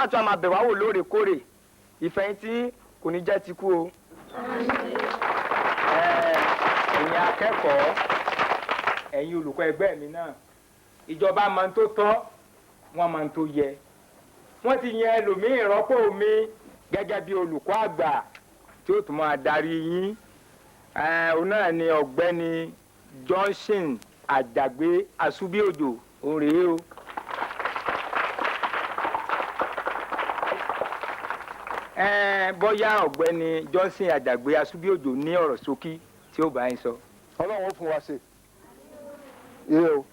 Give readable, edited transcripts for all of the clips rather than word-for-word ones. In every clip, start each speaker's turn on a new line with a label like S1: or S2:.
S1: láti máa bẹ̀ wá wò lóòrèkóòrè ìfẹ̀yìntì kò ní jẹ́ ti kú o. ẹ̀yin akẹ́kọ̀ọ́ ẹ̀yin olùkọ́ ẹgbẹ́ mi náà ìjọba máa ń tó tọ́ wọ́n máa ń tó yẹ wọ́n ti yan ẹlòmíín rọ́pò mi gẹ́gẹ́ bí olùkọ́ àgbà tí ó tún máa darí yín òun náà ni ọ̀gbẹ́ni Johnson Àjàgbé Asúbíòjò òun rèé o. Bóyá ọ̀gbẹ́ni Johnson Àjàgbé Asúbíòjò ní ọ̀rọ̀ ṣókí tí ó bá yín sọ.
S2: Ọlọ́run fún wa ṣe ire o.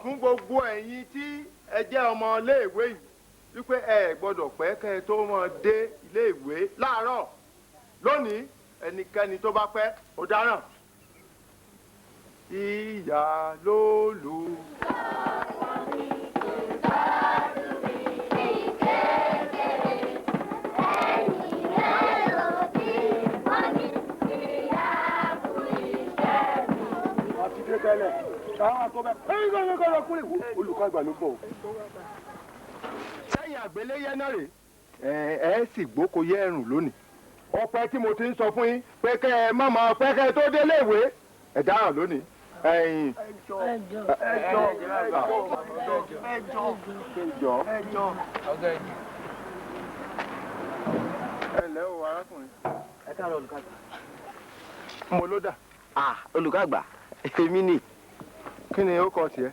S2: Fún gbogbo ẹ̀yin tí ẹ jẹ́ ọmọ iléèwé yìí wípé ẹ gbọ́dọ̀ pẹ́ kẹ́ ẹ tó mọ dé iléèwé láàárọ̀ lónìí ẹnikẹ́ni tó bá pẹ́ ó dáràn. Ìyá ló lù. Tẹ́lẹ̀. olùkọ́ àgbà ló bọ̀. sẹ́yìn àgbéléyẹ náà rè ẹ sì gbóko yẹ ẹrùn lónìí. ọpẹ́ tí mo ti ń sọ fún yín pé kẹ́ ẹ má máa pẹ́ kẹ́ ẹ tó délé ìwé ẹ dáhùn lónìí. ẹjọ́. ẹ ǹlẹ́ o arákùnrin.
S3: ẹ káàárọ̀ olùkàgbà.
S2: mo ló dà.
S3: olùkàgbà èmi ni.
S2: kí ni ó kọ tiẹ̀.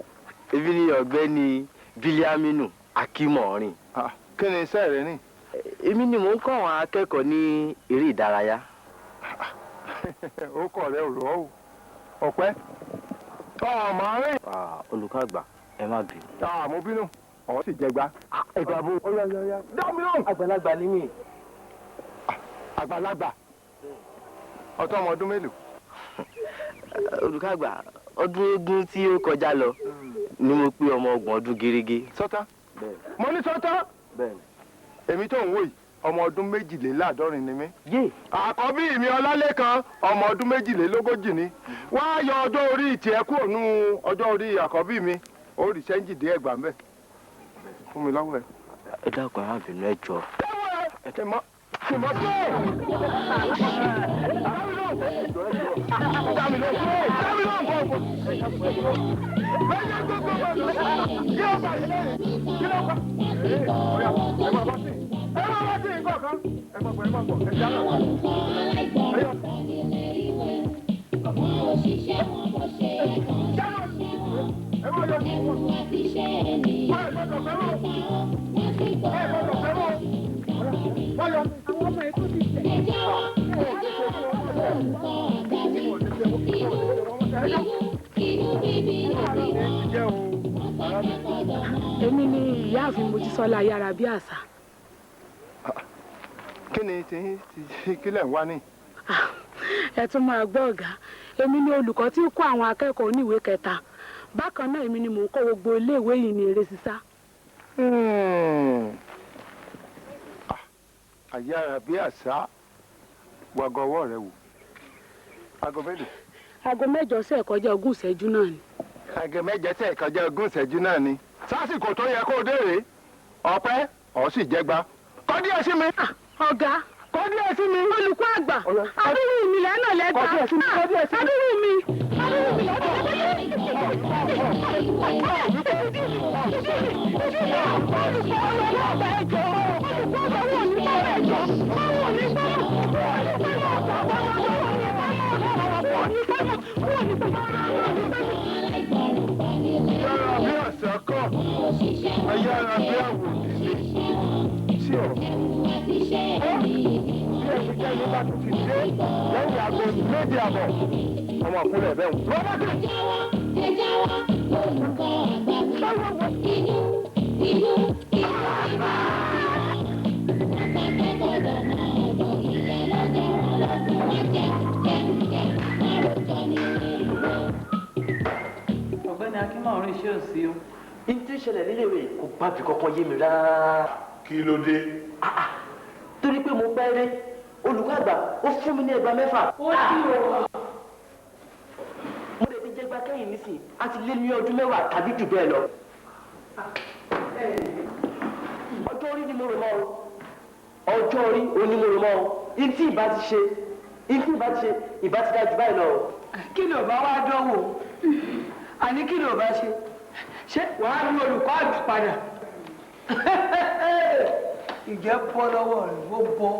S3: èmi ni ọ̀gbẹ́ni Bílíámínù Akínmọ̀rin.
S2: kí ni iṣẹ́ rẹ ní.
S3: èmi ni mò ń kọ́ àwọn akẹ́kọ̀ọ́ ní eré ìdárayá.
S2: ó kọ̀ rẹ ò rọ́ o ọ̀pẹ́ ọmọ rìn.
S3: olùkàgbà ẹ má bínú.
S2: mo bínú ọ̀ sì jẹgba. ẹ̀gbà bó ọ̀yà dámìíràn.
S3: àgbàlagbà ni mí.
S2: àgbàlagbà ọtọ́ ọmọ ọdún mélòó.
S3: olùkàgbà ọdún eégún tí ó kọjá lọ ni mo pé ọmọ 30 ọdún gérégé.
S2: sọ́tá mo ní sọ́tá. èmi tó ń wò yìí ọmọ ọdún 42 ni mí. àkọ́bí mi Ọlálékan ọmọ ọdún 42 ni. wá yọ ọjọ́ orí tiẹ̀ kúrò nú ọjọ́ orí àkọ́bí mi ó rí sẹ́ńjìdé ẹ̀gbà mbẹ́ fún mi lọ́wọ́ ẹ̀.
S3: ẹ dákun ẹ má bínú ẹ jọ.
S2: ẹ mọ tó.
S4: Èmi ni ìyáàfin Mojísọ́lá Yára bí àṣà.
S2: Kí ni kílẹ̀ ń wá ní?
S4: Ẹ tún máa gbọ́ ọ̀gá. Èmi ni olùkọ́ tí ń kọ́ àwọn akẹ́kọ̀ọ́ oníwèé kẹta. Bákan náà èmi ni mò ń kọ́ gbogbo iléèwé yìí ní eré sísá.
S2: Àyára bí àṣà wàgọ̀ ọwọ́ rẹ wò. Aago mélòó?
S4: Aago 8 ṣe kọjá 20 ìṣẹ́jú náà ni.
S2: Aago 8 ṣe kọjá 20 ìṣẹ́jú náà ni. Sásìkò tó yẹ kó o dèrè ọpẹ́ ọ̀ sì jẹgba. Kọ́ díẹ̀ sí mi.
S4: Ọ̀gá.
S2: Kọ́ díẹ̀ sí mi.
S4: Olùkọ́ àgbà. Adúrú mi lẹ́nà lẹ́gbà.
S2: Kọ́ díẹ̀ sí mi. Kọ́ díẹ̀ sí mi.
S4: Adúrú mi. Adúrú mi lẹ́nà
S2: Yára bí àṣà kọ́, ayára bí àwòdì ni. Sí ọ̀. Bí ẹ̀sìnkẹ́ni bá tún ti dé lẹ́yìn aago 2 àbọ̀, ọmọ àkúrẹ̀ bẹ́ẹ̀ wù.
S5: Ẹ jáwọ́, olùkọ́ àgbà mi, inú.
S6: Ọ̀gbẹ́ni Akínmọ̀rin ṣé ò sí o.
S3: ní tí ń ṣẹlẹ̀ níléèwé kò bá fi kankan yé mi rárá.
S2: Kí ló dé?
S3: torí pé mo pẹ́ dé olùkọ́ àgbà ó fún mi ní ẹgbàá 6.
S4: Ó ti o.
S3: mo lè ti jẹgba kẹ́yìn nísìnyí a ti lé ní ọdún 10 tàbí jù bẹ́ẹ̀ lọ. ọjọ́ orí ni mo rò mọ́ o. ọjọ́ orí òní mo rò mọ́ o. ìtì ìbá ti ṣe ìbá ti dá jù báyìí lọ.
S6: Kí ló bá wá dánwò? Àní kí ló bá ṣe? Ṣé wàá rí olùkọ́ àgbà padà? Ìjẹ́ bọ́ lọ́wọ́ rẹ̀ ó bọ́.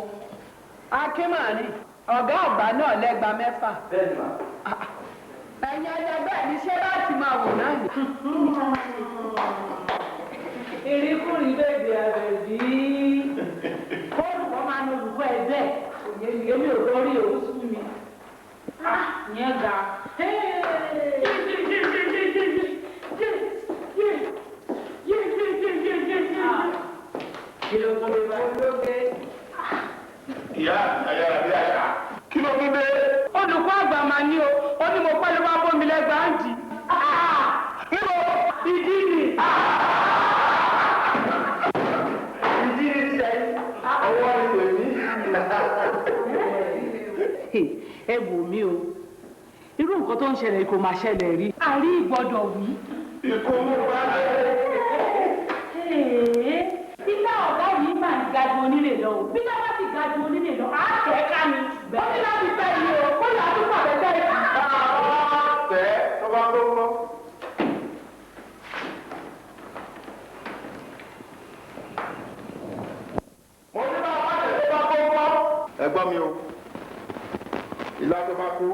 S6: Akínmọ̀ni, ọ̀gá àgbà náà lẹ́gba 6.
S3: bẹ́ẹ̀ ni mà.
S6: Ẹ̀yin ẹlẹgbẹ́ mi ṣé láti máa wò náà ni? Ìrìkùnrin bèbè àbẹ̀ bí.
S4: Olùkọ́ máa ń olùkọ́ ẹgbẹ́. Èmi ò lórí òun sún mi. Yẹn ga.
S6: Kí ló tó lè bá ológe?
S2: Ìyá ayára bí àṣà. Kí ló tún dé?
S6: Olùkọ́ àgbà máa ní o, ó ní mo pẹ́ ló bá bómi lẹ́gbàá ń dì.
S2: Níbo?
S6: Ìdí ni.
S3: ìdí ni tiẹ̀ ọwọ́ ìwé mi.
S4: Ẹ wò mí o. Irú nǹkan tó ń ṣẹlẹ̀ kò máa ṣẹlẹ̀ rí. àrí ìgbọ́dọ̀ wí.
S2: ikú mú wa lé.
S4: Bílá ọ̀gá yìí máa ń ga ju onílé lọ o. Bílá bá ti ga ju onílé lọ, á tẹ̀ ká ni. Ó ní láti fẹ́ yìí o, kó lè àdúgbò àbẹ̀tẹ̀ yìí.
S2: Tẹ́ tó bá tó mọ́. Mo ní bá wá tẹ̀ tó bá tó mọ́. Ẹ gbọ́ mi o. Ìlà tó bá kú,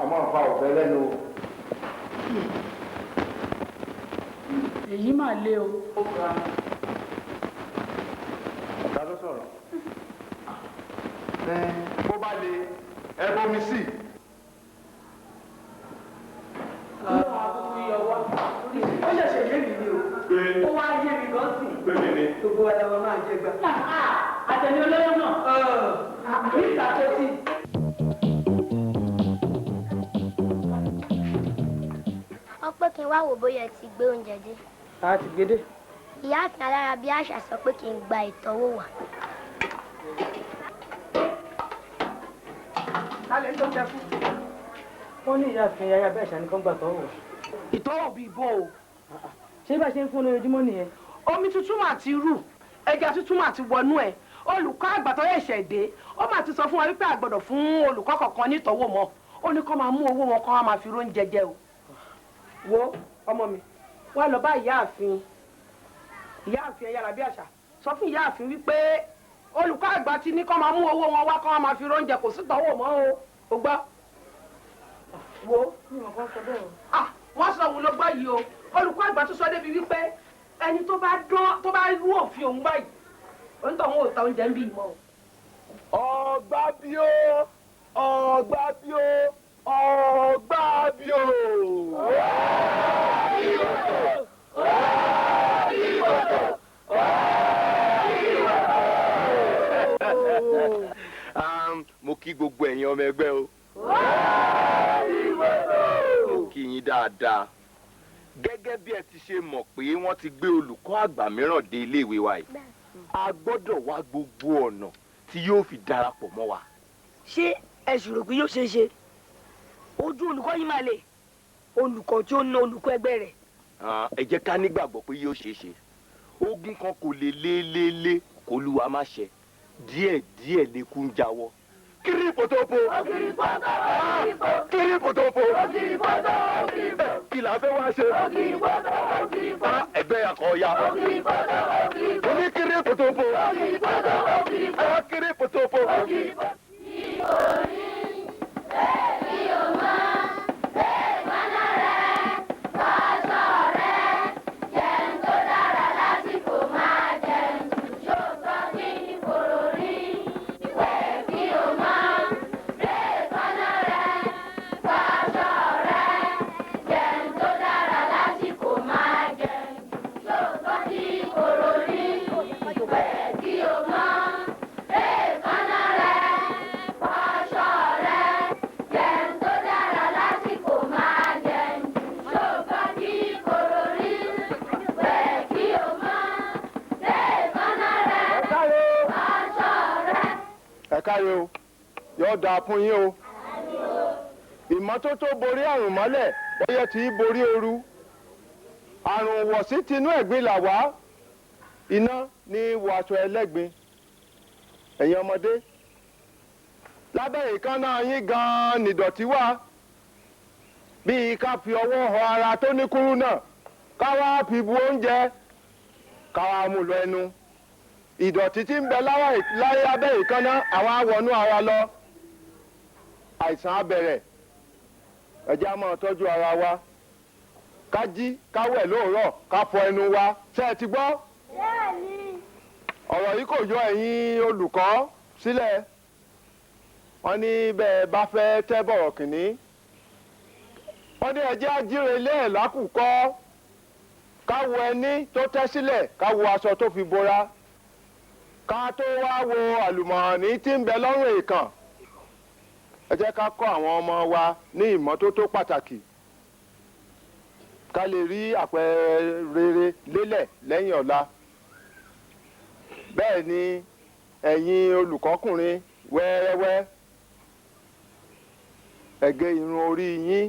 S2: àmọ́ nǹkan ọ̀fẹ́ lẹ́nu o.
S4: Èyí máa lé o.
S2: Ọ̀gá ló sọ̀rọ̀. Bó bá lè ẹ bomi sí.
S6: ó ṣẹ̀ṣẹ̀ yé mi ni o ó wá yé mi gan sí gbogbo wa làwọn máa jẹ gbà.
S4: Àtẹ̀lé olóyún náà.
S6: nígbà tó ti.
S7: wọ́n pé kí n wá wò bóyá ẹ ti gbé oúnjẹ dé.
S6: a ti gbé dé.
S7: ìyá àfin alára bíi àṣà sọ pé kí n gba ìtọ́wò wá.
S6: alẹ́ tó jẹ fún. wọ́n ní ìyá àfin yáyà bẹ́ẹ̀ ṣàní kan gbà tọ́wò. ìtọ́wò bíi bó o. ṣé bá ṣe ń fún lójoojúmọ́ nìyẹn. omi tuntun mà ti rù ẹja tuntun mà ti wọnú ẹ̀ olùkọ́ àgbà tó yẹ̀ṣẹ̀ dé ó mà ti sọ fún wa wípé a gbọ́dọ̀ fún olùkọ́ kọ̀ọ̀kan ní ìtọ́wò mọ́ ó ní kó máa mú owó wọn kó wá máa fi róúnjẹ jẹ o. wo ọmọ mi wá lọ bá ìyáàfin ẹyára bí àṣà sọ fún ìyáàfin wípé olùkọ́ àgbà ti ní kó máa mú owó wọn wá kó wá máa fi róúnjẹ kò sí ìtọ́wò mọ́ o gbọ́. wo wọ́n sọ òun ló gbọ́ yìí o olùkọ́ àgbà tó sọ débi wípé ẹni tó bá rú òfin òun báyìí òun tó òun ò ta oúnjẹ ń bí ìmọ̀ o.
S2: Ọgbà bí o, ọgbà bí o, ọgbà bí o. Mo kí gbogbo ẹ̀yin ọmọ ẹgbẹ́ o. Mo kí yín dáadáa. Gẹ́gẹ́ bí ẹ ti ṣe mọ̀ pé wọ́n ti gbé olùkọ́ àgbà mìíràn dé iléèwé wa yìí. A gbọ́dọ̀ wá gbogbo ọ̀nà tí yóò fi darapọ̀ mọ́ wa.
S8: Ṣé ẹ ṣòro pé yóò ṣeé ṣe? Ojú olùkọ́ yìí máa lè olùkọ́ tí ó ná olùkọ́ ẹgbẹ́ rẹ̀.
S2: Ẹ jẹ́ ká nígbàgbọ́ pé yóò ṣeé ṣe. Ogun kan kò lè lé kó Olúwa má ṣe. Díẹ̀díẹ̀ lekú ń jáwọ́. Kiri potopo. Kiri potopo. Kí la fẹ́ wá ṣe? Ẹgbẹ́ akọ̀ọ̀ya. Oní kiri potopo. Kiri potopo. Káyọ̀ o yóò dáa fún yín o ìmọ́tótó borí àrùn mọ́lẹ̀ bóyá tí í borí ooru àrùn wọ̀sí tinú ẹ̀gbin là wá iná ní wọ aṣọ ẹlẹ́gbin ẹ̀yin ọmọdé lábẹ́ ìkànnà yín gan-an nìdọ̀tí wà bíi ká fi ọwọ́ họ ara tó ní kúrú náà ká wá fi bu oúnjẹ ká wá mú lọ ẹnu. Ìdọ̀tí tí ń bẹ láyé abẹ́ ìkànnà àwọn awọnú ara lọ àìsàn á bẹ̀rẹ̀ ẹ jẹ́ á máa tọ́jú ara wa ká jí ká wẹ̀ lóòrọ̀ ká fọ ẹnu wa ṣé ẹ ti gbọ́. ọ̀rọ̀ yìí kò yọ ẹ̀yin olùkọ́ sílẹ̀ wọ́n ní bẹ́ẹ̀ bá fẹ́ tẹ́ bọ̀rọ̀ kìnní wọ́n ní ẹ jẹ́ á jíire ilé ẹ̀ lákùkọ́ ká wo ẹní tó tẹ́ sílẹ̀ ká wo aṣọ tó fi bora ká tó wá wo àlùmọ̀ọ́nì tí ń bẹ lọ́rùn èèkàn ẹ jẹ́ ká kọ́ àwọn ọmọ wa ní ìmọ́tótó pàtàkì ká lè rí àpẹẹrẹ rere lélẹ̀ lẹ́yìn ọ̀la bẹ́ẹ̀ ni ẹ̀yin olùkọ́kùnrin wẹ́rẹ́wẹ́ ẹ gé irun orí yín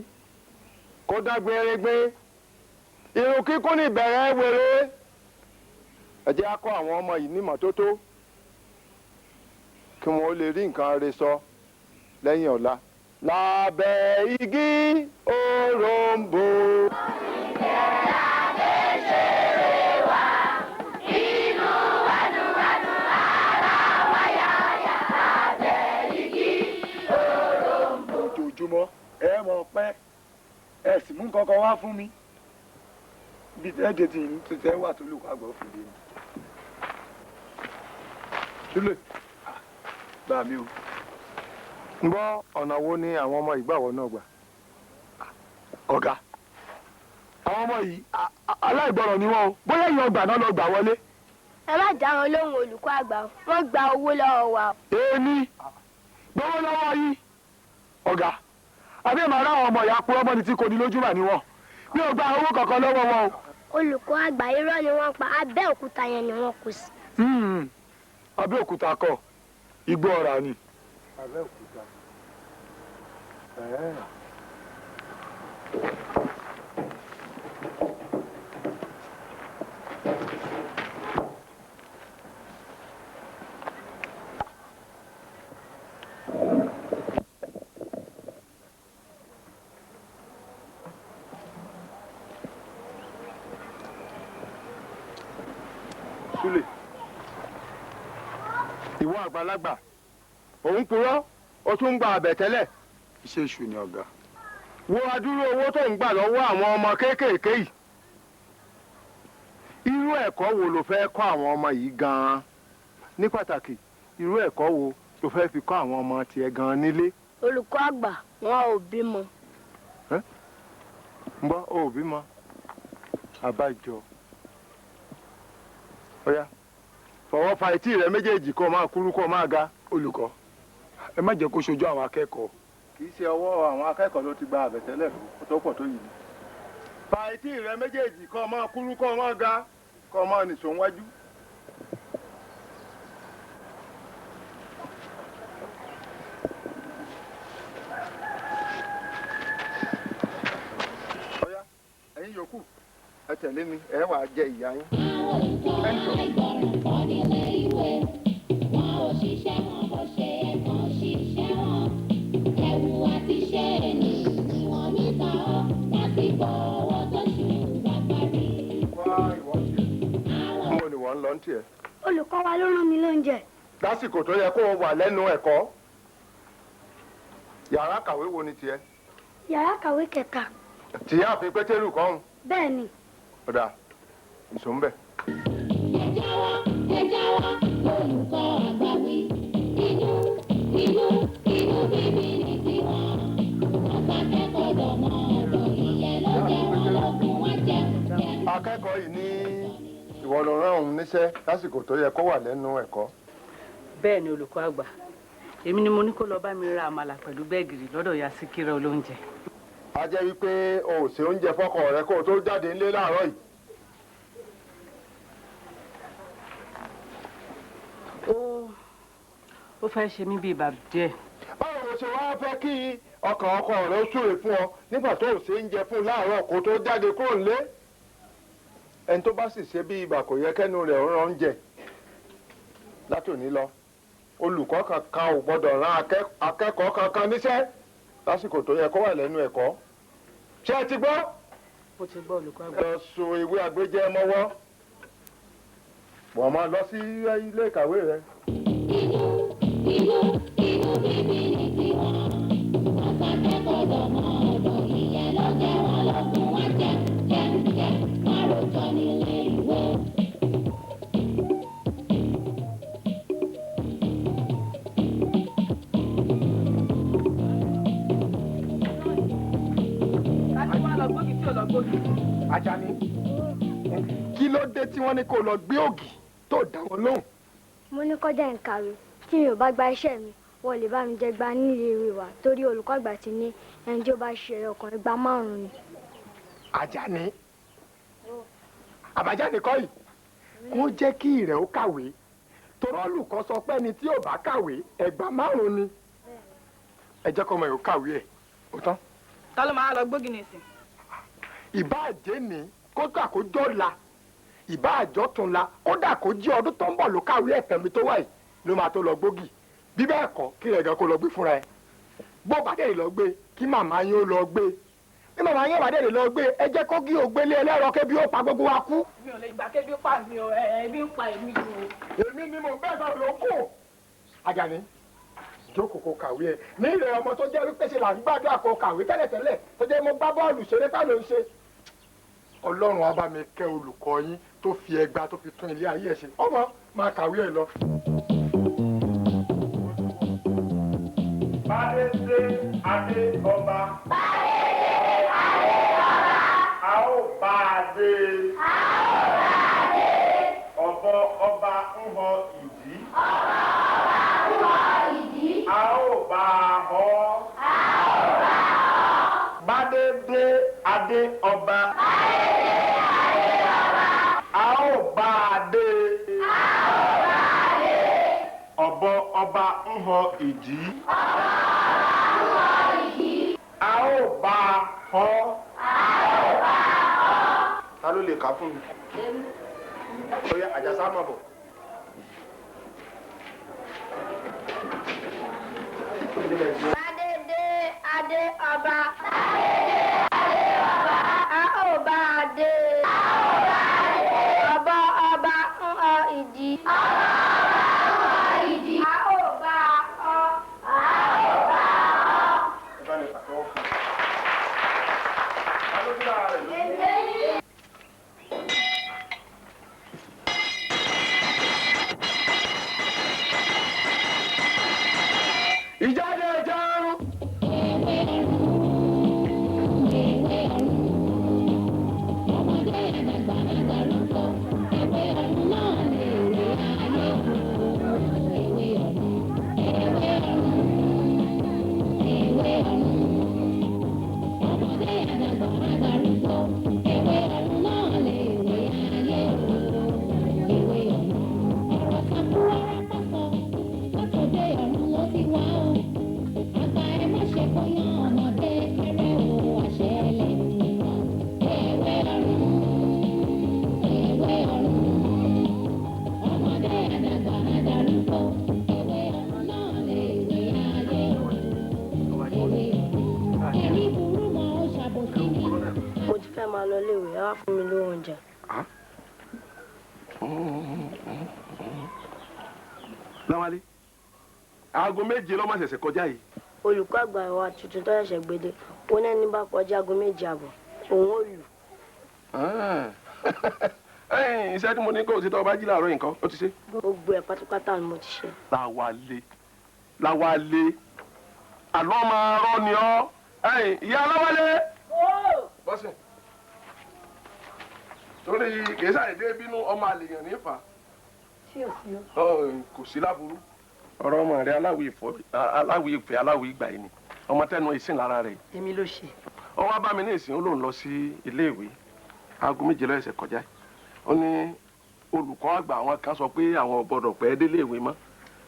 S2: kó dágbérégbé irun kíkún ní ìbẹ̀rẹ̀ wéré ẹ jẹ́ á kọ́ àwọn ọmọ yìí ní ìmọ́tótó kí wọ́n lè rí nǹkan rẹ̀ sọ lẹ́yìn ọ̀la. lábẹ́ igi òrombó.
S9: ojoojúmọ́ ẹ mọ̀ pẹ́ ẹ sì mú nǹkan kan wá fún mi bí tẹ́ẹ̀dẹ̀ tí ń tẹ́ wà tó lù ká gbọ́ fìdí ni.
S2: Súlè
S9: gbà mí o.
S2: ń bọ́ ọ̀nà wo ni àwọn ọmọ ìgbàwọ̀ náà gbà.
S9: ọ̀gá àwọn ọmọ yìí aláìgbọràn ni wọ́n o bóyá ìyẹn ọgbà náà lọ gbà wọlé.
S7: ẹ má dá wọn lóhùn olùkọ́ àgbà wọ́n gba owó lọ́wọ́ wa.
S9: èmi gbọ́wọ́ lọ́wọ́ yìí ọ̀gá àbí màá ráwọn ọmọ ìyá pé ọmọ ní tí kò ní lójú mà ní wọn mi ò gba owó kankan lọ́wọ́ wọn o.
S7: olùkọ́ àgbà irọ́ ni wọ́n pa Abẹ́òkúta yẹn ni wọ́n kù sí.
S9: Abẹ́òkúta kọ́ Igbó Ọ̀rà ni.
S2: Abẹ́òkúta. Súlè ìwọ àgbàlagbà òun purọ́ ó tún ń gba àbẹ̀tẹ́lẹ̀.
S9: iṣẹ́ èṣù ni ọ̀gá.
S2: wo adúrú owó tó ń gbà lọ́wọ́ àwọn ọmọ kéékèèké yìí irú ẹ̀kọ́ wo ló fẹ́ kọ́ àwọn ọmọ yìí gan-an ní pàtàkì irú ẹ̀kọ́ wo ló fẹ́ fi kọ́ àwọn ọmọ tiẹ̀ gan-an nílé.
S7: olùkọ́ àgbà wọn ò bímọ.
S2: ń bọ́ ò bímọ àbájọ ọ̀yá fọwọ́ fa etí rẹ méjèèjì kó máa kúrú kó máa ga.
S9: olùkọ́ ẹ má jẹ́ kó ṣojú àwọn akẹ́kọ̀ọ́.
S2: kì í ṣe ọwọ́ àwọn akẹ́kọ̀ọ́ ló ti gba àbẹ̀tẹ́lẹ̀ tó pọ̀ tó yìí. fa etí rẹ méjèèjì kó máa kúrú kó máa ga kó máa nìṣó wájú. ọ̀yá ẹ̀yin yòókù ẹ tẹ̀lé mi ẹ wàá jẹ ìyá yín.
S7: olùkọ́ wa ló rán mi lóúnjẹ.
S2: lásìkò tó yẹ kó o wà lẹ́nu ẹ̀kọ́ yàrá kàwé wo ni tiẹ̀.
S7: yàrá kàwé kẹta.
S2: tìyá àfin pétérù kọ́hún.
S7: bẹ́ẹ̀ ni.
S2: ọ̀dà ìṣó ń bẹ̀.
S5: ẹ jáwọ́ olùkọ́ àgbà wí inú bíbí ní tiwọn ọ̀pá kẹ́kọ̀ọ́ dọ̀mọ́ ọ̀dọ̀ ìyẹn ló jẹ́ wọn lọ́gùn wọn jẹ́.
S2: akẹ́kọ̀ọ́ yìí ní ìwọ ló rán òun níṣẹ́ lásìkò tó yẹ kó wà lẹ́nu ẹ̀kọ́.
S6: bẹ́ẹ̀ ni olùkọ́ àgbà èmi ni mo ní kó lọ bá mi ra àmàlà pẹ̀lú bẹ́ẹ̀gìrì lọ́dọ̀ ya Síkírà olóúnjẹ.
S2: a jẹ́ wípé o ò ṣe oúnjẹ fọ́kọ rẹ kó o tó jáde nílé láàárọ̀ yìí.
S6: ó fẹ́ ṣe mí bíi bàbá díẹ̀.
S2: báwo ló ṣe wáá fẹ́ kí ọkàn ọkọ rẹ ó súre fún ọ nígbà tó ò ṣe oúnjẹ fún láàárọ̀ kó tó jáde kúrò nílé. ẹni tó bá sì ṣe bí ibà kò yẹ kẹ́nu rẹ̀ ó rán oúnjẹ látòní lọ olùkọ́ kankan ò gbọ́dọ̀ rán akẹ́kọ̀ọ́ kankan níṣẹ́ lásìkò tó yẹ kó wà lẹ́nu ẹ̀kọ́. ṣé ẹ ti gbọ́?
S6: mo ti gbọ́ olùkọ́ àgbà.
S2: lọ so ìwé àgbéjẹ́ mọ́wọ́ wọ́n máa lọ sí ilé ìkàwé rẹ.
S5: inú bíbí ní tiwọn ọ̀pá kẹ́kọ̀ọ́ dọ̀mọ́ ọ̀dọ̀ ìyẹn ló jẹ́ wọn lọ́gùn wọn jẹ́ wọn rò tọ́ nílé ìwé.
S2: Àjàní kí ló dé tí wọ́n ní kó lọ gbé ògì tó dá wọn lóhùn.
S7: mo ní kọjá ìkàwé tí mi ò bá gba iṣẹ́ mi wọn lè bá mi jẹ gba nílé ìwé wa torí olùkọ́ àgbà ti ní ẹni tí ó bá ṣe ọkùnrin gba 5 ni.
S2: Àjàní àbájáde kọ́ yìí wọ́n jẹ́ kí ìrẹ̀ ó kàwé torí olùkọ́ sọ pé ẹni tí ò bá kàwé ẹgbà 5 ni ẹ jẹ́ kọ́ ọmọ yòó kàwé ẹ̀ ó tán.
S6: ta ló máa lọ gbógi nìsín.
S2: ìbáàjẹ́ ní kódà kó jọ́la ìbáàjọ́ tún la kódà kó jí ọdún tó ń bọ̀ ló káwé ẹ̀tàn mi tó wáyé ló máa tó lọ gbógi bí bẹ́ẹ̀ kọ́ kí rẹ̀ gan kó lọ gbé fúnra ẹ̀ bó bá dẹ̀ lọ gbé kí màmá yín ó lọ gbé bí màmá yín bá dẹ̀ lọ gbé ẹ jẹ́ kó kí o gbélé ẹlẹ́rọ kébi ó pa gbogbo wa kú.
S6: mi ò lè gbà kébi ó pa mi o ẹbí ń pa èmi jù o.
S2: èmi ni mo bẹ́ẹ̀ sọ ló kù. Àjàní jókòó kó kàwé ẹ ní ilẹ̀ ọmọ tó jẹ́ wípé ṣe là ń gbàdúrà kó kàwé tẹ́lẹ̀tẹ́lẹ̀ tó jẹ́ mo gbá bọ́ọ̀lù ṣeré tá ló ń ṣe. Ọlọ́run á bá mi kẹ́ olùkọ́ yín tó fi ẹgbàá tó fi tún ilé ayé ẹ̀ ṣe ọmọ máa kàwé ẹ lọ.
S10: Bádédé adé ọba.
S5: Bádédé adé ọba.
S10: A ó bá a dé.
S5: A ó bá a dé.
S10: Ọ̀bọ ọba ń họ ìdí.
S5: Ọba ọba ń họ ìdí.
S10: A ó bá a họ.
S5: A ó bá a họ.
S10: Bádédé adé ọba.
S5: Bádédé adé ọba.
S10: A ó bá a dé.
S5: A ó bá a dé.
S10: Ọ̀bọ ọba ń họ ìdí.
S5: Ọba ọba ń họ ìdí.
S10: A ó bá a họ.
S5: A ó bá a họ.
S2: Ta ló lè kà fún mi? Ó yá Àjàsá máa bọ̀.
S7: Bádédé adé ọba.
S5: Bádédé adé ọba.
S7: A ó bá a dé.
S5: A ó bá a dé.
S7: Ọba ọba ń họ ìdí.
S5: Ọba ọba ń họ ìdí.
S7: A ó bá a họ.
S5: A ó bá a họ.
S2: Ìjáde ìjárun.
S7: Mo ti fẹ́ máa lọ léèwé, ẹ wá fún mi lówó oúnjẹ.
S9: Láwálé, aago méje lọ́mọ ṣẹ̀ṣẹ̀ kọjá yìí.
S7: Olùkọ́ àgbà wa tuntun tó ṣẹ̀ṣẹ̀ gbédè, ó ní bá kọjá aago méje àbọ̀, òun ò lù.
S9: Iṣẹ́ tí mo ní kó o ṣe tọ́ ọba jí láàárọ̀ nǹkan ó ti ṣe.
S7: Gbogbo ẹ̀ pátápátá ni mo ti ṣe.
S9: Láwálé, àlọ́ máa rọ́ ni ọ́. Ìyá Láwálé. Bọ́sẹ̀. Torí kìí ṣàdédé bínú ọmọ àlèyàn nífà. Kò sí láburú. Ọ̀rọ̀ ọmọ rẹ̀ aláwọ̀ ìfẹ́ aláwọ̀ ìgbà yìí ni. Ọmọ tẹnu ìsìn lára rẹ̀.
S6: èmi ló ṣe.
S9: Ó wá bá mi ní ìsìn ó lóun lọ sí iléèwé. Aago méje ló ẹsẹ̀ kọjá. Ó ní olùkọ́ àgbà àwọn kan sọ pé àwọn ò gbọ́dọ̀ pẹ́ déléèwé mọ́.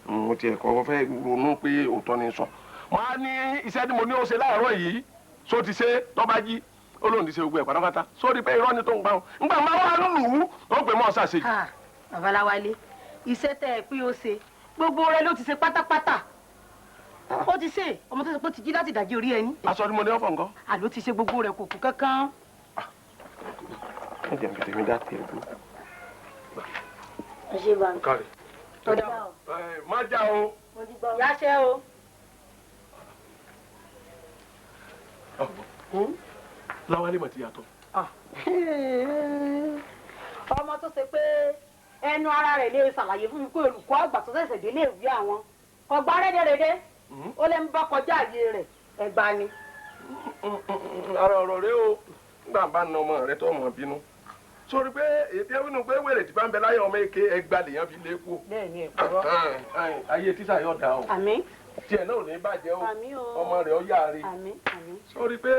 S9: Mo tiẹ̀ kọ́ fẹ́ ronú pé òótọ́ ni sọ. Wọ́n á ní iṣẹ́ tí mo ní ó ṣe láàárọ̀ yìí só ti ṣe tọ́ba jí ó lóun ti ṣe gbogbo ẹ̀ pátápátá sórí pé irọ́ ni tó ń gbà wọn. Ńgbà máa wá lùlù ó pè mọ́ ṣàṣe.
S6: Babaláwálé iṣẹ́ tẹ́ ẹ pé ó ṣe gbogbo rẹ ló ti ṣe pátápátá. Ó ti ṣe ọmọ tó ṣe pé ó ti jí láti dàjí orí ẹni.
S9: Aṣọ ni mo ní ọ̀fọ̀ nǹkan.
S6: Àló ti ṣe gbogbo rẹ kò kú kankan.
S9: Ẹ jẹ́ nǹkan tèmi dá tiẹ̀ dúró.
S7: Ẹ ṣe bá mi.
S9: Káre. Má já o.
S6: Yáṣẹ́ o.
S9: Láwálé mà ti yàtọ̀.
S6: Ọmọ tó ṣe pé ẹnu ara rẹ̀ lè ṣàlàyé fún mi pé olùkọ́ àgbà tó ṣẹ̀ṣẹ̀ délé ìwé àwọn ọgbà rédèrèdè ó lè ń bá kọjá àyè rẹ̀ ẹgbà ni.
S9: Ara ọ̀rọ̀ rẹ o nígbà bá na ọmọ rẹ tó ọmọ bínú sórí pé ètò ẹwìnú pé wèrè tí bá ń bẹ láyé ọmọ èké ẹgbà lèèyàn fi lé kú.
S6: Bẹ́ẹ̀ni ẹ̀kọ́.
S9: Ayé tíṣà yóò dá o.
S6: Àmín.
S9: Tiẹ̀ náà ò ní bàjẹ́ o.
S6: Àmín o.
S9: Ọmọ rẹ̀ ó yáre.
S6: Àmín àmín.
S9: Sórí pé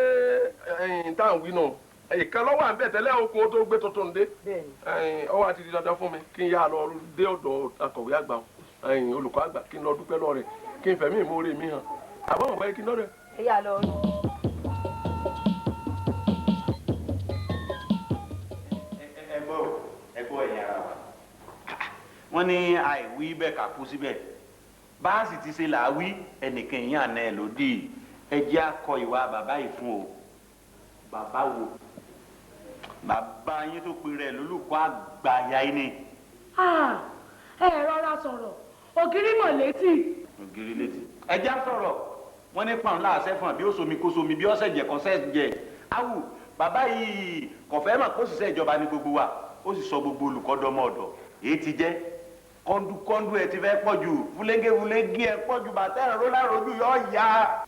S9: táwọn wí nù ìkan lọ́wọ́ à ń bẹ̀ tẹ́lẹ̀ okun ó tó gbé tuntun dé.
S6: Bẹ́ẹ̀ni.
S9: Ọwọ́ àti di dandan fún mi kí n yá lọ dé ọ̀dọ̀ akọ̀wé àgbà olùkọ́ àgbà kí n lọ dúpẹ́ lọ rẹ̀ kí n fẹ̀mí ìmoore mi hàn àbọ̀ mọ̀ báyìí kí n lọ rẹ̀.
S6: Ẹ yà lọ rí.
S11: wọ́n ní àìwí bẹ́ẹ̀ ká kú síbẹ̀ bá a sì ti ṣe là á wí ẹnìkan yín àná ẹ̀ lòdì ẹ jẹ́ akọ ìwà bàbá yìí fún o. Bàbá wo? Bàbá yín tó pe rẹ̀ lólùkọ́ àgbà ya yín ni.
S4: ẹ rọra sọ̀rọ̀ ògiri mọ̀ létí.
S11: Ògiri létí. ẹ já sọ̀rọ̀ wọ́n ní pàrọ̀ láàṣẹ fún àbí ó somi kó somi bí ọ̀sẹ̀ jẹ̀ kọ́sẹ̀ jẹ̀ awù bàbá yìí kọ̀fẹ́ mà kó ṣiṣẹ́ ìjọba ní gbogbo wa ó sì sọ gbogbo olùkọ́ dọ́mọ ọ̀dọ̀ èyí ti jẹ́ kọ́ńdú ẹ ti fẹ́ pọ̀ jù fúlégé ẹ pọ̀ jù bàtẹ́ ẹ̀rọ lárojú yọ ya.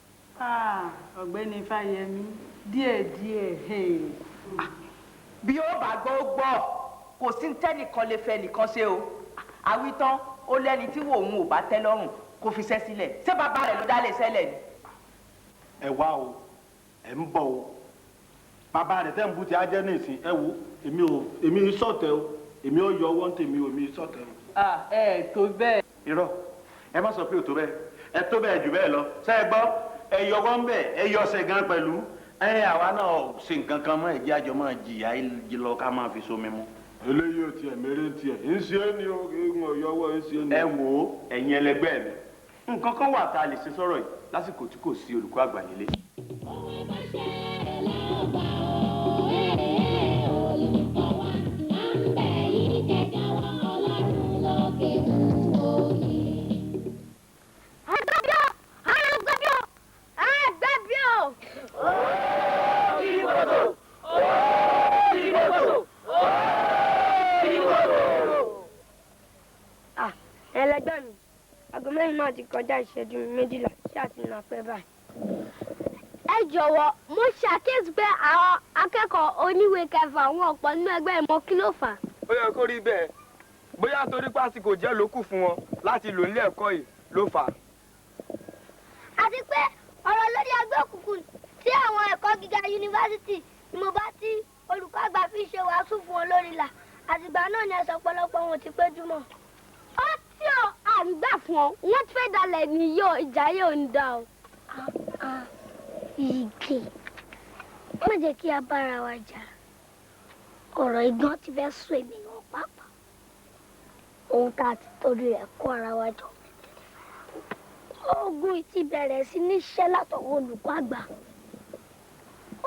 S6: ọ̀gbẹ́ni Fáyẹmí díẹ̀díẹ̀.
S12: bí ó bá gbọ́ ó gbọ́ kò sí tẹ́nìkan lè fẹ́ nìkan ṣe o àwítán ó lẹ́ni tí wò òun ò bá tẹ́ lọ́rùn kó fi ṣẹ́ sílẹ̀ ṣé bàbá rẹ̀ ló dá lè ṣẹlẹ̀ ni.
S10: ẹ wá o ẹ ń bọ̀ o bàbá rẹ̀ tẹ́ ń bú ti ajẹ́ ní ìsìn ẹ wo èmi sọ̀tẹ̀ o èmi ò yọ ọwọ́ tèmi o èmi sọ̀tẹ̀ o.
S6: ẹ tó bẹ́ẹ̀.
S11: irọ́ ẹ má sọ pé ò tó bẹ́ẹ̀ ẹ tó bẹ́ẹ̀ jù bẹ́ẹ̀ lọ ṣé ẹ gbọ́ ẹ yọ wọ́n bẹ́ẹ̀ ẹ yọ ọ̀sẹ̀ gan pẹ̀lú àwa náà ṣe nǹkan kan mọ́ ẹ̀jẹ̀ àjọ máa jìyà lọ ká máa fi somi mu.
S10: eléyìí ò tiẹ̀ mèrè tiẹ̀ ń ṣe é ní ogun ọ̀yọ́wọ́ ń ṣe é ní.
S11: ẹ wo ẹ̀yin ẹlẹgbẹ́ mi nǹkan kan wà tá a lè ṣe sọ̀rọ̀ yìí lásìkò tí kò sí olùkọ́ àgbà nílé.
S7: ẹlẹgbẹ́ mi aago mẹ́rin náà ti kọjá ìṣẹ́jú méjìlá tí a ti nà pẹ́ báyìí. ẹ jọ̀wọ́ mo ṣàkíyèsí pé àwọn akẹ́kọ̀ọ́ oníwèé kẹfà àwọn ọ̀pọ̀ nínú ẹgbẹ́ ìmọ̀ kí ló fà á.
S1: ó yẹ kó rí bẹ́ẹ̀ bóyá torí pásíkò jẹ́ ló kù fún wọn láti lò nílé ẹ̀kọ́ yìí ló fà á.
S7: àti pé ọ̀rọ̀ lórí ẹgbẹ́ òkùnkùn tí àwọn ẹ̀kọ́ gíga yunifásitì ni mo bá tí olùkọ́ àgbà fi ṣe wàásù fún wọn lórí ìlà àtìgbà náà ni ẹsẹ̀ ọ̀pọ̀lọpọ̀ wọn ti péjú mọ́. ó tí ò àgbà fún ọ wọ́n ti fẹ́ dalẹ̀ ní yóò ìjà yóò ń dà o. ìgè má jẹ́ kí a bára wa jà ọ̀rọ̀ ìgbọ́n ti fẹ́ sún èmi náà pàápàá ohun tá a ti torí rẹ̀ kó ara wa jọ. ogun ti bẹ̀rẹ̀ sí ní ṣẹ́ látọwọ́ olùkọ́ àgbà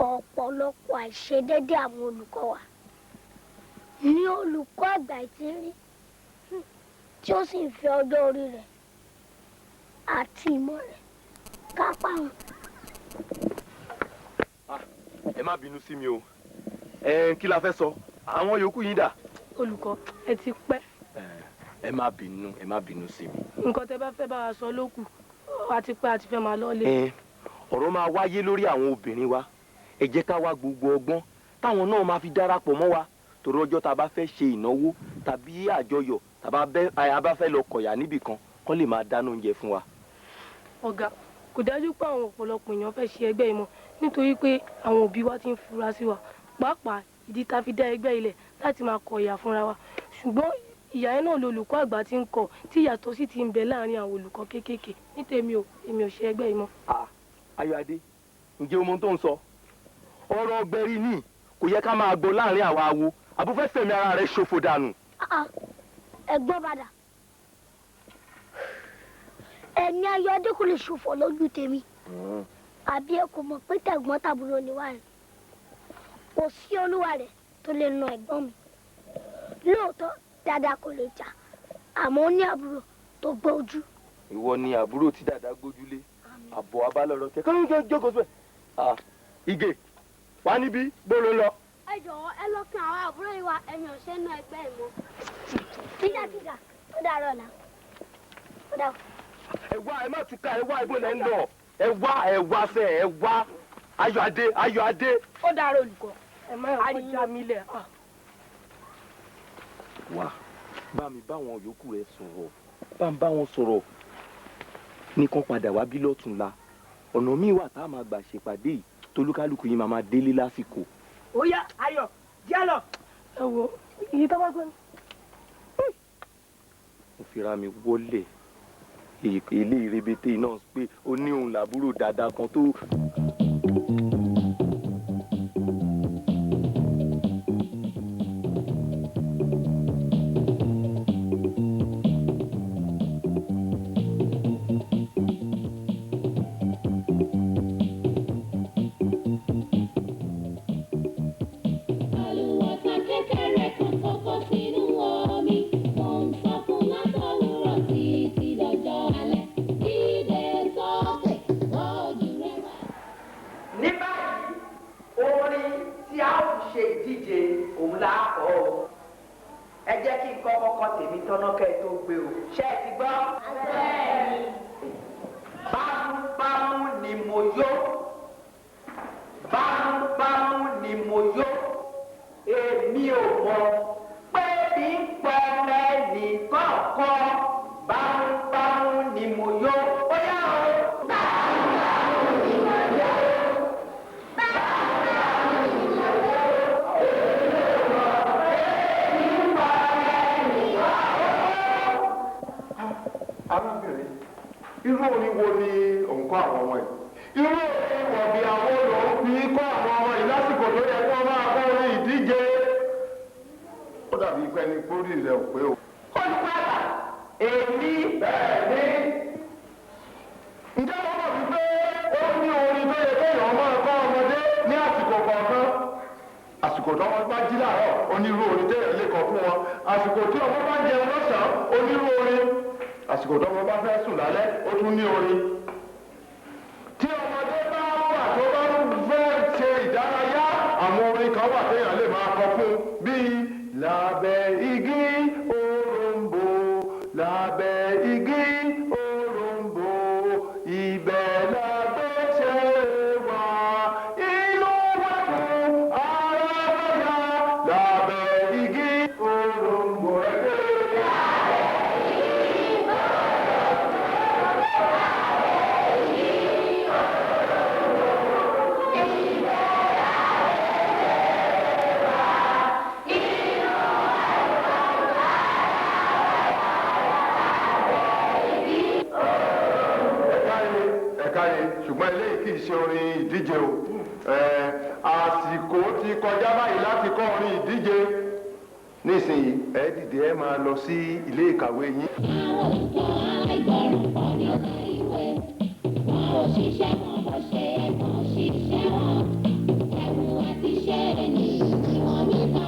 S7: ọ̀pọ̀lọpọ̀ àìṣedédé àwọn olùkọ́ wa ní olùkọ́ àgbà ti rí tí ó sì ń fi ọjọ́ orí rẹ̀ àti ìmọ̀ rẹ̀ kápá wọn.
S2: ẹ má bínú sí mi o kí la fẹ́ sọ àwọn yòókù yín dà.
S4: olùkọ́ ẹ ti pẹ́.
S2: ẹ má bínú sí mi.
S4: nǹkan tẹ́ bá fẹ́ bá wa sọ ló kù àti pé a ti fẹ́ máa lọ́lé.
S2: ọ̀rọ̀ máa wáyé lórí àwọn obìnrin wa ẹ jẹ́ ká wá gbogbo ọgbọ́n táwọn náà máa fi darapọ̀ mọ́ wa torí ọjọ́ tá a bá fẹ́ ṣe ìnáwó tàbí àjọyọ̀ tàbí a bá fẹ́ lọ kọ̀yà níbì kan kó lè máa dáná oúnjẹ fún wa.
S4: ọ̀gá kò dájú pé àwọn ọ̀pọ̀lọpọ̀ èèyàn fẹ́ ṣe ẹgbẹ́ ìmọ̀ nítorí pé àwọn òbí wa ti ń fura sí wa pàápàá ìdí tá a fi dá ẹgbẹ́ ilẹ̀ láti máa kọ̀yà fúnra wa ṣùgbọ́n ìyá ẹ náà lolùkọ́ àgbà ti ń kọ̀ tí ìyàtọ̀ sì ti ń bẹ láàrin àwọn olùkọ́ kéékèèké nítèmi ò èmi ò ṣe ẹgbẹ́ ìmọ̀.
S2: Ayọ̀adé ǹjẹ́ o mọ tó ń sọ ọ̀rọ̀ ọgbẹ́rì ni kò yẹ ká máa gbọ́ láàrin àwa awo àbúfẹ́ fẹ̀mí ara rẹ̀ ṣòfò dànù.
S7: ẹ̀gbọ́n padà ẹ̀mí Ayọ̀adé kò lè ṣòfò lójú tèmi àbí ẹ kò mọ̀ pé tẹ̀gbọ́n tàbúrò ni wà ní kò sí olúwa rẹ̀ tó lè na ẹ̀gbọ́n mi lóòótọ́ dáadáa kò lè jà àmọ́ ó ní àbúrò tó gbójú.
S2: ìwọ ni àbúrò tí dáadáa gbójúlé àbọ̀ abálọ̀rọ̀ tẹ kọ́ni jókòó síbẹ̀. Ìgè wá níbí bó ló lọ.
S7: ẹ jọ̀wọ́ ẹ lọ fún àwọn àbúrò yìí wá ẹ̀yìn ọ̀sẹ̀ náà ẹgbẹ́ ẹ̀ mọ́. tíjà ó dàrọ̀ ọ̀la ó dàrọ̀.
S2: ẹ wá ẹ má túká ẹ wá ibo lẹ ń lọ ẹ wá fẹ ẹ wá Ayọ̀adé.
S4: ó dàrọ̀ olùkọ́ ẹ má yọ já mi lẹ̀.
S2: wá bá mi báwọn yòókù rẹ sọ̀rọ̀ bá wọn sọ̀rọ̀ nìkan padà wá bí lọ́tùnla ọ̀nà míì wà tá a máa gbà ṣèpàdé yìí tolúkálùkù yìí máa délé lásìkò.
S6: ó yá Ayọ̀ jẹ́ lọ.
S4: ẹ wo iye tó bá gbé.
S2: mo fira mi wọlé ilé ìrèbètè náà pé ó ní òun làbúrò dáadáa kan tó.
S12: fọ́kàn tèmi tọ́nà kẹ́ ẹ tó gbé o ṣé ẹ ti gbọ́.
S7: bẹ́ẹ̀ni.
S12: bámúbámú ni mo yó bámúbámú ni mo yó èmi ò mọ̀ pé bí pẹ́ẹ́lẹ́ nìkọ̀ọ̀kan bámúbámú ni mo yó ó yá o. bámúbámú ni mo yó bámúbámú ni mo yó èmi ò mọ̀ pé bí pẹ́ẹ́lẹ́ nìkọ̀ọ̀kan.
S2: arábìnrin irú orin wo ni òun kọ́ àwọn ọmọ yìí irú orin wọ̀bì àwọn olùkọ́ fi kọ́ àwọn ọmọ yìí lásìkò tó yẹ kí wọ́n máa kọ́ orin ìdíje ó dàbí pé ní kórì rẹ̀ ò pé o.
S12: olùkọ́ àgbà èmi
S2: bẹ́ẹ̀ ni ǹjẹ́ wọ́n mọ̀ wípé ó ní orin tó yẹ kéèyàn máa kọ́ ọmọdé ní àsìkò kọ̀ọ̀kan àsìkò tó wọn bá jí láàárọ̀ onírú orin téèyàn lè kọ fún wọn àsìkò tí ọmọ bá jẹun lọ́sàn-án onírú orin àsìkò tó ọmọ bá fẹ́ sùn lálẹ́ ó tún ní orin tí ọmọdé bá wà tó bá fẹ́ ṣe ìdárayá àwọn orin kan wà téèyàn lè máa kọ fún bíi lábẹ́ igi òrombó lábẹ́ igi òrombó ibẹ̀ lábẹ́ ṣe wà inú wẹ̀kùn ara wẹ̀yà lábẹ́ igi òrombó ẹgbẹ́. ṣùgbọ́n eléyìí kì í ṣe orin ìdíje o àsìkò ti kọjá báyìí láti kọ́ orin ìdíje nísìnyí ẹ dìde ẹ máa lọ sí ilé ìkàwé yín.
S5: àwọn olùkọ́ aláìgbọràn pọ̀ nínú ìwé wọn ò ṣiṣẹ́ wọn bó ṣe yẹ kàn ṣiṣẹ́ wọn ẹ̀wù àti iṣẹ́ ẹni ni wọ́n mi kọ́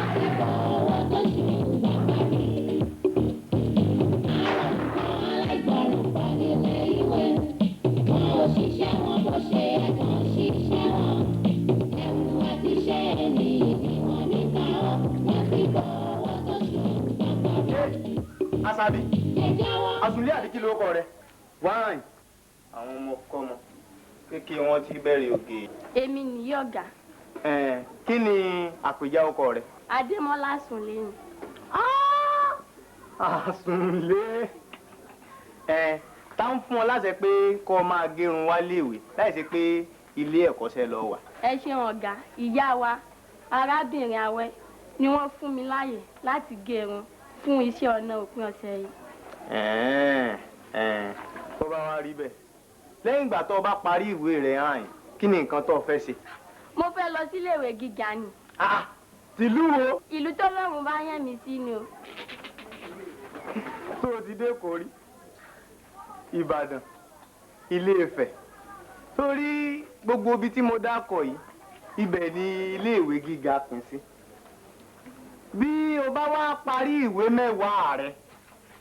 S5: àsìkò owó tó ṣùgbọ́n parí. àwọn olùkọ́ aláìgbọràn pọ̀ nínú ìwé wọn ò ṣiṣẹ́ wọn bó ṣe yẹ kàn ṣiṣẹ́ wọn ẹ̀wù àti iṣẹ́ ẹni ni wọ́n mi kọ́ àsìkò owó tó ṣùgbọ́n parí.
S3: Asabi Asunlé àdìkí ló kọ rẹ wáìn àwọn ọmọ kọmọ kékeré wọn ti bẹ̀rẹ̀ òkè.
S13: Èmi nìyí ọ̀gá.
S3: Kí ni àpèjá ọkọ rẹ.
S13: Adémọ́lá Àsùnlé ni.
S3: Àsùnlé tá ń fún ọ láṣẹ pé kó o máa gérun wá léèwé láì ṣe pé ilé ẹ̀kọ́ṣẹ́ lọ wà.
S13: Ẹ ṣeun ọ̀gá, ìyá wa arábìnrin Awẹ́ ni wọ́n fún mi láàyè láti gérun fún iṣẹ́ ọ̀nà òpin ọ̀sẹ̀ yìí.
S3: Tó bá wá rí bẹ́ẹ̀ lẹ́yìn ìgbà tó o bá parí ìwé rẹ̀ hàn kí ni nǹkan tó o fẹ́ ṣe.
S13: Mo fẹ́ lọ síléèwé gíga ni.
S3: Tìlú wo.
S13: Ìlú tó lọ́rùn bá yàn mí sí ni o.
S3: Tó o ti dé Kòrí Ìbàdàn Ilé Ifẹ̀ torí gbogbo ibi tí mo dákọ̀ yìí ibẹ̀ ni iléèwé gíga pín sí. Bí o bá wá parí ìwé mẹ́wàá rẹ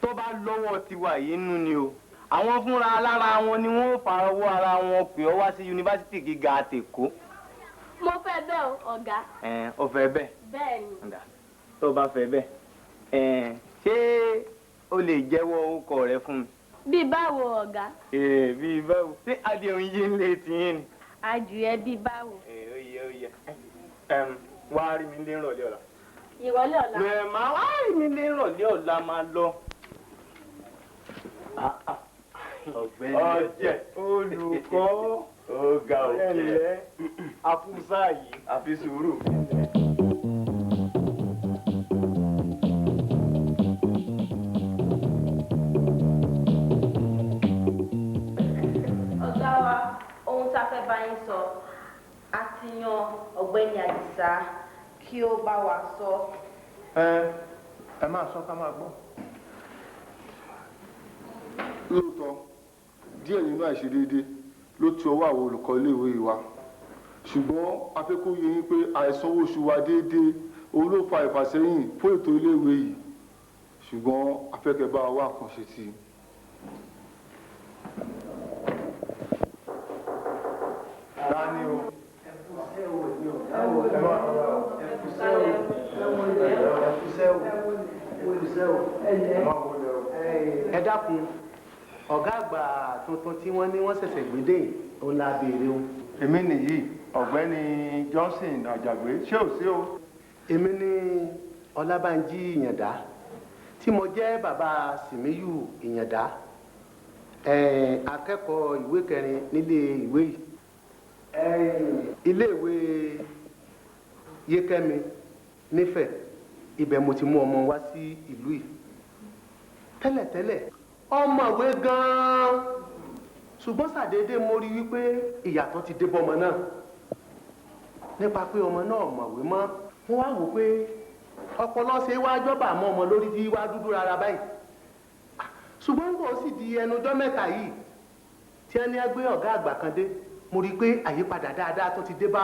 S3: tó bá lọ́wọ́ tiwa yìí nú ni o àwọn fúnra alára wọn ni wọ́n fa owó ara wọn pè ọ́ wá sí yunifásitì gíga àtẹ̀kọ́.
S13: Mo fẹ́ bẹ́ẹ̀ o ọ̀gá.
S3: O fẹ́ bẹ́ẹ̀.
S13: Bẹ́ẹ̀ ni.
S3: Tó o bá fẹ́ bẹ́ẹ̀ ṣé o lè jẹ́wọ́ orúkọ rẹ fún mi.
S13: Bí báwo ọ̀gá.
S3: Bí báwo ṣé adìẹ yé ń lé tiyín ni.
S13: Adìẹ bí báwo.
S3: Ó yẹ wá rí mi lé ìrọ̀lẹ́ ọ̀la.
S13: Ìrọ̀lẹ́ ọ̀la.
S3: Máa wá rí mi lé ìrọ̀lẹ́ ọ̀la máa lọ. Ọ̀jẹ̀ olùkọ́ ọ̀gá ọ̀jẹ̀ afúnṣá yìí àfi sùúrù.
S13: Ọ̀gá wa ohun tá a fẹ́ bá yín sọ a ti yan ọ̀gbẹ́ni Àdìsá kí ó bá wa sọ.
S2: Ẹ máa sọ ká máa gbọ́. Lóòótọ́ díẹ̀ nínú àìṣedéédé ló ti ọwọ́ àwọn olùkọ́ iléèwé yìí wá ṣùgbọ́n a fẹ́ kó yé yín pé àìsanwó oṣù wa déédéé òun ló fa ìfàsẹ́yìn fún ètò iléèwé yìí ṣùgbọ́n a fẹ́ kẹ́ bá wa wá àkànṣe sí i. Dání o.
S3: ẹ dákun ọ̀gá àgbà tuntun tí wọ́n ní wọ́n ṣẹ̀ṣẹ̀ gbé dé òun la béèrè o.
S2: èmi nìyí ọ̀gbẹ́ni Johnson Àjàgbé ṣé ò sí o.
S3: èmi ní Ọlábánjí Ìyàndá tí mo jẹ́ bàbá Sìmíyù Ìyàndá akẹ́kọ̀ọ́ ìwé kẹrin nílé ìwé yìí iléèwé Yékẹ́mi nífẹ̀ẹ́ ibẹ̀ mo ti mú ọmọ wá sí ìlú yìí tẹ́lẹ̀tẹ́lẹ̀ ọmọwé gan-an ṣùgbọ́n ṣàdédé mo rí wípé ìyàtọ̀ ti dé bọ́mọ náà nípa pé ọmọ náà mọ̀wé mọ́ wọ́n wá wò pé ọpọlọ ṣe wá jọba mọ́ ọmọ lórí tí wá dúdú rárá báyìí ṣùgbọ́n kò sì di ẹnujọ́ mẹ́ta yìí tí ẹni ẹgbẹ́ ọ̀gá àgbà kan dé mo rí i pé àyípadà dáadáa tó ti dé bá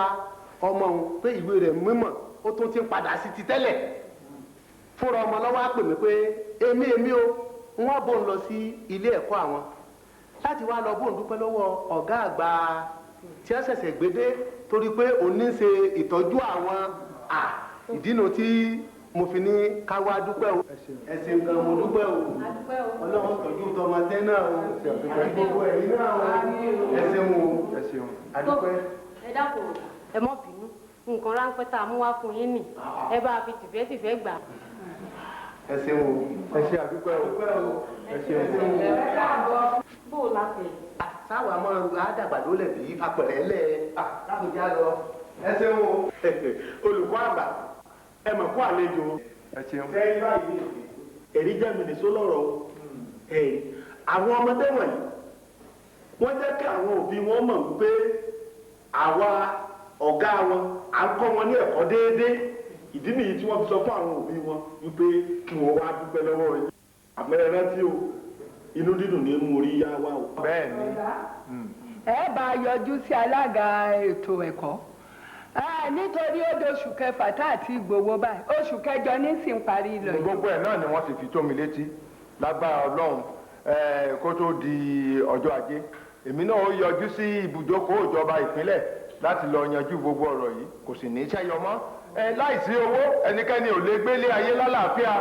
S3: ọmọ òun pé ìwé rẹ̀ mímọ̀ ó tún ti ń padà sí ti tẹ́lẹ̀ fúnra ọmọ lọ́wọ́ á pè mí pé èmi o wọ́n bò ń lọ sí ilé ẹ̀kọ́ àwọn láti wá lọ bò ń dúpẹ́ lọ́wọ́ ọ̀gá àgbà tí wọ́n ṣẹ̀ṣẹ̀ gbé dé torí pé òun ní ṣe ìtọ́jú àwọn ìdínà tí mo fi ní ká wá dúpẹ́ o ẹ̀sìn nǹkan mo dúpẹ́ o ọlọ́run tọ́jú tọmọdé náà o àti gbogbo ẹ̀yin náà o ẹ̀sìn o àdúpẹ́.
S13: ẹ dákun ẹ mọ́ bínú nǹkan ráńpẹ́ tá a mú wá fún yín nì ẹ bá a fi tìfẹ́tìfẹ́ gbà.
S3: ẹ̀sìn o ẹ̀sìn àdúpẹ́ o ẹ̀sìn o.
S13: bó o láti.
S3: sáwọn àmọ́ àdàgbà ló lẹ̀ bí apẹ̀rẹ̀ lẹ̀ láwùjá lọ ẹ̀sìn o.
S10: olùkọ́ àgbà ẹ mọ̀ kó àlejò sẹ́yìn báyìí èrí jẹ́ mìnísó lọ́rọ̀ àwọn ọmọdé wọ̀nyí wọ́n jẹ́ kí àwọn òbí wọn mọ̀ wípé àwa ọ̀gá wọn à ń kọ́ wọn ní ẹ̀kọ́ déédéé ìdí nìyí tí wọ́n fi sọ fún àwọn òbí wọn wípé kí wọ́n wá dúpẹ́ lọ́wọ́ yìí àmẹ́rẹ́ rántí o inú dídùn ní mú orí yá wa o.
S2: bẹ́ẹ̀ni.
S12: ẹ bá yọjú sí alága ètò ẹ̀kọ́ nítorí ó doṣù kẹfà tá àti gbowó báyìí oṣù kẹjọ ní sì ń parí lọ.
S2: gbogbo ẹ̀ náà ni wọ́n ti fi tó mi létí lágbára Ọlọ́run kó tó di ọjọ́ ajé èmi náà ó yọjú sí ibùjókòó ìjọba ìpínlẹ̀ láti lọ yanjú gbogbo ọ̀rọ̀ yìí kò sì ní í ṣẹ́yọ mọ́ láìsí owó ẹnikẹ́ni ò lè gbélé ayé lálàáfíà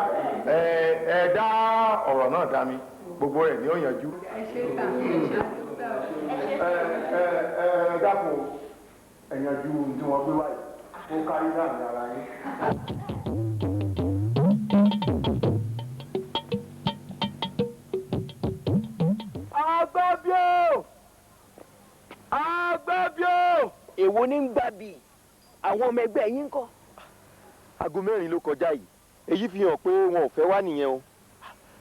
S2: ẹ dá ọ̀rọ̀ náà dá mi gbogbo rẹ̀ ni ó yanjú.
S12: ẹ ṣe kà
S2: ẹ dákun ẹ̀yànjú tí wọ́n gbé wáyé ó kárí láàrin ara yín.
S8: Agbábíò! Agbábíò! Èwo ní ń gbàbí? Àwọn ọmọ ẹgbẹ́ yín ńkọ́?
S14: Aago 4 ló kọjá yìí. Èyí fi hàn pé wọn ò fẹ́ wá nìyẹn o.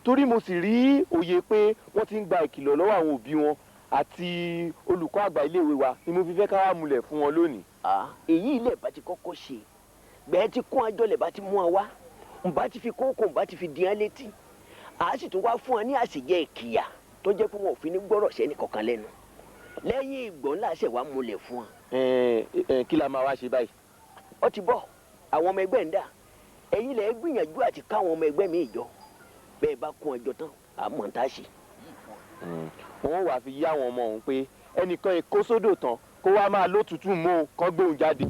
S14: Torí mo sì rí òye pé wọ́n ti ń gba ìkìlọ̀ lọ́wọ́ àwọn òbí wọn àti olùkọ́ àgbà iléèwé wa ni mo fi fẹ́ ká wá múlẹ̀ fún wọn lónìí.
S8: Èyí ilẹ̀ bá ti kọ́kọ́ ṣe. Bẹ́ẹ̀ ti kún àjọlẹ̀ bá ti mú wa wá. Ǹbá ti fi kókò ǹbá ti fi dìyàn létí. À sì tún wá fún wa ní àṣejẹ ìkìyà tó jẹ́ pé wọn ò fi ní gbọ́rọ̀ sẹ́ni kankan lẹ́nu. Lẹ́yìn ìgbọ̀n láṣẹ wa múlẹ̀ fún wa.
S14: Kí la máa wá ṣe báyìí?
S8: Ó ti bọ̀ àwọn ọmọ ẹgbẹ́ ń dà. Ẹ̀yin lẹ gbìyànjú àti káwọn ọmọ ẹgbẹ́ mi ìjọ. Bẹ́ẹ̀ bá kún ọjọ́ tán àmọ́ tá a ṣe.
S14: Wọ́n wàá fi yá àwọn ọmọ òun pé ẹnìkan èkó sódò tán kó wá máa lótùtù mọ́ o kán gbóhùn jáde.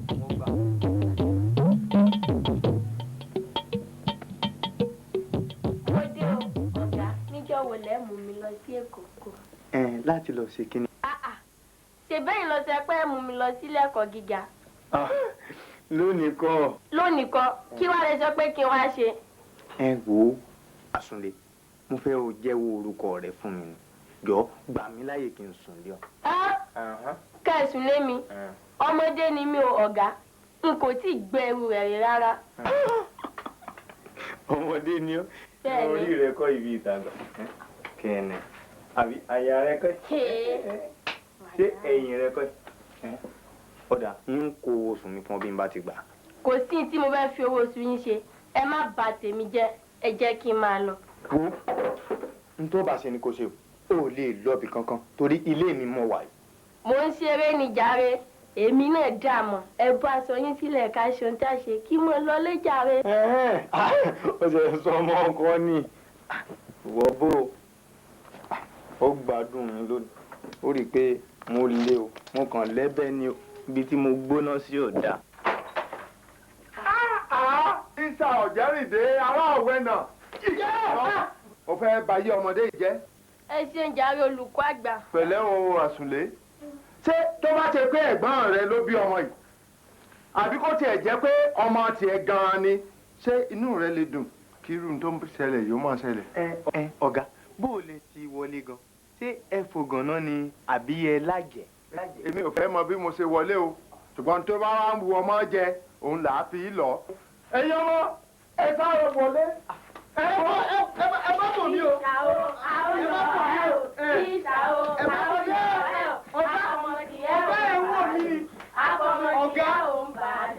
S13: wọ́n dé o ọ̀gá níjọ́ wo lẹ́ mú mi lọ sí Èkó kò.
S3: láti lọ ṣe kínní.
S13: ṣe bẹ́ẹ̀ lọ sẹ pé mú mi lọ sílé ẹ̀kọ́ gíga.
S3: lónìí kọ́.
S13: lónìí kọ́ kí wàá lè sọ pé kí n wá ṣe.
S3: ẹ wo Àsùnlé mo fẹ́ o jẹ́wọ́ orúkọ rẹ fún mi jọ gbà mí láyè kí n sùn lé ọ.
S13: kẹ̀sùn lé mi ọmọdé ni mi ò ọ̀gá n kò tí ì gbé ẹrù rẹ̀ rí rárá.
S3: ọmọdé ni ọ
S13: Bẹ́ẹ̀ni.
S3: orí rẹ kọ́ ibi ìtagbà kẹ́ẹ̀nẹ̀ àbí àyà rẹ kọ́ ṣé ẹ̀yìn rẹ kọ́ ọ̀dà ń kó oṣù mi fún ọ bí n bá ti gbà.
S13: kò sí tí mo fẹ́ fi owó oṣù yín ṣe ẹ má bà tèmi jẹ́ ẹ jẹ́ kí n máa lọ.
S3: wo n tó bá ṣe ni kò ṣe o ò lè lọ́ọ̀bì kankan torí ilé mi mọ̀ wáyé.
S13: mo ń ṣeré ní jàre èmi náà dà mọ́ ẹ bá aṣọ yín sílẹ̀ ká ṣe ohun tá a ṣe kí mo lọ lé jàre.
S3: ó ṣe sọ ọmọ ọkọ ni ìwọ bó ó gbádùn mi lónìí ó rí i pé mo lé o mo kàn lẹ́bẹ̀ẹ́ ni o ibi tí mo gbóná sí ò dáa.
S2: Ìsà ọ̀jẹ́rìndé ará òwe náà o fẹ́ bayé ọmọdé jẹ́.
S13: ẹ ṣe ń jàre olùkọ́ àgbà.
S2: pẹ̀lẹ́ o àsùnlé ṣé tó bá ṣe pé ẹ̀gbọ́n rẹ ló bí ọmọ yìí àbí kó tiẹ̀ jẹ́ pé ọmọ tiẹ̀ gan-an ni ṣé inú rẹ lè dùn kí irú tó ń ṣẹlẹ̀ yóò máa ṣẹlẹ̀.
S3: ọ̀gá bó o lè ti wọlé gan ṣé ẹ fò gànà ni àbí ẹ lájẹ.
S2: èmi ò fẹ́ mọ bí mo ṣe wọlé o ṣùgbọ́n tó bá wá ń wu ọmọ jẹ òun là á fi lọ. ẹ̀yin ọmọ ẹ sáré wọlé ẹ má tò mí o ẹ má tò mí o ẹ má tò mí o ọ̀gá ẹ wò mí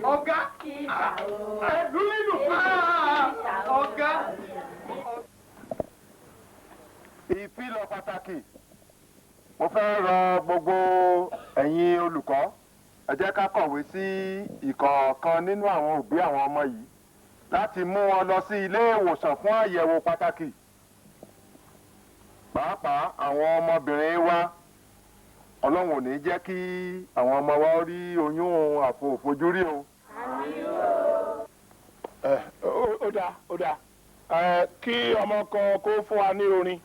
S2: ọ̀gá ẹ lùlù ọ̀gá. ìfilọ̀ pàtàkì mo fẹ́ rọ gbogbo ẹ̀yin olùkọ́ ẹ jẹ́ ká kọ̀wé sí ìkọ̀ọ̀kan nínú àwọn òbí àwọn ọmọ yìí láti mú wọn lọ sí ilé ìwòsàn fún àyẹ̀wò pàtàkì pàápàá àwọn ọmọbìnrin wa ọlọ́run ò ní jẹ́ kí àwọn ọmọ wa rí oyún àfòfojúrí o.
S9: ó dáa kí ọmọ kan kó fún wa ní orin.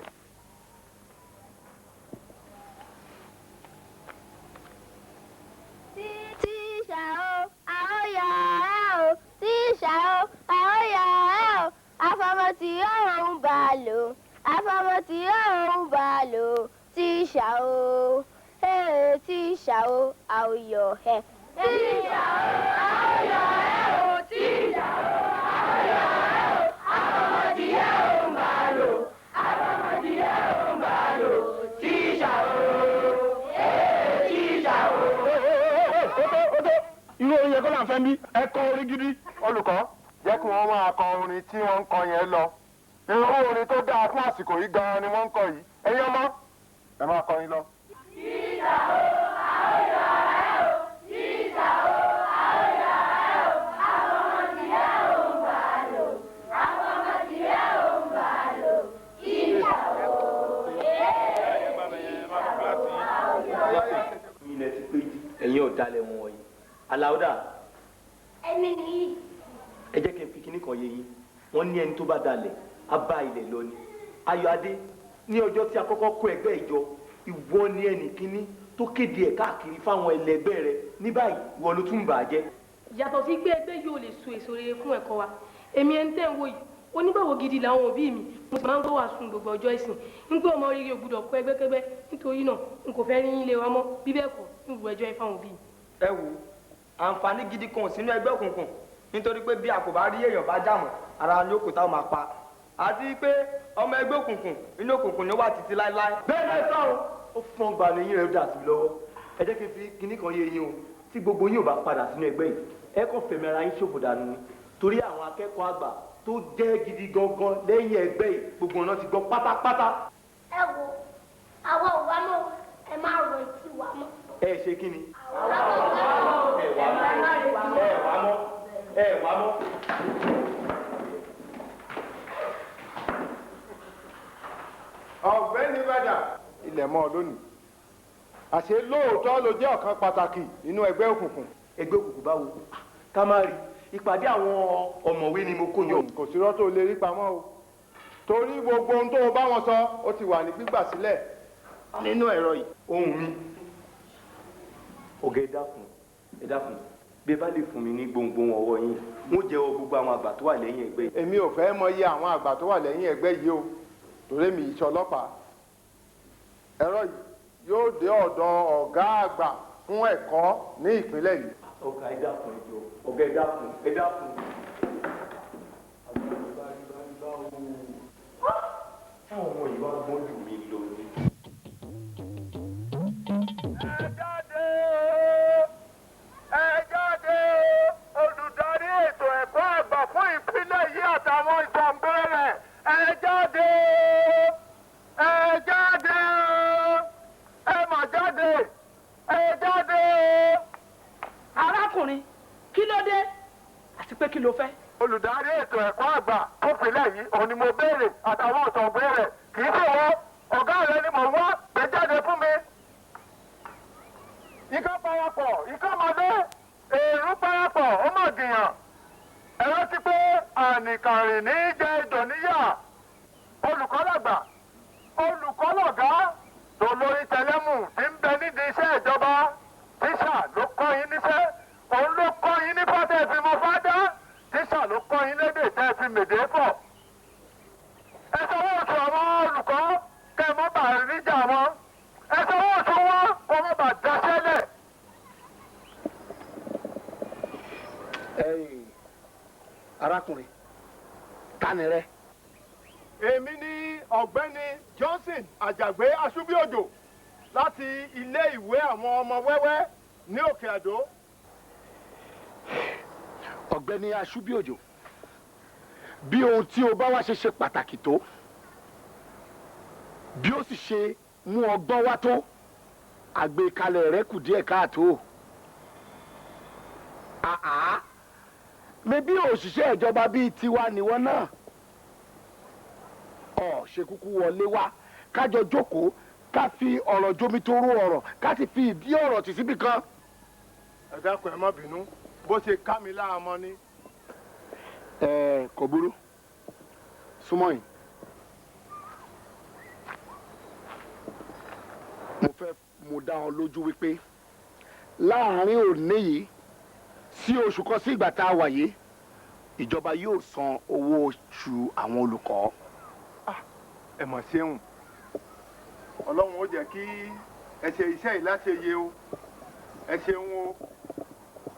S7: Tíṣà o, a ó yọ ẹ́ o. Tíṣà o, a ó yọ ẹ́ o. Afọmọ tí òun bá lò. Afọmọ tí òun bá lò. Tíṣà o, tíṣà o, a ó yọ ẹ́. Tíṣà o, a ó yọ ẹ́ o. Tíṣà o, a ó yọ ẹ́ o. Afọmọ tí òun bá lò. Afọmọ tí òun bá lò. Tíṣà o, tíṣà o.
S2: irú orin yẹn kọ́ là ń fẹ́ bí ẹ kọ orin gidi. olùkọ́ jẹ́ kí wọ́n máa kọ orin tí wọ́n ń kọ yẹn lọ. irú orin tó dáa fún àsìkò yìí gan-an ni wọ́n ń kọ yìí. ẹ̀yin ọmọ ẹ máa kọrin lọ.
S7: Tíṣà o, a ó yọ ẹ́ o. Tíṣà o, a ó yọ ẹ́ o. Afọmọ tí òun bá lò. Afọmọ tí òun bá lò. Tíṣà o,
S3: ilẹ̀ ti pé ẹ̀yin ọ̀dàlẹ̀ wọn wọ̀nyí. aláwọ̀dà.
S7: ẹni nìyí.
S3: ẹ jẹ́ kí n fi kinní kan yé yín wọ́n ní ẹni tó bá dalẹ̀ á bá ilẹ̀ lọ ni. Ayọ̀adé ní ọjọ́ tí a kọ́kọ́ kó ẹgbẹ́ ìjọ ìwọ ni ẹnì kínní tó kéde ẹ̀ káàkiri fáwọn ẹlẹgbẹ́ rẹ ní báyìí ìwọ ló tún bà á jẹ́.
S4: yàtọ̀ sí pé ẹgbẹ́ yóò lè so èso rere fún ẹ̀kọ́ wa èmi ẹni tẹ́ ń wò yìí onígbàwọ̀ gidi làwọn òbí mi mo sì máa ń gbọ́ wàásù gbogbo ọjọ́ ìsìn ń pé ọmọ rere ò gbúdọ̀ kó ẹgbẹ́kẹ́gbẹ́ nítorí náà n kò fẹ́ rí ilé wa mọ́ bí bẹ́ẹ̀ kọ́ ń bu ẹjọ́ ẹ fáwọn òbí mi.
S6: ẹ wo àǹfààní gidi kan sínú ẹgbẹ́ òkùnkùn nítorí pé bí a kò bá rí èèyàn bá jàmọ̀ ara ni ó kò táwọn máa pa àti pé ọmọ ẹgbẹ́ òkùnkùn inú òkùnkùn ni ó wà títí láéláé.
S3: bẹ́ẹ̀ ni sọ̀rọ̀ ó fọ́n gba ni yín rẹ̀ dà sí lọ́wọ́ ẹ jẹ́ kí n fi kinní kan yé yín o tí gbogbo yín ò bá padà sínú ẹgbẹ́ yìí ẹ kàn fẹ̀mí ara yín ṣòfò dànù ni torí àwọn akẹ́kọ̀ọ́ àgbà tó jẹ́ gidi gangan lẹ́yìn ẹgbẹ́ yìí gbogbo ọ̀nà ti gbọ́ pátápátá.
S7: ẹ wo àwa ò wá mọ́ ẹ má rọ etí wa mọ́.
S3: ẹ ṣe kí ni.
S11: ẹ wá mọ́.
S2: ọ̀gbẹ́ni bàdà ilẹ̀ mọ́ lónìí àṣé lóòótọ́ ló jẹ́ ọ̀kan pàtàkì nínú ẹgbẹ́ òkùnkùn.
S3: ẹgbẹ́ òkùnkùn báwo ká má rí ìpàdé àwọn ọ̀mọ̀wé ni mo kó yọ.
S2: kò sí rọ́ tó lè rí pamọ́ o torí gbogbo ohun tó o bá wọn sọ ó ti wà ní gbígbà sílẹ̀ nínú ẹ̀rọ yìí.
S3: ohun mi ọ̀gá ẹ dákun bí ẹ bá lè fún mi ní gbòǹgbòǹ ọwọ́ yín wọ́n jẹ́wọ́ gbogbo àwọn àgbà tó wà lẹ́yìn ẹgbẹ́ yìí.
S2: èmi ò fẹ́ mọ iye àwọn àgbà tó wà lẹ́yìn ẹgbẹ́ yìí o torí mi ìṣe ọlọ́pàá ẹ̀rọ yìí yóò dé ọ̀dọ̀ ọ̀gá àgbà fún ẹ̀kọ́ ní ìpínlẹ̀ yìí.
S3: ọ̀gá ẹ dákun ẹ jọ̀ọ́ ọ̀gá ẹ dákun ẹ dákun. táwọn ọmọ yìí wá gbọ́n jù mí lọ ni.
S2: ẹ jáde olùdarí ètò ẹ̀kọ́ àgbà fún ìpínlẹ̀ yìí àtàwọn ìsọ̀ǹgbé rẹ̀ ẹ jáde ẹ jáde ẹ mà jáde ẹ jáde.
S6: arákùnrin kí ló dé àti pé kí ló fẹ́.
S2: olùdarí ètò ẹ̀kọ́ àgbà fún ìpínlẹ̀ yìí òun ni mo béèrè àtàwọn ìsọ̀ǹgbé rẹ̀ kì í ṣòwò ọ̀gá rẹ̀ ni mò ń wá ẹ jáde fún mi. ikọ́ parapọ̀ ikọ́ mọdé èrú parapọ̀ ó mọ̀ gìyàn ẹ rántí pé ànìkànrìn ní jẹ́ ìdọ̀ níyà olùkọ́ làgbà olùkọ́ lọ̀gá tó lórí tẹlẹ́mù tí ń bẹ nídìí iṣẹ́ ìjọba tíṣà ló kọ́ yín níṣẹ́ òun ló kọ́ yín ní fọ́tẹ́ fi mọ fádá tíṣà ló kọ́ yín lédè tẹ́ fi mèdè pọ̀. ẹ sanwó oṣù àwọn olùkọ́ kẹ́ ẹ mọ́ bà ríjà wọn ẹ sanwó oṣù wọn kó mọ́ bà daṣẹ́lẹ̀.
S10: arákùnrin tani rẹ.
S2: èmi ni ọ̀gbẹ́ni Johnson Àjàgbé Aṣúbíòjò láti ilé ìwé àwọn ọmọ wẹ́wẹ́ ní Òkè Àdó.
S10: ọ̀gbẹ́ni Aṣúbíòjò bí ohun tí o bá wá ṣe pàtàkì tó bí ó sì ṣe mú ọgbọ́n wá tó àgbékalẹ̀ rẹ kù díẹ̀ káàtó. mebí òṣìṣẹ́ ìjọba bíi tiwa níwọ náà ṣe kúkú wọlé wá kájọ jókòó ká fi ọ̀rọ̀ jomitoro ọ̀rọ̀ ká sì fi ìdí ọ̀rọ̀ tì síbì kan.
S2: ẹ dákun ẹ má bínú bó ṣe ká mi láàmú ni.
S10: kò burú súnmọ́ yìí mo fẹ́ mo dá ọ lójú wípé láàárín òní yìí sí oṣù kan sí ìgbà tá a wà yìí ìjọba yóò san owó oṣù àwọn olùkọ́.
S2: ẹ mọ̀ ṣeun ọlọ́run ó jẹ́ kí ẹ ṣe iṣẹ́ yìí láṣeyẹ o ẹ ṣeun o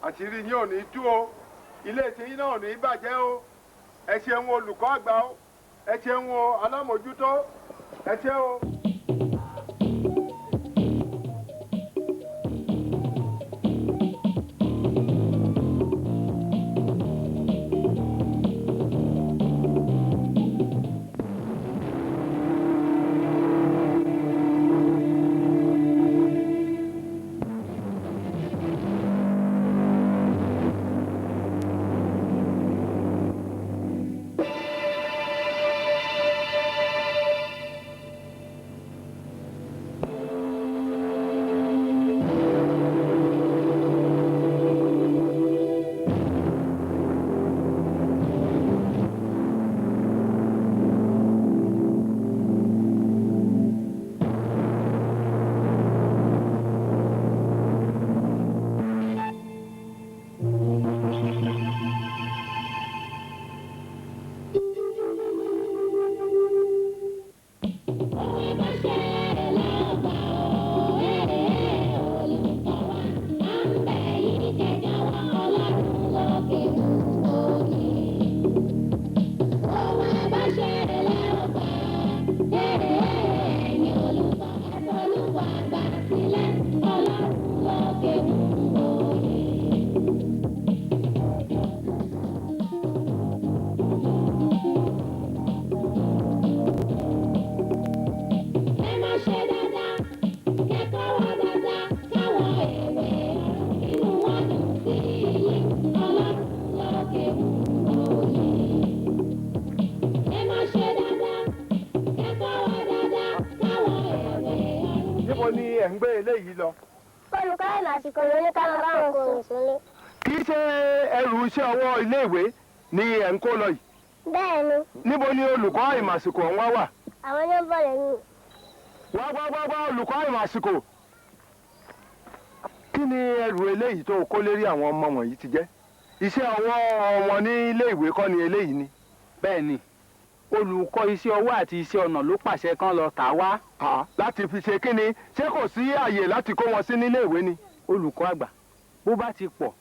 S2: àṣírí yín ò ní tú o ilé iṣẹ́ yín náà ò ní bàjẹ́ o ẹ ṣeun olùkọ́ àgbà o ẹ ṣeun o alámòjútó ẹ ṣe o. Iṣẹ́ ọwọ́ iléèwé ni ẹ̀ ń kó lọ yìí.
S7: Bẹ́ẹ̀ni.
S2: Níbo ni olùkọ́ ìmàsìkò ń wá wà?
S7: Àwọn ní bọ̀ lẹ́yìn.
S2: Wá olùkọ́ ìmàsìkò. Kí ni ẹrù eléyìí tó kó lérí àwọn ọmọ wọ̀nyí ti jẹ́? Iṣẹ́ ọwọ́ wọn ní iléèwé kọ́ ni eléyìí ni.
S15: Bẹ́ẹ̀ni olùkọ́ iṣẹ́ ọwọ́ àti iṣẹ́ ọnà ló pàṣẹ kán lọ tà wá.
S2: Láti fi ṣe kí ni? Ṣé kò sí àyè láti kó wọn sí níléèwé ni?
S15: Olùkọ́ àgbà bó bá ti pọ̀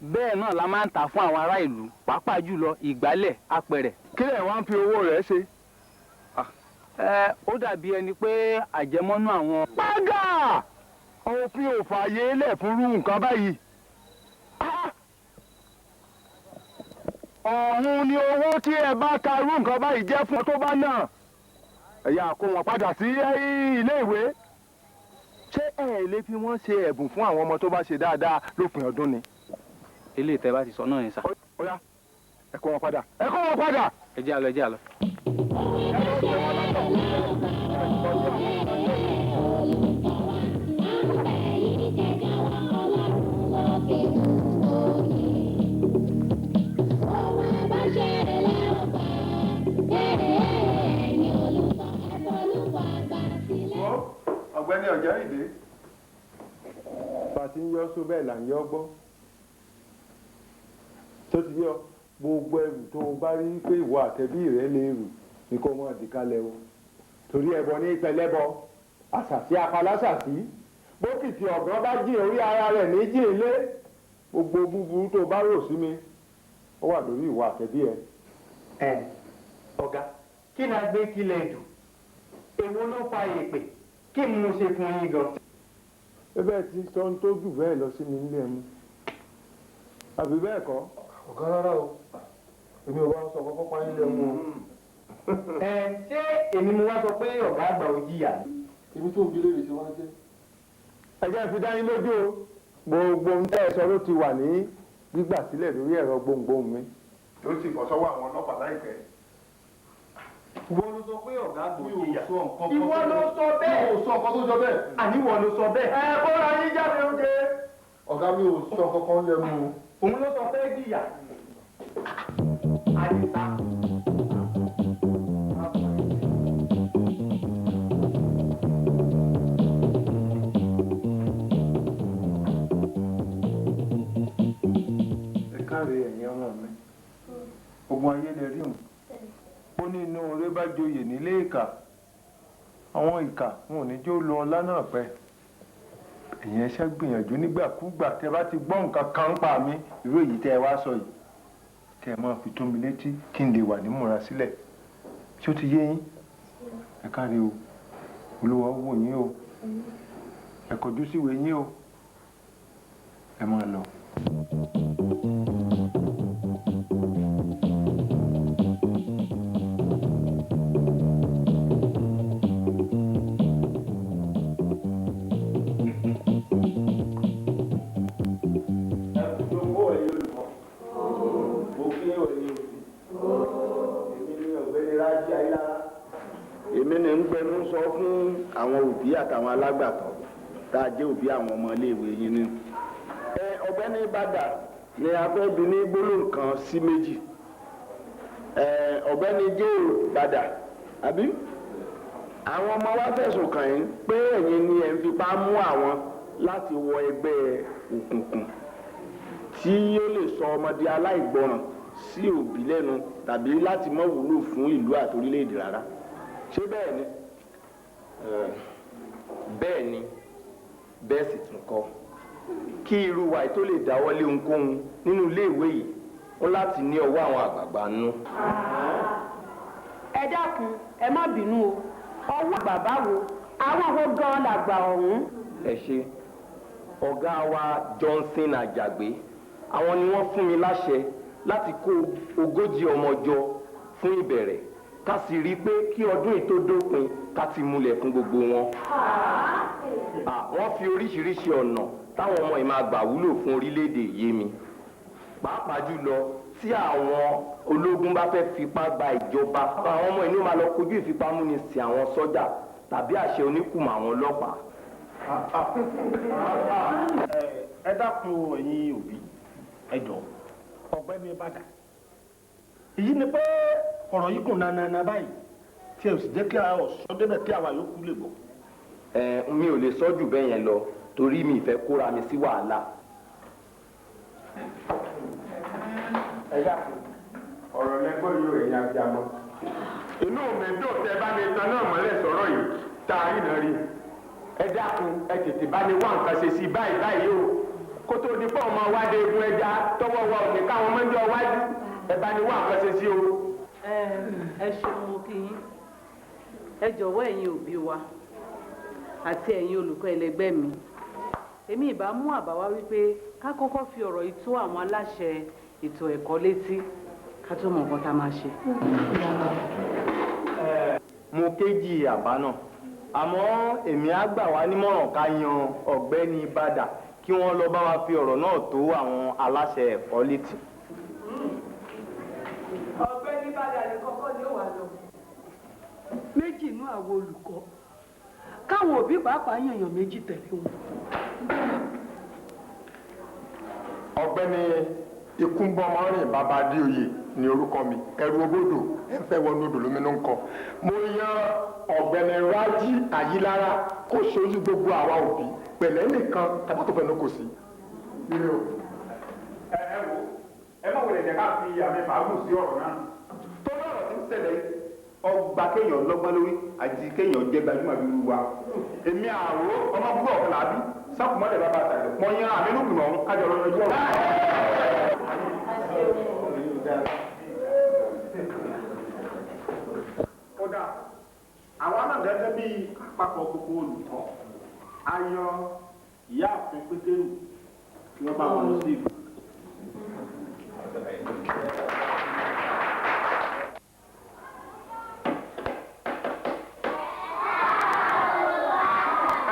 S15: bẹ́ẹ̀ náà la máa ń tà fún àwọn ará ìlú pàápàá jùlọ ìgbálẹ̀ apẹ̀rẹ̀.
S2: Kí lẹ̀ wá ń fi owó rẹ̀ ṣe?
S15: Ó dàbí ẹni pé àjẹmọ́nú àwọn.
S2: Págà! Òfin ò fààyè lẹ̀ fún irú nǹkan báyìí. Ọ̀hún ni owó tí ẹ bá ta irú nǹkan báyìí jẹ́ fún ọ tó bá náà. Ẹ̀yà kó wọn padà sí ilé ìwé. Ṣé ẹ lè fi wọ́n ṣe ẹ̀bùn fún àwọn ọmọ tó bá ṣe dáadáa lópin ọdún ni?
S15: Ilé ìtẹ́ bá ti sọ náà ni sà.
S2: Ó yá ẹ kó wọn padà. Ẹ kó wọn padà.
S15: Ẹ jẹ́ àlọ́ ẹ jẹ́ àlọ́.
S5: Ohun ẹ bá ṣe lẹ́wọ̀n bá
S2: ọ̀já ìdè bá ti ń yọ só bẹ́ẹ̀ là ń yọ gbọ́ tó ti yọ gbogbo ẹrù tó o bá rí pé ìwọ àtẹ̀bí rẹ lè rù ní kó mọ̀ dìkalẹ̀ o torí ẹbọ ní ìpẹlẹbọ àṣàṣì apalásàṣì bókìtì ọ̀gán bá jìn orí ara rẹ̀ ní jìn ilé gbogbo búburú tó bá rò sí mi ó wà lórí ìwọ àtẹ̀bí ẹ.
S3: ọ̀gá kí ni a gbé kílẹ̀ jù èwo ló fa èpè kí ni mo ṣe fún yín gan.
S2: ebe ti sọ ń tó jù bẹ́ẹ̀ lọ sí mi nílé ẹmu àbí bẹ́ẹ̀ kọ́.
S3: ọ̀gá rárá o èmi ò wá sọ kọ́kọ́ pa yín lẹ́mu o. ṣé èmi mo wá sọ pé ọ̀gá àgbà ò jìyà.
S2: ibi tó ń bi léèrè ṣe wá jẹ́. ẹjẹ́ fi dá yín lójú o gbogbo ń tẹ́ ẹ sọ ló ti wà ní gbígbà sílẹ̀ lórí ẹ̀rọ gbohùngbohùn mi. tó sì bọ́ sọ́wọ́ àwọn ọlọ́pàá láìpẹ́.
S3: ìwọ ló sọ pé ọ̀gá àgbà ò jìyà.
S2: ìwọ ló sọ bẹ́ẹ̀.
S3: mi ò sọ ọkọ tó jọ bẹ́ẹ̀. àní ìwọ ló sọ bẹ́ẹ̀.
S2: ẹ kó ra yín jáde oúnjẹ. ọ̀gá mi ò sọ kankan lẹ́nu o.
S3: òun ló sọ fẹ́ jìyà. àyíká.
S2: káre ẹ̀yin ọmọ mi ogun ayé lè rí òun ó ní inú oore bá joyè nílé ìkà àwọn ìkà wọn ò ní jó lo ọlá náà pẹ́ ẹ̀yin ẹṣẹ́ gbìyànjú nígbàkúgbà tẹ́ bá ti gbọ́ nǹkan kan pa mí irú èyí tẹ́ ẹ wá sọ yìí kẹ́ ẹ máa fi tó mi létí kí n lè wà nímúra sílẹ̀ ṣé ó ti yé yín ẹ káre o olúwa wò yín o ẹ kọjú síwèé yín o ẹ máa lọ.
S10: èmi ni ń gbẹnu sọ fún àwọn òbí àtàwọn alágbàtọ́ tá a jẹ́ òbí àwọn ọmọ iléèwé yín ní. ọ̀gbẹ́ni bàdà ni a fẹ́ bi ní gbólóhùn kan sí méjì. ọ̀gbẹ́ni jéèrò bàdà àbí àwọn ọmọ wa fẹ̀sùn kàn yín pé ẹ̀yin ni ẹ̀ ń fipá mú àwọn láti wọ ẹgbẹ́ òkùnkùn tí yóò lè sọ ọmọdé aláìgbọràn sí òbí lẹ́nu tàbí láti má wúlò fún ìlú àti orílẹ̀-èdè rárá ṣé bẹ́ẹ̀ ni.
S14: bẹ́ẹ̀ ni bẹ́ẹ̀ sì tún kọ́ kí irú wa tó lè dáwọ́lé ohunkóhun nínú iléèwé yìí ó láti ní ọwọ́ àwọn àgbààgbà nú.
S6: ẹ dákun ẹ má bínú o ọwọ́ bàbá wo àwọn wo gan làgbà ọ̀hún.
S14: ẹ ṣe ọ̀gá wa Johnson Àjàgbé àwọn ni wọ́n fún mi láṣẹ láti kó 40 ọmọ jọ fún ìbẹ̀rẹ̀ ká sì rí i pé kí ọdún yìí tó dópin ká ti múlẹ̀ fún gbogbo wọn. wọ́n fi oríṣiríṣi ọ̀nà táwọn ọmọ yìí máa gbà wúlò fún orílẹ̀-èdè yé mi pàápàá jùlọ tí àwọn ológun bá fẹ́ fipá gba ìjọba àwọn ọmọ inú máa lọ kojú ìfipámúnisìn àwọn sọ́jà tàbí àṣẹ oníkùmọ̀ àwọn ọlọ́pàá.
S10: ẹ dákun ẹ̀yin òbí ẹ jọ̀ọ́ ọ̀gbẹ́ni bàdà èyí ni pé ọ̀rọ̀ yìí kùn nanana báyìí tí ẹ ò sì jẹ́ kí a sọ débẹ̀ kí àwa yòókù lè gbọ́.
S14: mi ò lè sọ jù bẹ́ẹ̀ yẹn lọ torí mi ìfẹ́ kóra mi sí wàhálà.
S2: ẹ dákun ọ̀rọ̀ lẹ́gbọ́n yóò ẹ̀yìn abiyamọ. inú mi dùn tẹ bá ní tan náà mọ́lẹ̀ sọ̀rọ̀ yìí tá a rí náà rí. ẹ dákun ẹ tètè bá ní wá nǹkan ṣe sí báyìí báyìí o kó tó di pé ọmọ wa dé egun ẹja tọwọ́ wa ò ní káwọn mọ́jọ wájú ẹ bá ní wá nǹkan ṣe sí o.
S6: ẹ ṣeun mo kí yín ẹ jọ̀wọ́ ẹ̀yin òbí wa àti ẹ̀yin olùkọ́ ẹlẹgbẹ́ mi èmi ìbá mú àbá wá wípé ká kọ́kọ́ fi ọ̀rọ̀ yìí tó àwọn aláṣẹ ètò ẹ̀kọ́ létí ká tó mọ nǹkan tá a máa ṣe.
S14: mo kéjì àbá náà àmọ́ èmi á gbà wá nímọ̀ràn ká yan ọ̀gbẹ́ni Bàdà kí wọ́n lọ bá wa fi ọ̀rọ̀ náà tó àwọn aláṣẹ ẹ̀kọ́ létí.
S6: ọ̀gbẹ́ni Bàdà ní kọ́kọ́ ni ó wà lọ. méjì inú àwọn olùkọ́ káwọn òbí pàápàá yànyàn méjì tẹ̀lé wọn.
S2: ọ̀gbẹ́ni Ikúnbọ́mọrìn Babadéoyè ní orúkọ mi ẹrù obodò ẹ fẹ́ wọnú odò lóminú ń kọ mo yan ọ̀gbẹ́ni Rájí Àyílára kó ṣojú gbogbo àwa òbí pẹ̀lẹ́ nìkan tàbí tó fẹnu kò sí.
S11: ẹ má wọlé jẹ ká fi àmì fàágùn sí ọ̀rọ̀ náà. tó lọ́rọ̀ tí ń ṣẹlẹ̀ ọgbà kéèyàn lọ́gbọ́n lórí àti kéèyàn jẹ́ gbajúmọ̀ bí wíwú wa. èmi àrò ọmọ búrọ̀ ọ̀kan làbí sákùmọ́lẹ̀ bàbá àtàlẹ̀ mọ yan àmì lùgbìmọ̀ ọ̀hún kájọ lọ́jọ́ ọ̀rọ̀. kódà àwọn náà gẹ́gẹ́ bí àpapọ̀ gbogbo olùkọ́ a yan ìyáàfin Pétérù kí wọ́n bá wọn lọ sí ìlú.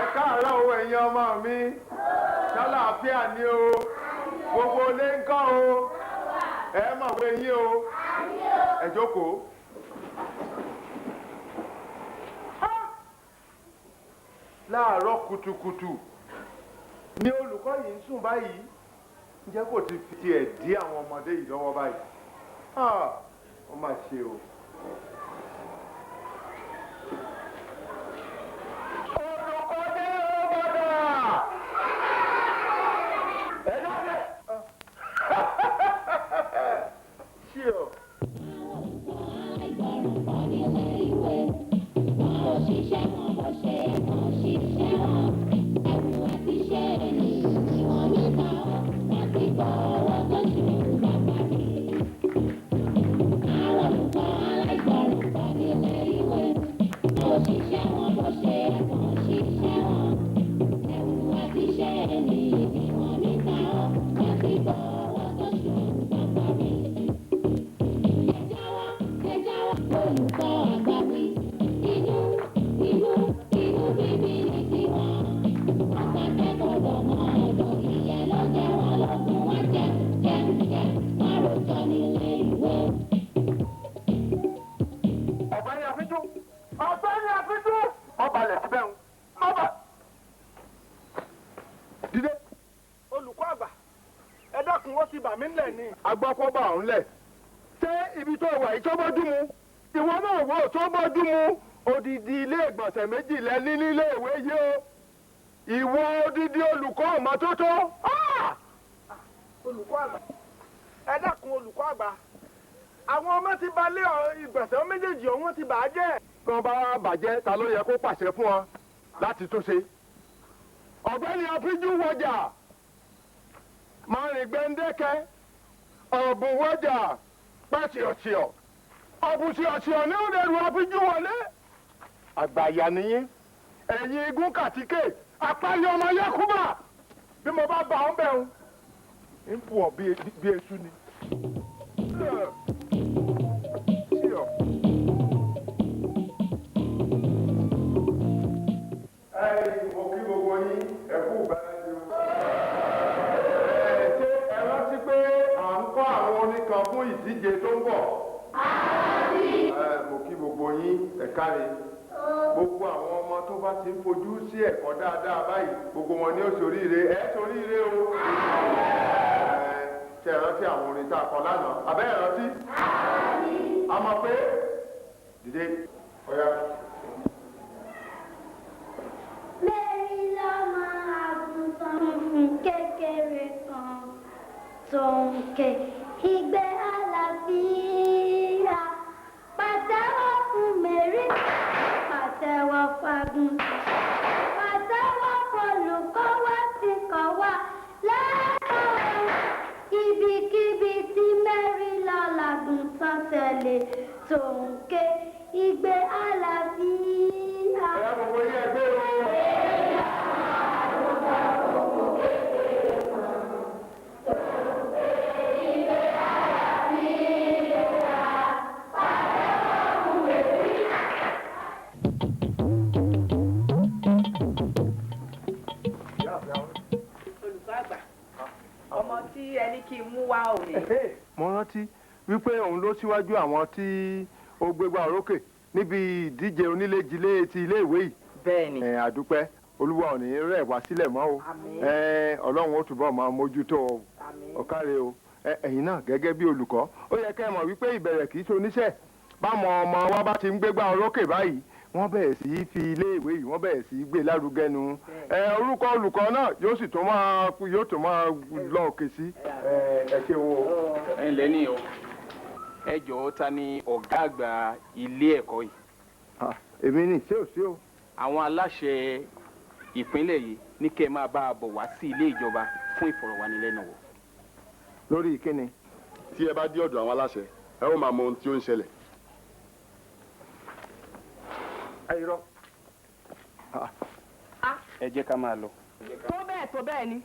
S2: ẹ káàárọ̀ o ẹ̀yin ọmọ mi ṣàlàáfíà ni o gbogbo ilé ń kọ́ o ẹ mọ̀ pé yín o ẹ jókòó. láàárọ̀ kùtùkùtù ni olùkọ́ yìí ń sùn báyìí ǹjẹ́ kò ti fi tiẹ̀ dí àwọn ọmọdé yìí lọ́wọ́ báyìí ó mà ṣe o. olùkọ́ dé ọ̀bọ̀dà ẹ lọ́dẹ. ṣí o.
S5: Ṣiṣẹ́ wọn bó ṣe ẹ̀kọ́ ṣiṣẹ́ wọn ẹ̀wù àti iṣẹ́ ẹni ni wọ́n ní ká wọ́n ti gbọ́ ọwọ́ tó ṣù bàbá mi. Àwọn olùkọ́ aláìgbọràn kọ́ nílé ìwé òṣìṣẹ́ wọn bó ṣe ẹ̀kọ́ ṣiṣẹ́ wọn ẹ̀wù àti iṣẹ́ ẹni ni wọ́n ní ká wọ́n ti gbọ́ ọwọ́ tó ṣù bàbá mi. Ẹ jáwọ́ olùkọ́ àgbà wí. Inú bíbí ni tiwọn. Wọ́n kẹ́kọ̀ọ́ lọ́mọ ọ̀dọ̀ ìyẹn ló jẹ́ wọn lọ́gùn wọn jẹ́ wọ́n rojọ́ nílé ìwé.
S2: ọ̀gbẹ́ni àfijù ọ̀gbẹ́ni àfijù ọba lẹ̀ síbẹ̀ ń ọba. dídé.
S10: olùkọ́ àgbà ẹ dákun ó ti bà mí ńlẹ̀ ni.
S2: agbọ́kọ́ bá òun lẹ̀ ṣé ibi tó wà yìí tó bójú mu ìwọ náà wò tó bójú mu odidi ilé ìgbọ̀nsẹ̀ méjì lẹ́ni nílé ìwé yìí o ìwọ odidi olùkọ́ ọ̀mọ́tótó.
S10: olùkọ́ àgbà ẹ dákun olùkọ́ àgbà àwọn ọmọ ti bà lé ìgbọ̀nsẹ̀ méjèèjì ọ̀hún ti bà á jẹ́.
S2: tí wọ́n bá bàjẹ́ ta ló yẹ kó pàṣẹ fún wọn láti tún ṣe. ọ̀gbẹ́ni àfíjú wọjà márùn gbẹ́ndẹ́kẹ́ ọ̀bùn wọjà pẹ́tìọ̀tìọ̀ ọ̀bùn tíọ̀tìọ̀ ní òdèrú àfíjú wọlé. àgbàyà nìyí ẹ̀yin igun kàtíkè apáyọ ọmọ yẹkùbà bí mo bá bá ọ́n bẹ̀rù ń fò ọ́ bí eṣú ni. mo kí gbogbo yín ẹ kú ìbáraẹni o. ṣé ẹ rántí pé à ń kọ́ àwọn oníkan fún ìdíje tó ń bọ̀? mo kí gbogbo yín ẹ káre. gbogbo àwọn ọmọ tó bá ti ń fojú sí ẹ̀kọ́ dáadáa báyìí gbogbo wọn ni ó ṣoríire ẹ ṣoríire o. ṣé ẹ rántí àwọn orin tá a kọ lánàá abẹ́ ẹ rántí? a mọ̀ pé dìde ọ̀ya.
S7: Mary lọ́mọ àgùntàn funfun kékeré kan tó ń ké igbe àlàáfíà pàtẹ́wọ́ fún Mary pàtẹ́wọ́ fagun pàtẹ́wọ́ fọlùkọ́ wá ti kọ́ wá lẹ́kọ̀ọ́ ibikíbi tí Mary lọ làgùntàn tẹ̀lé tó ń ké igbe àlàáfíà.
S2: ẹ gbogbo yín ẹgbẹ́ o.
S12: ọmọ tí ẹni kí n mú wá òní.
S2: mo rántí wípé òun ló síwájú àwọn tí ó gbégbá orókè níbi ìdíje onílé-jilé ti iléèwé yìí.
S12: bẹ́ẹ̀ni.
S2: àdúpẹ́ olúwa ò ní rẹ̀ wá sílẹ̀ mọ́ o. ọlọ́run ó túbọ̀ máa mójútó o. ọ̀káre o. ẹ̀yin náà gẹ́gẹ́ bí olùkọ́ ó yẹ kẹ́ ẹ mọ̀ wípé ìbẹ̀rẹ̀ kì í ṣe oníṣẹ́ báwọn ọmọ wa bá ti ń gbégbá orókè báyìí wọ́n bẹ̀rẹ̀ sí í fi iléèwé yìí wọ́n bẹ̀rẹ̀ sí í gbé lárugẹ nu orúkọ olùkọ́ náà yóò sì tún máa lọ òkè sí. ẹ ṣe wo.
S15: ẹ ǹlẹ́ ní o ẹ jọ̀ọ́ ta ni ọ̀gá àgbà ilé ẹ̀kọ́ yìí.
S2: èmi ni ṣé ò sí o.
S15: àwọn aláṣẹ ìpínlẹ̀ yìí ní kẹ́ ẹ máa bá a bọ̀ wá sí ilé ìjọba fún ìfọ̀rọ̀wánilẹ́nuwò.
S2: lórí ìkíni.
S9: tí ẹ bá dé ọ̀dọ̀ àwọn aláṣẹ ẹ ó máa mọ ohun tí ó ń ṣẹlẹ̀.
S2: ayirọ.
S15: ẹ jẹ́ ká máa lọ.
S6: tó bẹ́ẹ̀ ni.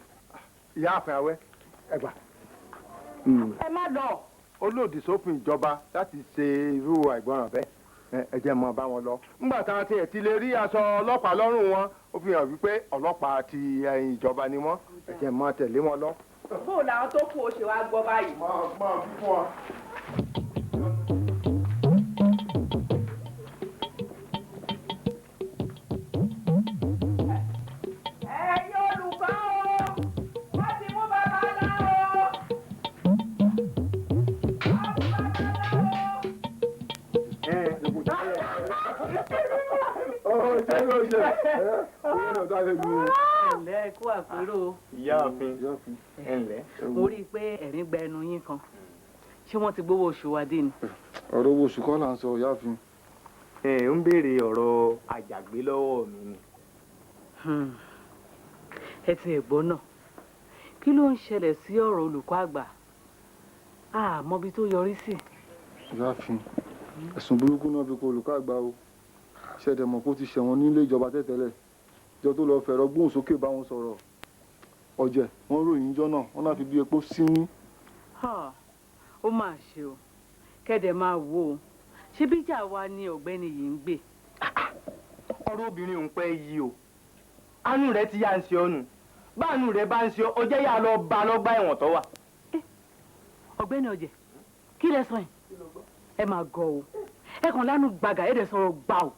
S2: ìyá àfẹ awẹ ẹ gbà.
S6: ẹ má lọ.
S2: ó lòdì sófin ìjọba láti ṣe irú àìgbọràn bẹ́ẹ̀ ẹ jẹ́ mọ́ bá wọn lọ. nígbà táwọn tiẹ̀ ti lè rí aṣọ ọlọ́pàá lọ́rùn wọn ó fi hàn wípé ọlọ́pàá ti ìjọba ni wọ́n ẹ jẹ́ mọ́ tẹ̀lé wọn lọ.
S6: bóò làwọn tó kù ó ṣe wá gbọ́ báyìí.
S2: máa bí fún wa.
S6: ẹ̀yin olùkọ́ o wọ́n ti mú bàbá náà o.
S16: ẹ̀ǹlẹ́ kú àpérò.
S3: ìyá òfin ẹ̀ǹlẹ́.
S16: mo rí i pé ẹ̀rín gba ẹnu yín kan ṣé wọ́n ti gbowó oṣù wa dé ni.
S2: ọ̀rọ̀ owó oṣù kọ́ là ń sọ ìyá òfin.
S3: ń béèrè ọ̀rọ̀ àjàgbé lọ́wọ́ mi ni.
S16: ẹ ti ẹ̀gbọ́n náà kí ló ń ṣẹlẹ̀ sí ọ̀rọ̀ olùkọ́ àgbà àmọ́bi tó yọrí sí.
S17: ìyá òfin ẹ̀sùn burúkú náà fi kó olùkọ́ àgbà o ṣẹ̀dẹ̀ mọ̀ kó ti ṣẹ̀wọ̀n nílé ìjọba tẹ́tẹ́lẹ̀ ìjọ tó lọ fẹ̀rọ gbóhùn sókè bá wọn sọ̀rọ̀ ọ̀jẹ̀ wọ́n ròyìn ìjọ náà wọ́n náà fi bí epo síní.
S16: ó mà ṣe o kẹ́dẹ̀ máa wò ó ṣé bíjà wa ni ọ̀gbẹ́ni yìí ń gbé.
S3: ọ̀rọ̀ obìnrin òun pẹ́ yí o àánú rẹ̀ ti yá ń ṣe ọ́nù báànú rẹ̀ bá ń ṣe ọ jẹ́ yà lọ bá lọ́gbà ẹ̀wọ̀n tó wà.
S16: ọ̀gbẹ́ni ọ̀jẹ̀ kí lẹ sọ yìí ẹ máa gọ̀ o ẹ kàn lánàá gbàgà ẹ dẹ̀ sọ̀rọ̀ gbà o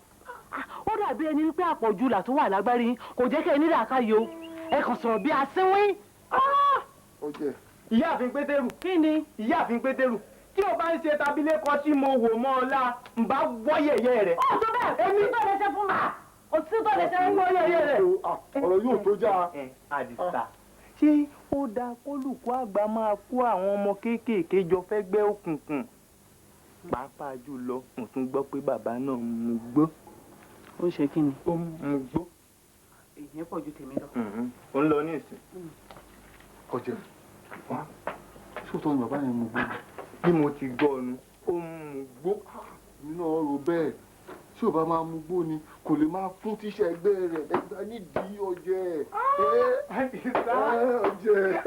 S16: ó dàbí ẹni wípé àpọ̀jù là tó wà lágbárí yín kò jẹ́ kẹ́ ẹ nílẹ̀ àkáyò ẹ kàn sọ̀rọ̀ bí asínwín.
S3: ìyáàfin pétérù
S16: kí ni
S3: ìyáàfin pétérù tí o bá ń ṣe tabilékọ tí mo wò mọ́ ọ la ń bá wọ́yẹ̀yẹ rẹ̀.
S16: ó tó bẹ́ẹ̀ èmi tó lè ṣe fún mi ó sì tó lè ṣe fún wọ́yẹ̀yẹ rẹ̀.
S17: ọ̀rọ̀ yóò tó já.
S3: àdìsá ṣé ó dáa kólùkọ́ àgbà máa kó àwọn ọmọ kéékèèké jọ fẹ́gbẹ́ òkùnkùn pàápàá jùlọ mo tún gbọ́ pé bàbá náà mú gbó.
S16: ó ṣe kí ni.
S3: ó mú gbó.
S16: ìyẹn pọ̀ ju tèmi lọ.
S3: ó ń lọ ní ìsìn.
S17: ọ̀jẹ̀ wá sóòótọ́ ni bàbá yẹn mú gbó.
S3: bí mo ti gbọ́ ọnu ó mú gbó.
S17: mi náà rò bẹ́ẹ̀ tí ò bá máa mú gbó ni kò lè máa fún tíṣà ẹgbẹ́ rẹ̀ lẹ́gbà nídìí ọ̀jẹ̀. ọ̀jẹ̀.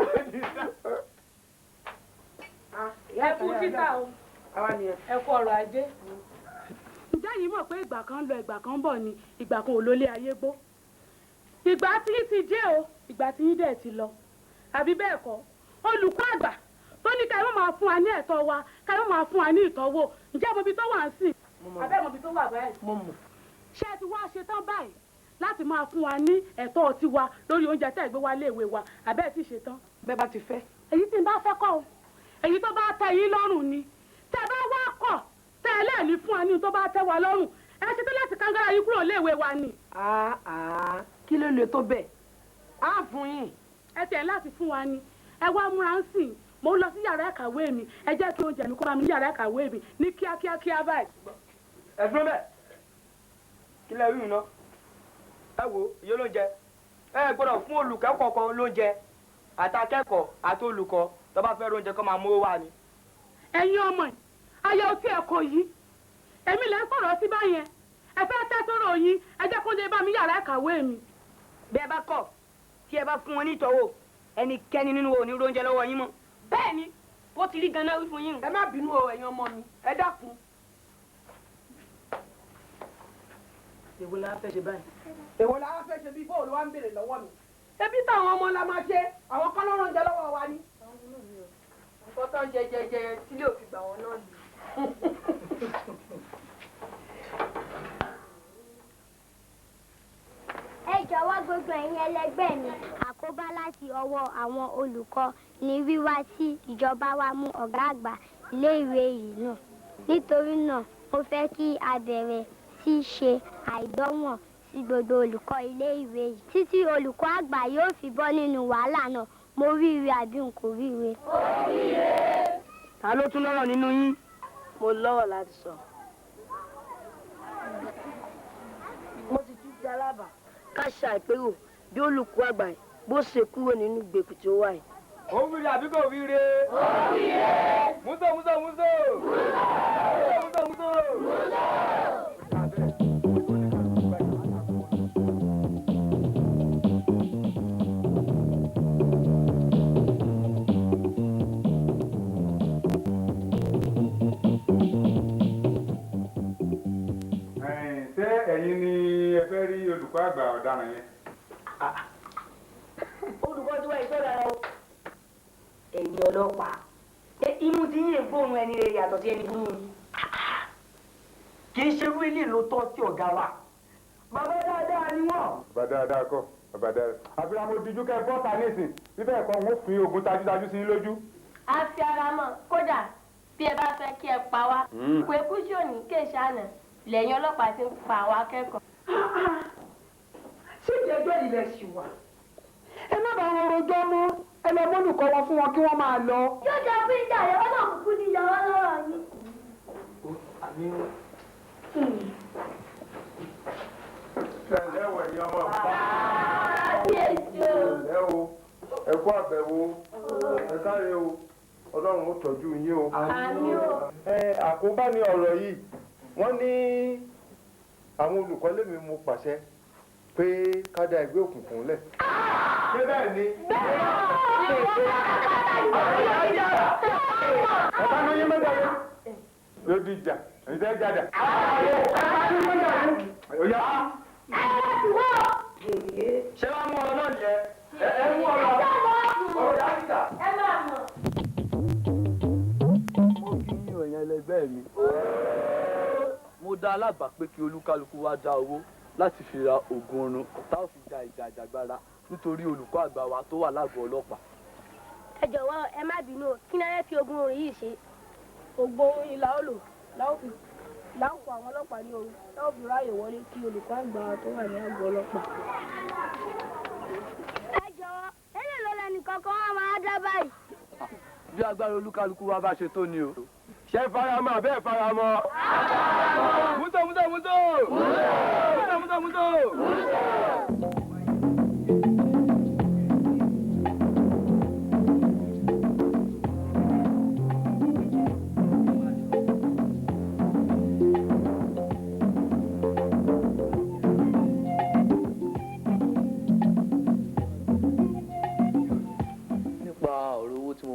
S4: ẹ kú títà o ẹ kú ọrọ̀ ajé. ǹjẹ́ yìí mọ̀ pé ìgbà kan lọ ìgbà kan bọ̀ ni ìgbà kan ò lólé ayé gbó. ìgbà tí yín ti dé o ìgbà tí yín dẹ̀ ti lọ. àbí bẹ́ẹ̀ kọ́ olùkọ́ àgbà tó ní ká ẹ má máa fún wa ní ẹ̀tọ́ wa ká ẹ má máa fún wa ní ìtọ́wò ǹjẹ́ mo bí tó wà ń sìn. abẹ́ mo bí tó wà báyìí. mo mọ̀. ṣé ẹ ti wá ṣe tán báyìí láti máa fún wa ní ẹ̀tọ́ tiwa lórí oúnjẹ tẹ́ ẹ gbé wá léèwé wa àbẹ́ ẹ ti ṣe tán.
S6: bẹ́ẹ̀ bá ti fẹ́.
S4: èyí tí n bá fẹ́ kọ́ o èyí tó bá tẹ́ yín lọ́rùn ni tẹ́ bá wá kọ̀ tẹ́ ẹ lẹ́ẹ̀ni fún wa ní tó bá tẹ́ wa lọ́rùn ẹ ṣe tán láti kángára yín kúrò léèwé wa ni.
S6: kí ló lè tó bẹ́ẹ̀ á fún yín.
S4: ẹ tẹ̀ láti fún wa ni ẹ wá múra ń sìn mo ń lọ sí yàrá ìkàwé mi ẹ jẹ́ kí oúnjẹ mi kó bá mi ní yàrá ìkàwé mi ní kíákíá báyìí.
S3: ẹ dúró bẹ́ẹ̀ kí lẹ rí iná ẹ wo iye lóúnjẹ ẹ gbọ́dọ̀ fún olùkẹ́kọ̀ọ́ kan lóúnjẹ àtàkẹ́kọ̀ọ́ àti olùkọ́ tó bá fẹ́ lóúnjẹ kó máa mówó wá ni.
S4: ẹ̀yin ọmọ yìí ayé otí ẹ̀kọ́ yìí èmi lẹ́ ń sọ̀rọ̀ sí báyẹn ẹ fẹ́ tẹ́ sọ̀rọ̀ yín ẹ jẹ́ kó lè bá mi yàrá ìkàwé mi.
S6: bí ẹ bá kọ̀ tí ẹ bá fún wọn ní ìtọ́wò ẹnikẹ́ni nínú wo ò ní róúnjẹ lọ́wọ́ yín mọ́. bẹ́ẹ̀ ni ó ti rí ganan wí fún yín. ẹ má bínú o ẹ̀yin ọmọ mi ẹ dákun.
S16: èwo la fẹ́ ṣe báyìí.
S6: èwo la fẹ́ ṣe bí bóòlù wa ń béèrè lọ́wọ́ mi. ebi táwọn ọmọ la máa ṣe àwọn kan lọ́rọ̀ ń jẹ lọ́wọ́ wa ni. nǹkan tó ń jẹ tílé òfin gbà wọn náà nìyí.
S7: ẹ jọ̀wọ́ gbogbo ẹ̀yin ẹlẹgbẹ́ mi àkóbá láti ọwọ́ àwọn olùkọ́ ní wíwá tí ìjọba wa mú ọ̀gá àgbà iléèwé yìí náà. Nítorí náà mo fẹ́ kí a bẹ̀rẹ̀ sí ṣe àìgbọ́wọ̀n sí gbogbo olùkọ́ iléèwé yìí títí olùkọ́ àgbà yóò fi bọ́ nínú wàhálà náà. Mo ríire àbí n kò ríire.
S6: Ta ló tún lọ́rọ̀ nínú yín?
S4: Mo lọ́rọ̀ láti sọ. Mo ti tún ti alábàá ká ṣàìpérò bí olùkọ́ àgbà yìí bó ṣe kúrò nínú ìgbèkùn tí ó wà yìí.
S1: Ó ń ríre àbí kò ríre? Ó ríre. Múso. Ṣé ẹ̀yin ni ẹ fẹ́ rí olùkọ́ àgbà ọ̀daràn yẹn?
S6: Olùkọ́ tí wọ́n yìí sọ̀rọ̀ o. Ẹ̀yin ọlọ́pàá. Imú ti yín gbóhùn ẹni rẹ̀ yàtọ̀ sí ẹni burú. Kì í ṣe irú ilé ló tọ́ sí ọ̀gá wa. Bàbá dáadáa ni wọ́n.
S1: Bàbá dáadáa kọ́, bàbá dáadáa. Àbúrò mo dijú kẹ́ bọ́ta nísìn. Bíbẹ̀ kọ́ wọ́n fi oògùn tajútajú sí lójú.
S13: A fi ara mọ̀ kódà bí ẹ bá fẹ́ kí ẹ pa wá. Pé kúṣì òní kéṣe àná lẹ́yìn ọlọ́pàá ti ń pa àwọn akẹ́kọ̀ọ́.
S6: Ṣé ìjẹ́jọ́ ilẹ̀ ṣì wà? Ẹ má bá wọn rojọ́ mọ́. Ẹ lọ mọ́lùkọ́ wọn fún wọn kí wọ́n máa lọ.
S7: Yóò jẹ́ fún ìjà rẹ̀ wọ́n náà kúkú ní ìyàwó lọ́rọ̀ yìí.
S1: Ṣẹ̀lẹ̀ wọ̀ ẹ̀yin ọmọ ọ̀pá. Ṣẹ̀lẹ̀ o, ẹ kú àbẹ̀wò, ẹ káre o, Ọlọ́run ó tọ́jú yín o. Àkóbá ni ọ̀rọ̀ yìí, wọ́n ní àwọn olùkọ́ lèmi mo pàṣẹ pé ká dá ẹgbẹ́ òkùnkùn lẹ̀. Ṣé bẹ́ẹ̀ ni? Ọ̀pá ló yín mẹ́ta yẹn. Yóò di ìjà, èyí tẹ́ jáde.
S6: Ṣé wàá mú ọ náà jẹ? Ẹ mú ọ lọ. Ọ̀rọ̀ yá síta.
S13: Ẹ máa mọ̀.
S18: Mo kí yín ẹ̀yin ẹlẹgbẹ́ mi. Mo dá alábàá pé kí olúkálukú wá dá owó láti fi ra oògùn oorun tá ò fi ja ìjà àjàgbara nítorí olùkọ́ àgbà wa tó wà lágọ̀ọ́ ọlọ́pàá.
S7: Ẹ jọ̀wọ́ ẹ má bínú o, kí ni ẹ fi ogun orin yìí ṣe?
S4: Ògbó ìlà ó lò láwùjọ àwọn ọlọ́pàá ní oru láwọn fi ráàyè wọlé kí olùkọ́ àgbà tó wà ní àgọ́ ọlọ́pàá.
S7: Ẹ jọ̀wọ́ ẹlẹ́ ló lẹ́nu kankan wọn máa dá báyìí.
S18: Bí agbára olúkálukú wa bá ṣe tó ni o.
S1: Ṣé faramọ́ àbẹ́ faramọ́? Mútò.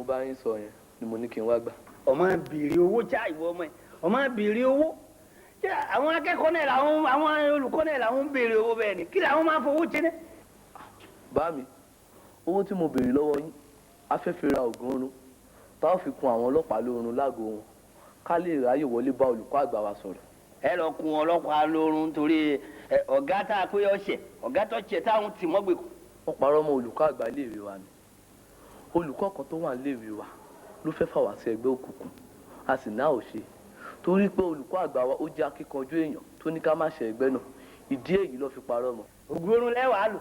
S18: bá yín sọ yẹn ni mo ní kí n wá gbà.
S6: ọmọ bìrì owó já ìwọ ọmọ ẹ ọmọ bìrì owó àwọn akẹ́kọ̀ọ́ náà làwọn àwọn olùkọ́ náà làwọn ń béèrè owó bẹ́ẹ̀ ni kí làwọn máa fowó ṣe ní.
S18: bá mi owó tí mo béèrè lọ́wọ́ yín a fẹ́ fi ra oògùn oorun tá a fi kun àwọn ọlọ́pàá lóorun lágọ̀ọ́ wọn ká lè ráyè wọlé bá olùkọ́ àgbà wa sọ̀rọ̀.
S6: ẹ lọ kun ọlọ́pàá lóorun torí ọ̀gá tá a pé ọ̀ṣẹ̀ ọ̀gá tó ṣẹ̀ táwọn tì mọ́ gbèkú.
S18: wọ́n parọ́ mọ́ olùkọ́ àgbà iléèwé wa ni olùkọ́ kan tó wà níléèwé wa ló fẹ́ fà wá sí ẹgbẹ́ òkùnkùn a sì náà ò ṣe torí pé olùkọ́ àgbà wa ó jẹ́ akíkanjú èèyàn tó ní ká má ṣe ẹgbẹ́ náà ìdí èyí ló fi parọ́ mọ́.
S6: ògùn oorun lẹ́wàá lò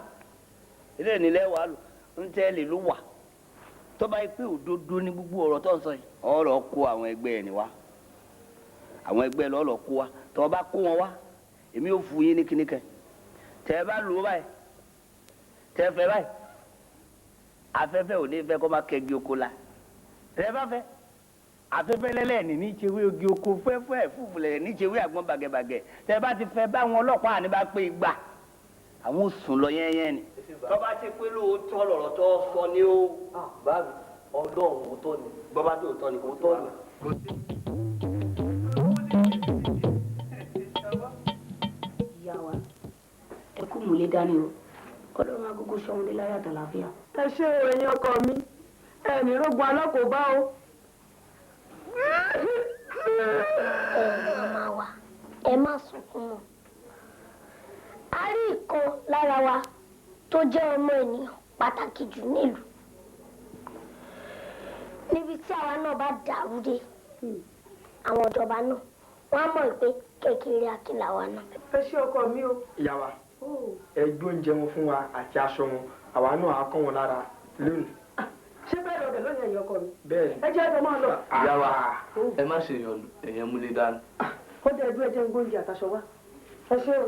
S6: ilé ní lẹ́wàá lò ń tẹ́lẹ̀ ló wà tó bá yẹ pé òdodo ní gbogbo ọ̀rọ̀ tó ń sọ yìí ọ̀rọ̀ kó àwọn ẹgbẹ́ ẹ̀ ní wá àwọn ẹgbẹ́ lọ́ọ̀lọ́ kó wa tó bá kó wọn wá èmi ò fún yín ní kíní kan tẹ́ ẹ bá lò ó báyìí tẹ́ ẹ fẹ́ báyìí afẹ́fẹ́ ò ní fẹ́ kó má kẹ́gi oko la tẹ́ ẹ bá fẹ́ afẹ́fẹ́ lẹ́lẹ́ni ní ìṣèwé ogi oko fẹ́fẹ́ fúfúlẹ̀ ní ìṣèwé àgbọn bàgẹ́bàgẹ́ tẹ́ ẹ bá ti fẹ́ báwọn ọlọ́pàá ní bá pé igba àwọn ò sùn lọ yẹ́nyẹ́ ni. tó bá ṣe pé lóòótọ́ lọ̀rọ̀ tó sọ ni ó.
S18: báàbí ọlọ́run òótọ́ ni.
S6: bọ́bá tó òótọ́ ni kò tọ́ ni.
S4: ìyá wa ẹ kú múlé dání o ọlọ́run agogo sọ́hun dé láyé àtàlàfíà.
S16: ẹ ṣé o ẹ̀yin ọkọ mi ẹ ní rógun alákòóbá o.
S7: màmá wa ẹ má sunkún mọ́ a rí ìkan lára wa tó jẹ́ ọmọ ènìyàn pàtàkì jù nílùú níbi tí àwa náà bá dàrú dé àwọn ìjọba náà wọ́n á mọ̀ pé kékeré akínlá wa náà.
S1: ẹ ṣé ọkọ mi o. ìyá wa ẹ gbé oúnjẹ wọn fún wa àti aṣọ wọn àwa náà á kọ́ wọn lára lónìí.
S6: ṣé bẹ́ẹ̀ lọ́dẹ̀ lónìí ẹ̀yìn ọkọ mi.
S1: bẹ́ẹ̀
S6: ẹ jẹ́ ẹjọ́ máa lọ.
S18: ìyá wa ẹ má ṣe yọnu ẹ̀yẹn múlé dání.
S6: ó dẹ̀ ẹjọ́ ẹjẹ́ ń gbóúnjẹ àtàṣọ wá. ẹ ṣé o.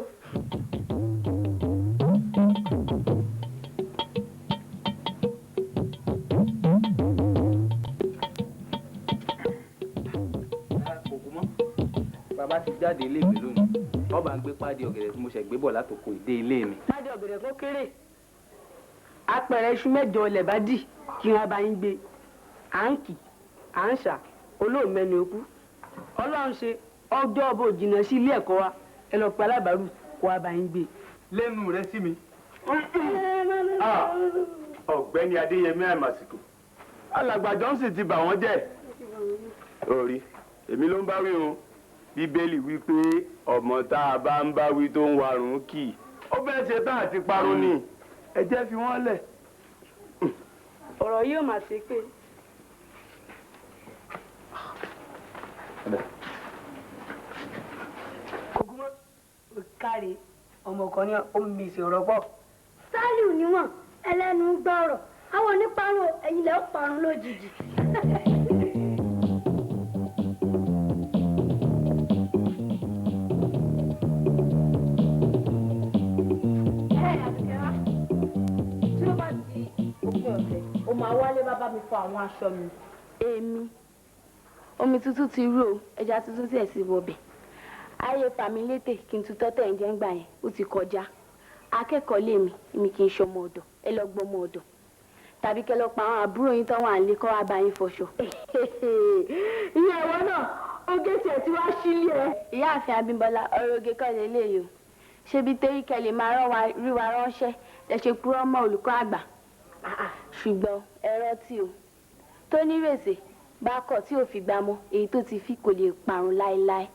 S15: bàbá ti jáde iléèwé lónìí wọn bá ń gbé páàdì ọ̀gẹ̀dẹ̀ tí mo ṣẹ̀ gbé bọ̀ látòkò ìdé ilé mi.
S6: páàdì ọ̀gẹ̀dẹ̀ tó kéré apẹ̀rẹ̀ iṣu mẹ́jọ ilẹ̀ bá dì kí wọ́n bá yín gbé à ń kì à ń ṣà olóòmẹ́ni okú ọlọ́run ṣe ọjọ́ ọbọ̀ jìnnà sí ilé ẹ̀kọ́ wa ẹ lọ pe alábàárù kó wá bá yín gbé.
S10: lẹ́nu rẹ sí mi. ọ̀gbẹ́ni adéyẹmí àmàsìkò alàgbà Johnson ti bà wọ́n jẹ́ orí èmi ló ń bá wí o bíbélì wí pé ọmọ tá a bá ń bá wí tó ń warùn kì í ó bẹ́ẹ̀ ṣe tán àti parun ni ẹ jẹ́ fi wọ́n lẹ̀.
S6: ọ̀rọ̀ yóò mà ṣe pé. kòkúmọ́ káre ọmọ kan ní omi ìṣòro pọ̀.
S7: sálíù níwọ̀n ẹlẹ́nu gbọ́rọ̀ àwọn oníparun ẹ̀yìn lẹ́ parun lójijì.
S13: ó máa wálé bá mi fọ àwọn aṣọ mi. èmi omi tuntun ti rú o ẹja tuntun sì ẹ̀ sí wọbẹ̀ ayé fàmílétè kí n tutọ́ tẹ̀ ń jẹ́ ń gbà yẹn ó ti kọjá akẹ́kọ̀ọ́ lèmi èmi kì í ṣọmọ ọ̀dọ̀ ẹ lọ gbọ́mọ ọ̀dọ̀ tàbí kẹ lọ pa àwọn àbúrò yín tán wà nílé kọ́ wá bá yín fọṣọ. ìyá ẹ̀wọ́ náà oge tiẹ̀ tí wàá sílé ẹ. ìyáàfin Abímbọ́lá ọ̀rọ̀ oge kọ́ lélẹ́yìí o ṣébi torí kẹ lè máa rí wa ránṣẹ́ lẹ ṣe purọ́ mọ́ olùkọ́ àgbà ṣùgbọ́n ẹ̀rọ tí o tó nírèsè bá kọ̀ tí ò fi gbá mọ́ èyí tó ti fi kò lè parun láéláé.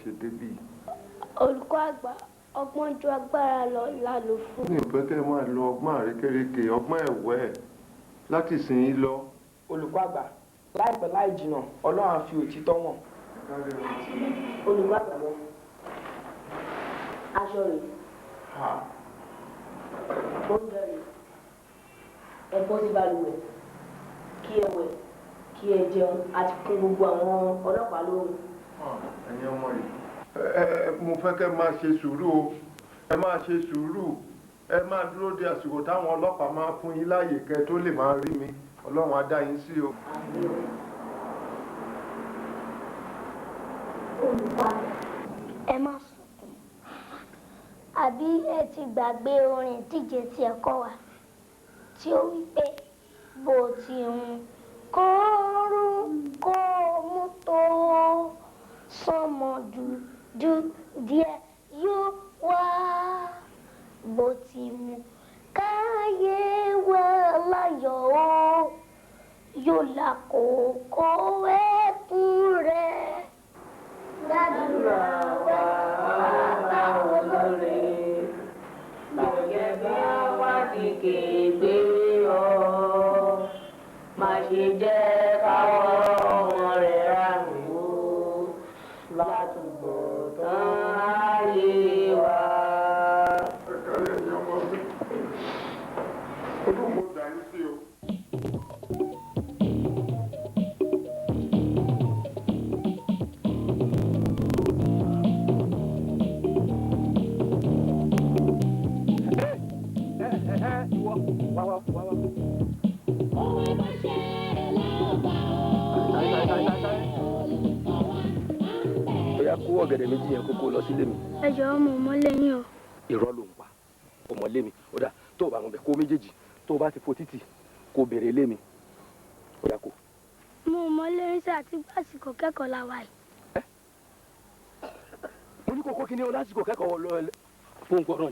S2: ṣe débì.
S7: olùkọ́ àgbà ọgbọ́n ju agbára lọ lálò fún.
S2: mi ò fẹ́ kẹ́ ẹ máa lo ọgbọ́n àrékérekè ọgbọ́n ẹ̀wẹ́ láti sìn ín lọ.
S1: olùkọ́ àgbà láìpẹ́ láì jìnnà ọlọ́run á fi òtítọ́ wọn.
S6: olùkọ́ àgbà wọn aṣọ rẹ̀ oúnjẹ rẹ̀ ẹ bọ́ sí balùwẹ̀ kí ẹ wẹ̀ kí ẹ jẹun àti fún gbogbo àwọn ọlọ́pàá lóhùn.
S2: ẹ̀yin ọmọ yìí mo fẹ́ kẹ́ máa ṣe sùúrù o ẹ máa ṣe sùúrù ẹ máa dúró de àsìkò táwọn ọlọ́pàá máa fún yín láàyè kẹ́ tó lè máa rí mi ọlọ́run á dá yín sí o.
S7: olùkọ́ ẹ má sọkún àbí àbí ẹ ti gbàgbé orin ìdíje tí ẹ kọ́ wa tí ó wí pé bó ti ń kóoru kó mú tó sánmọ̀ dúdú díẹ̀ yóò wá bó ti mú káyé wá láyọ̀ ó yóò lákòókò ẹkún rẹ̀. Gbàdúrà wa báwo lóore bàjẹ́ bá wá ti kéde ọ má ṣe jẹ́ káwọ́ ọmọ rẹ̀ rárùn ó látúbọ̀ tán ayé wa.
S2: olùkọ́ dàní sí o.
S14: Bóyá kó ọ̀gẹ̀dẹ̀ méjì yẹn kókó lọ sílé mi.
S7: Ẹ jọ̀ọ́ mo mọ lẹ́yìn o.
S14: Irọ́ ló ń pa ọmọ lé mi ó dà tó o bá wọn bẹ̀ kó méjèèjì tó o bá ti fo títì kó béèrè lé mi ó yá kó.
S7: Mo mọ lẹ́yìn sí àti gbàsìkò kẹ́kọ̀ọ́ la wà yìí.
S14: Mo ní kókó kí ni o lásìkò kẹ́kọ̀ọ́ lọ fún gbọ́dọ̀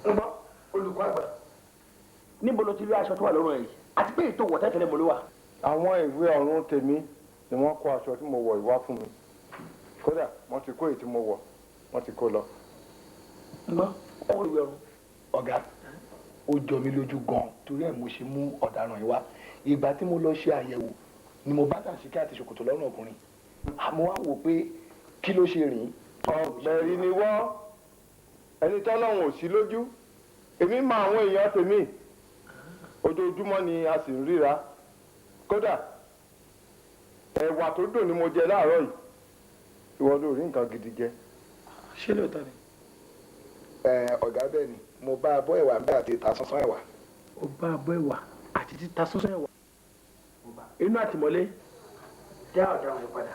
S10: Ǹbọ́ olùkọ́ àgbà níbo ló ti rí aṣọ tó wà lọ́rùn ẹ̀ yìí àti pé ètò wọ̀tẹ́tẹ̀lẹ̀ mo ló wà.
S2: àwọn ìwé ọ̀run tèmi ni wọ́n kó aṣọ tí mo wọ̀ ìwá fún mi kódà wọ́n ti kó èyí tí mo wọ̀ wọ́n ti kó lọ.
S10: Ǹbọ́ ọwọ́ ìwé ọ̀run ọ̀gá ó jọ mí lójú gan-an torí ẹ̀ mo ṣe mú ọ̀daràn yìí wá ìgbà tí mo lọ ṣe àyẹ̀wò ni mo bá Tàṣíkí àti ṣòkòtò lọ́rùn ọkùnrin àmọ́ wá wò pé kí ló ṣe rìn.
S2: ọ̀gbẹ̀rì ni wọ́n ẹni tọ́lọ́run ò sí lójú èmi mọ àwọn èèyàn tèmi ojoojúmọ́ ni a sì ń ríra kódà ẹ̀wà tó dùn ni mo jẹ láàárọ̀ yìí ìwọ ló rí nǹkan gidi jẹ.
S10: ṣé lóòótọ́ ni.
S11: ọ̀gá bẹ́ẹ̀ ni mo bá abọ́ ẹ̀wà ń bẹ́ àti ìta sánsán ẹ̀wà.
S10: ó bá abọ́ ẹ̀wà àti títa sánsán ẹ̀wà. inú àtìmọ́lé dá ọ̀daràn yìí padà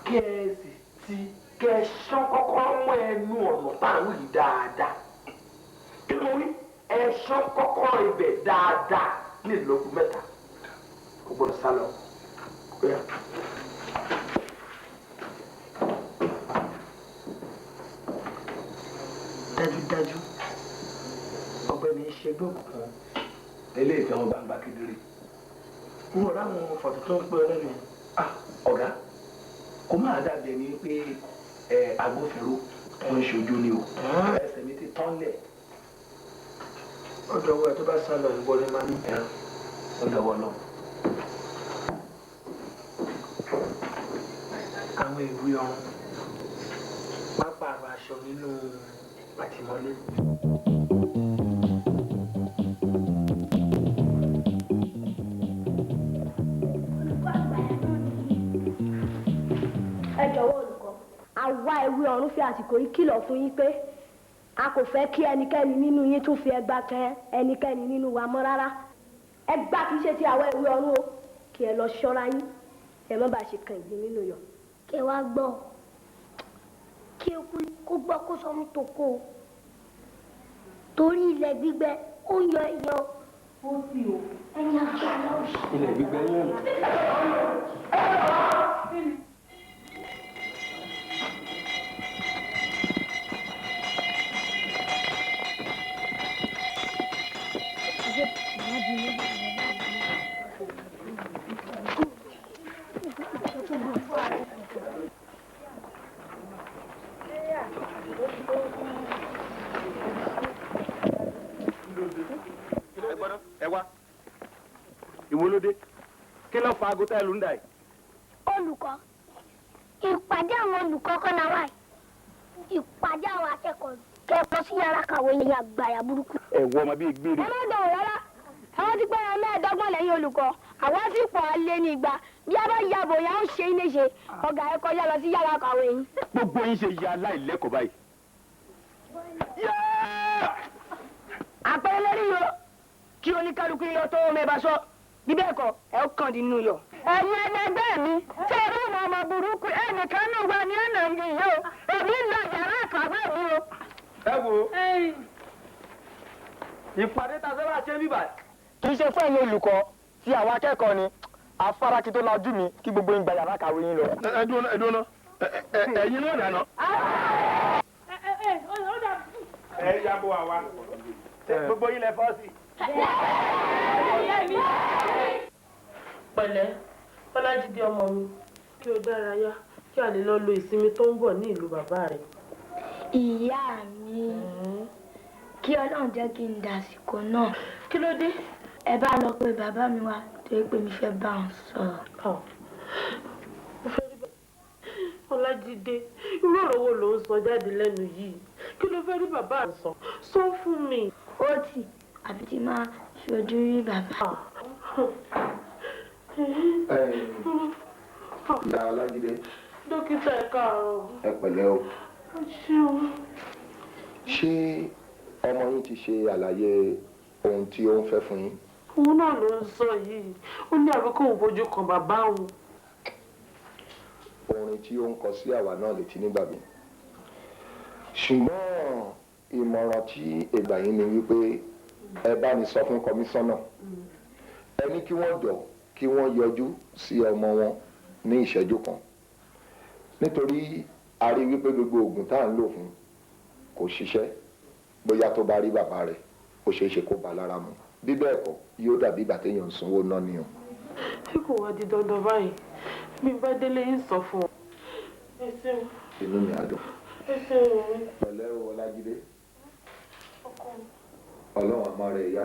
S10: kí ẹ sì ti kẹ́ ẹ ṣán kọ́kọ́rọ́ mọ́ ẹnu ọ̀nà táwọn yìí dáadáa. kí ló wí ẹ ṣán kọ́kọ́rọ́ ibẹ̀ dáadáa ní ìlọ́kù mẹ́ta kò gbọ́dọ̀ sá lọ. dájúdájú ọ̀gbẹ́ni ṣẹgbẹ́ òkùnkùn eléyìí tí wọn bá ń gba kedere wọn rà àwọn fọtò tó ń pè ọ lẹ́nu ọ̀gá kó máa dàbí ẹni pé agbófinró tó ń ṣojú ni o ẹsẹ̀ mi ti tán lẹ̀. ọ̀dọ̀ ọwọ́ ẹ tó bá sá lọ ìwọ ni máa ń bẹ ọ̀dọ̀ ọwọ́ náà. àwọn ìwé ọ̀run pápá àrò aṣọ nínú àtìmọ́lé.
S7: Ẹ jọ̀wọ́ olùkọ́. Àwa ìwé ọ̀run fi àsìkò yìí kìlọ̀ fún yín pé a kò fẹ́ kí ẹnikẹ́ni nínú yín tún fi ẹgbà kẹ́ ẹnikẹ́ni nínú wa mọ́ rárá. Ẹgbà kìí ṣe ti àwa ìwé ọ̀run o kí ẹ lọ ṣọ́ra yín ẹ má bàa ṣe kàn ìgbín nínú yọ. Kí ẹ wá gbọ́ kí eku kó gbọ́ kó sọnù tó kó o torí ilẹ̀ gbígbẹ ó ń yọ ẹyọ ó sì o ẹ̀yin àti àlọ́ òṣì.
S14: ilẹ̀ gbígbẹ yẹn.
S11: ìwọlódé kí ló fa aago tẹ́lù ń dà yìí.
S7: Olùkọ́ ìpàdé àwọn olùkọ́ kan náà wáyé ìpàdé àwọn akẹ́kọ̀ọ́ kẹ́kọ̀ọ́ sí yàrá kàwé yẹn àgbàyà burúkú.
S11: ẹ wọ ọmọ bíi gbére.
S7: ẹ má dọ̀wọ̀ rárá àwọn tí pẹ́ẹ́rẹ́ mẹ́ẹ̀ẹ́dọ́gbọ̀n lẹ́yìn olùkọ́ àwọn tí pọ̀ alẹ́ ní igba bí a bá yàbò yà ó ṣe ilé ṣe ọ̀gá ẹ kọjá lọ sí yàrá kàwé yín.
S11: gbogbo yín ṣe ya aláìlẹ́kọ̀ọ́ báyìí.
S7: àpẹẹrẹ lórí yo
S6: kí oníkálukú yọ tó mẹ́bà sọ bí bẹ́ẹ̀ kọ́ ẹ ó kàn dín nínú yọ. ẹ̀yin ẹlẹgbẹ́ mi ṣé ẹ rí ọmọ burúkú ẹnìkan náà wà ní ọ̀nà mi yìí o èmi ń lọ yàrá àkàwé mi o.
S15: ẹ wo ìpàdé ta fẹ́ wá ṣe bíbà.
S1: kì í ṣe fún ẹ̀yin olùkọ́ tí àwọn akẹ́kọ̀ọ́ ni afárá kí tó lajú mi kí gbogbo yín gba yàrá kàwé yín lọ.
S9: ẹ dúró ẹ̀yin náà dáná.
S1: ẹ yá bó wa wá.
S15: gbogbo yín lẹ fọ́ sí.
S4: pẹ̀lẹ́ Ọlájídé ọmọ mi kí o dárayá kí a lè lọ lo ìsinmi tó ń bọ̀ ní ìlú bàbá rẹ̀.
S7: ìyá mi kí Ọlọ́run jẹ́ kí n dàsìkò náà.
S4: kí ló dé.
S7: ẹ bá lọ pé bàbá mi wá torí pé mi fẹ́ bá wọn sọ̀rọ̀.
S4: Ọlájídé irú ọ̀rọ̀ wo ló ń sọ jáde lẹ́nu yìí kí ló fẹ́ rí bàbá rẹ̀ sọ sọ fún mi.
S7: ó tì àbí tí máa ṣojú rí bàbá.
S9: ìyá Ọlájídé.
S4: dókítà ẹ káàárọ̀.
S9: ẹ pẹ̀lẹ́ o.
S4: ṣeun.
S9: ṣé ọmọ yín ti ṣe àlàyé ohun tí ó ń fẹ́ fún yín?
S4: òun náà ló ń sọ yìí ó ní àbíkó òun fojú kan bàbá òun.
S9: orin tí ó ń kọ sí àwa náà létí nígbà mi ṣùgbọ́n ìmọ̀ràn tí ìgbà yín ni wípé ẹ bá ní sọ fún kọmíṣánná ẹ ní kí wọ́n jọ kí wọ́n yọjú sí ọmọ wọn ní ìṣẹ́jú kan nítorí a rí wípé gbogbo oògùn tá à ń lò fún kò ṣiṣẹ́ bóyá tó bá rí bàbá rẹ̀ ó ṣeé ṣe kó bá lára mu bí bẹ́ẹ̀ kọ́ yóò dàbí ìgbà téèyàn ń sanwó náà nìyẹn.
S4: ṣé kò wá di dandan báyìí bí bá délé yín sọ fún ọ. ẹ ṣeun.
S9: inú mi á dùn.
S4: ẹ ṣeun.
S9: pẹ̀lẹ́ o Ọlájídé ọlọ́run àmọ́ rẹ̀ yá.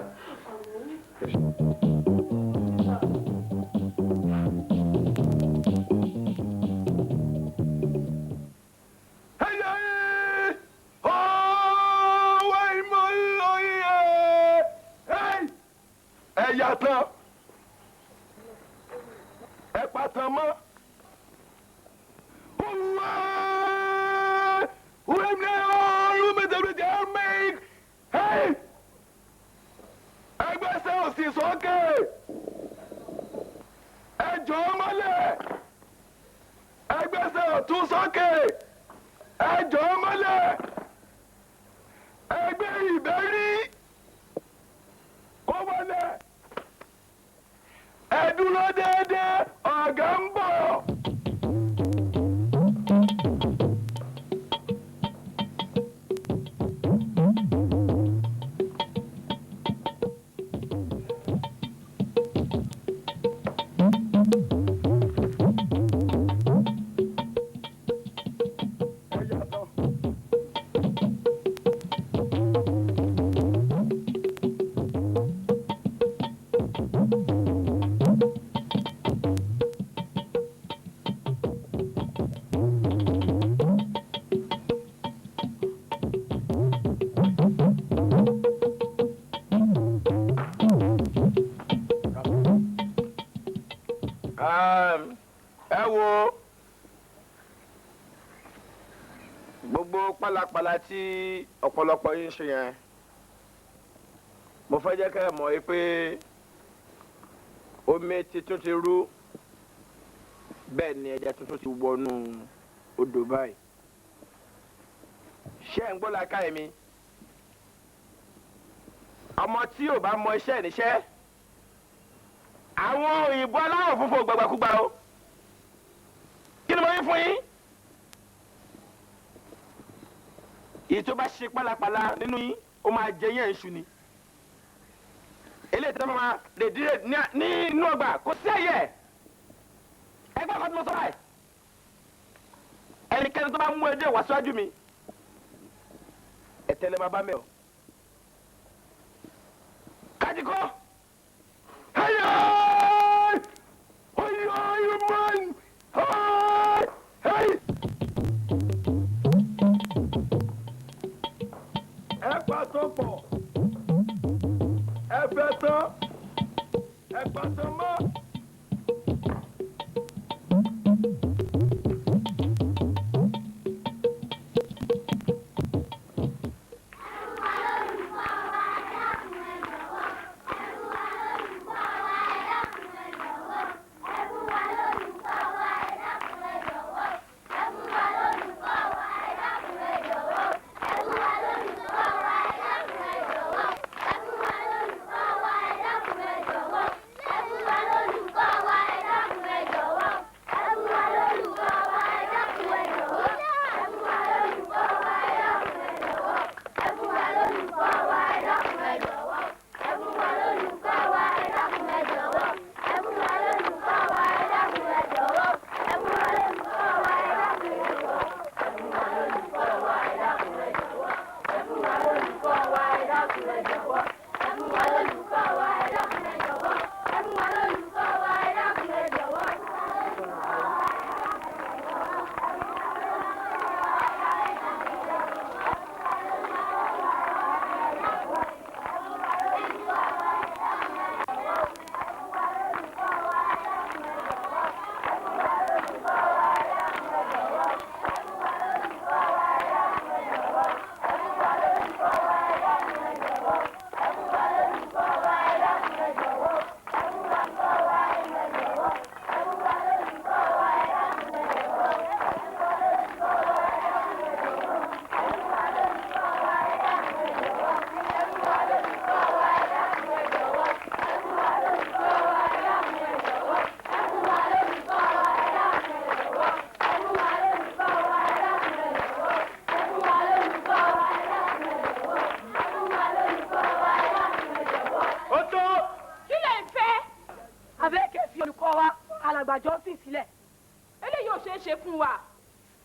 S2: ẹ̀yà tán ẹ pàtàn mọ́ ẹgbẹ́sẹ̀ òsì sókè ẹjọ́ mọ́lẹ̀ ẹgbẹ́sẹ̀ ọ̀tún sókè ẹjọ́ mọ́lẹ̀ ẹgbẹ́ ìbẹ́rí kó wọlé ẹ dúró déédéé ọ̀gá ń bọ̀. ẹ wo gbogbo pálapàla tí ọ̀pọ̀lọpọ̀ yín ṣe yẹn mo fẹ́ jẹ́ kẹ́ ẹ mọ̀ yìí pé omi tuntun ti rú bẹ́ẹ̀ ni ẹja tuntun ti wọnú odò báyìí ṣé ẹ̀ ń gbọ́ làákàyè mi ọmọ tí ò bá mọ iṣẹ́ níṣẹ́ àwọn òyìnbó aláwọ̀ funfun gbàgbàkúgbà o kí ni mo yín fún yín èyí tó bá ṣe pálapàla nínú yín ó máa jẹ yẹn iṣu ni eléyìí tó máa lè díre ní inú ọgbà kò sí ẹ̀yẹ ẹgbẹ́ ọkọ tí mo sọ báyìí ẹnikẹ́ni tó bá mú ẹjẹ́ wá síwájú mi ẹ̀tẹ̀lẹ̀ máa bá mẹ́ o kájíkọ́ ẹ̀yẹ ọ̀yọ́ man hey. ẹ pàtó pọ̀ ẹ fẹ́ tán ẹ pàtó mọ́.
S19: alàgbà Johnson sílẹ̀ eléyìí ò ṣeé ṣe fún wa.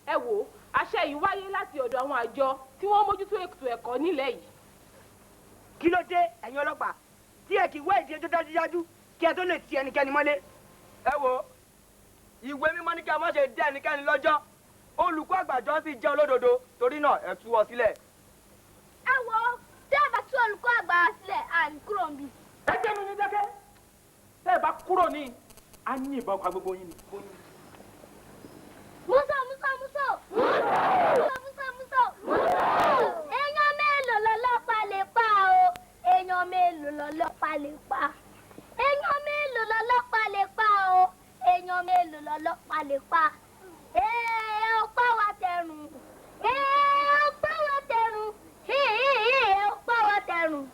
S19: ẹ wò àṣẹ yìí wáyé láti ọ̀dọ̀ àwọn àjọ tí wọ́n mójútó ètò ẹ̀kọ́ nílẹ̀ yìí.
S6: kí ló dé ẹ̀yin ọlọ́pàá tí ẹ kì í wá ìdí ẹjọ́ dájúdájú kí ẹ tó lè ti ẹnikẹ́ni mọ́lé.
S20: ẹ wo ìwé mímọ́ ní kí a má ṣe dá ẹnikẹ́ni lọ́jọ́ olùkọ́ àgbà Johnson jẹ́ olódodo torí náà ẹ tú ọ sílẹ̀.
S7: ẹ wo tí ẹ bá tú olùkọ́ àgbà sílẹ̀ à ń kúrò níbí.
S11: ẹ jẹ́ mi ní dákẹ́ tẹ́ ẹ bá kúrò ní a ní ìbọn pa gbogbo yín ni.
S7: Muso. Èèyàn mélòó lọ́lọ́pàá lè pa o? Èèyàn mélòó lọ́lọ́pàá lè pa? Èèyàn mélòó lọ́lọ́pàá lè pa o? Èèyàn mélòó lọ́lọ́pàá lè pa? Ó pa wá tẹrùn. Ó pa wá tẹrùn. Ó pa wá tẹrùn.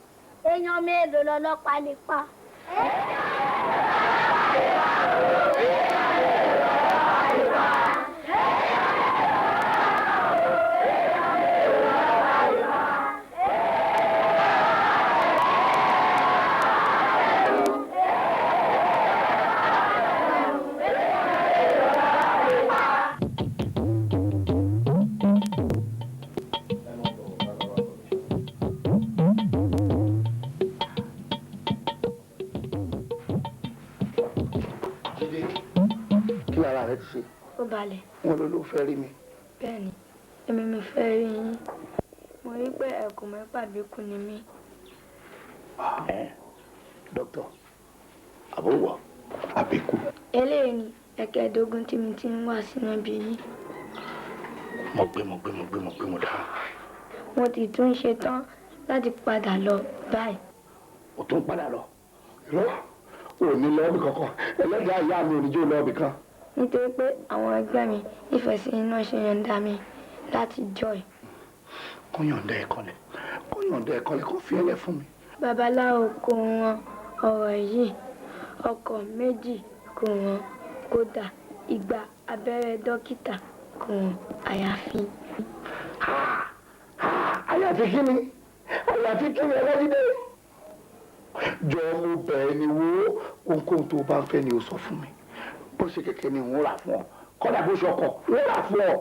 S7: Èèyàn mélòó lọ́lọ́pàá lè pa?
S13: Ó balẹ̀.
S21: Wọ́n ló fẹ́ rí mi.
S13: Bẹ́ẹ̀ni, èmi mi fẹ́ rí yín. Mo rí pé ẹ̀kọ́ mẹ́fà bíkú ni mí.
S21: Dókítà, àbúrò àbíkú.
S13: Eléyìí ni ẹ̀kẹ́ẹ̀dógún tí mi ti ń wà sínú ibi yìí.
S21: Mo gbé dá.
S13: Mo ti tún ṣe tán láti padà lọ báyìí.
S21: O tún padà lọ? Irọ́, o ò ní lọ́ọ̀bì kankan. Ẹlẹ́dàá ìyá mi ò ní jó lọ́ọ̀bì kan.
S13: Nítorí pé àwọn ẹgbẹ́ mi nífẹ̀ẹ́ sí iná ṣe yọ̀ǹda mi láti joy.
S21: Kó yọ̀ǹda ẹ̀kọ́ lẹ̀ kó fi ẹlẹ́ fún mi.
S13: Babaláwo kò wọn ọ̀rọ̀ yìí, ọkọ̀ méjì kò wọn, kódà igba abẹ́rẹ́ dókítà kò wọn, àyàfi.
S21: Àyàfi kí ni ẹlẹ́dìdé? Jọ mo bẹ̀ ẹ́ ni wo ohunkóhun tó bá ń fẹ́ ni o sọ fún mi. Bó ṣe kẹ̀kẹ́ ni wọ́n rà fún ọ kọ́dà bó ṣe ọkọ̀ wọ́n rà fún ọ.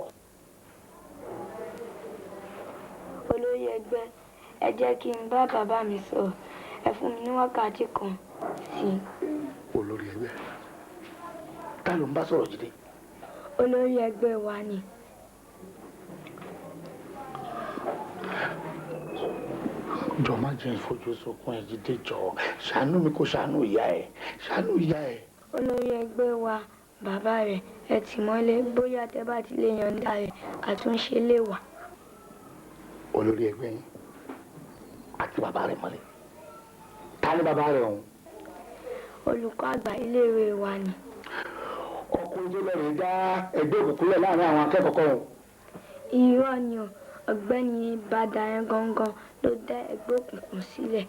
S13: Olóyè ẹgbẹ́ ẹ jẹ́ kí n bá bàbá mi sọ̀rọ̀ ẹ fún mi ní wákàtí kan sí i.
S21: Olórí ẹgbẹ́ ta ló ń bá sọ̀rọ̀ Jídé?
S13: Olórí ẹgbẹ́ wa ni.
S21: Jọ má jẹ́ ìfojú sunkún ẹ Jídé jọ ṣàánú mi kó ṣàánú ìyá ẹ.
S13: Olórí ẹgbẹ́ wa bàbá rẹ̀ ẹ tì mọ́lé bóyá tẹ́ bá ti lè yọ̀ǹda rẹ̀ àtúnṣe lè wà.
S21: Olórí ẹgbẹ́ yín àti bàbá rẹ̀ mọ́lé ta ni bàbá rẹ̀ ọ̀hún?
S13: Olùkọ́ àgbà iléèwé wa ni.
S21: Ọkùnrin tó lọ́ọ̀rẹ́ dá ẹgbẹ́ òkùnkùn lẹ̀ láàrin àwọn akẹ́kọ̀ọ́ kan.
S13: Irọ́ ni o ọ̀gbẹ́ni Bàdáyẹn gangan ló dá ẹgbẹ́ òkùnkùn sílẹ̀.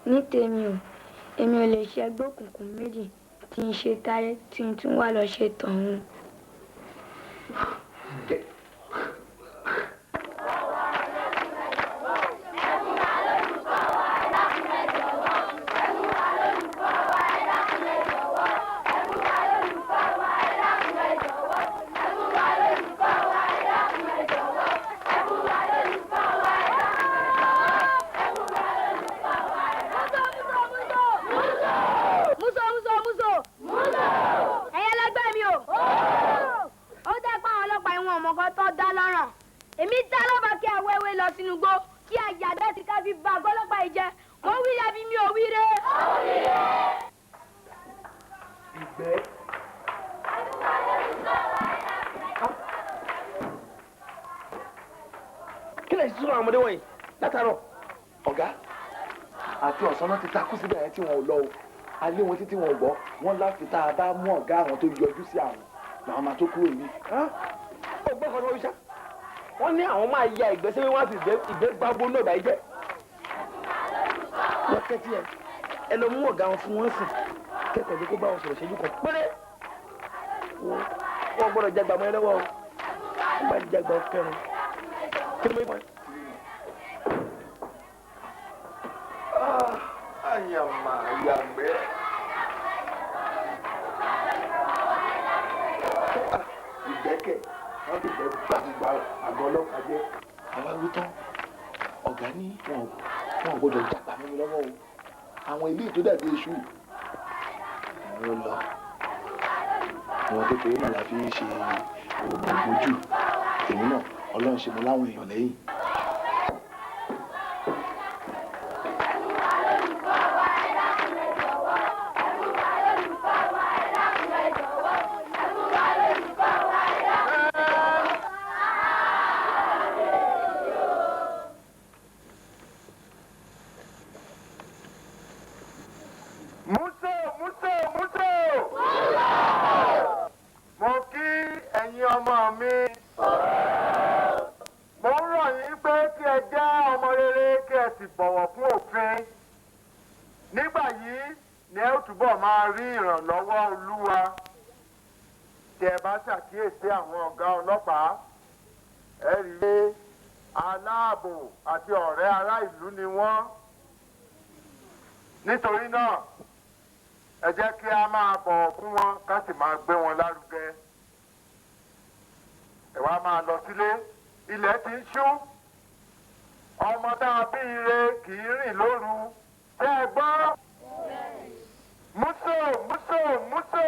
S13: Ní tèmi o èmi ò lè ṣe ẹgbẹ́ òkùnkùn méjì tí ń ṣe táyé tí ń tún wà lọ ṣe tọ̀hún.
S21: Ọ̀sán náà ti takú síbẹ̀ yẹn tí wọn ò lọ o alẹ́ wọn títí wọn ò gbọ́ wọn láti tá a bá mú ọ̀gá àwọn tó yọjú sí àwọn làwọn máa tó kúrò yìí.
S20: ó gbọ́ kan ní wọ́n ṣá wọ́n ní àwọn máa ya ìgbésẹ̀ wí wọ́n á sì ìgbé gbágbó náà báyìí jẹ́. wọ́n tẹ́tí ẹ lọ mú ọ̀gá wọn fún wọn sìn kẹ́kọ̀ọ́ ní kó bá wọn sọ̀rọ̀ ṣẹ́jú kan péré wọ́n gbọ́dọ̀ jágbá mọ́ ẹ lọ́wọ́ o wọ́n bá jágbá kẹrin kí ló mọ̀
S2: Ayama, yambe.
S21: ìgbẹ́kẹ̀ wọ́n ti fẹ́ gbàgbà àgọ́ ọlọ́pàá jẹ́. àwa wí tán ọ̀gá ní wọn ò gbọ́dọ̀ jàgbá mọ́ mi lọ́wọ́ o àwọn ilé tó dàbí iṣu àwọn lọ àwọn kékeré náà la fi ń ṣe oògùn ìgbójú èmi náà ọlọ́run ṣe mọ́ láwọn èèyàn lẹ́yìn.
S2: ṣàkíyèsí àwọn ọ̀gá ọlọ́pàá ẹ rí i pé aláàbò àti ọ̀rẹ́ ará ìlú ni wọ́n nítorí náà ẹ jẹ́ kí a máa bọ̀wọ̀ fún wọn ká sì máa gbé wọn lárugẹ ẹ wá máa lọ sílé ilẹ̀ ti ń ṣú ọmọ tá a bí ire kì í rìn lóru ṣé ẹ gbọ́ múso múso múso.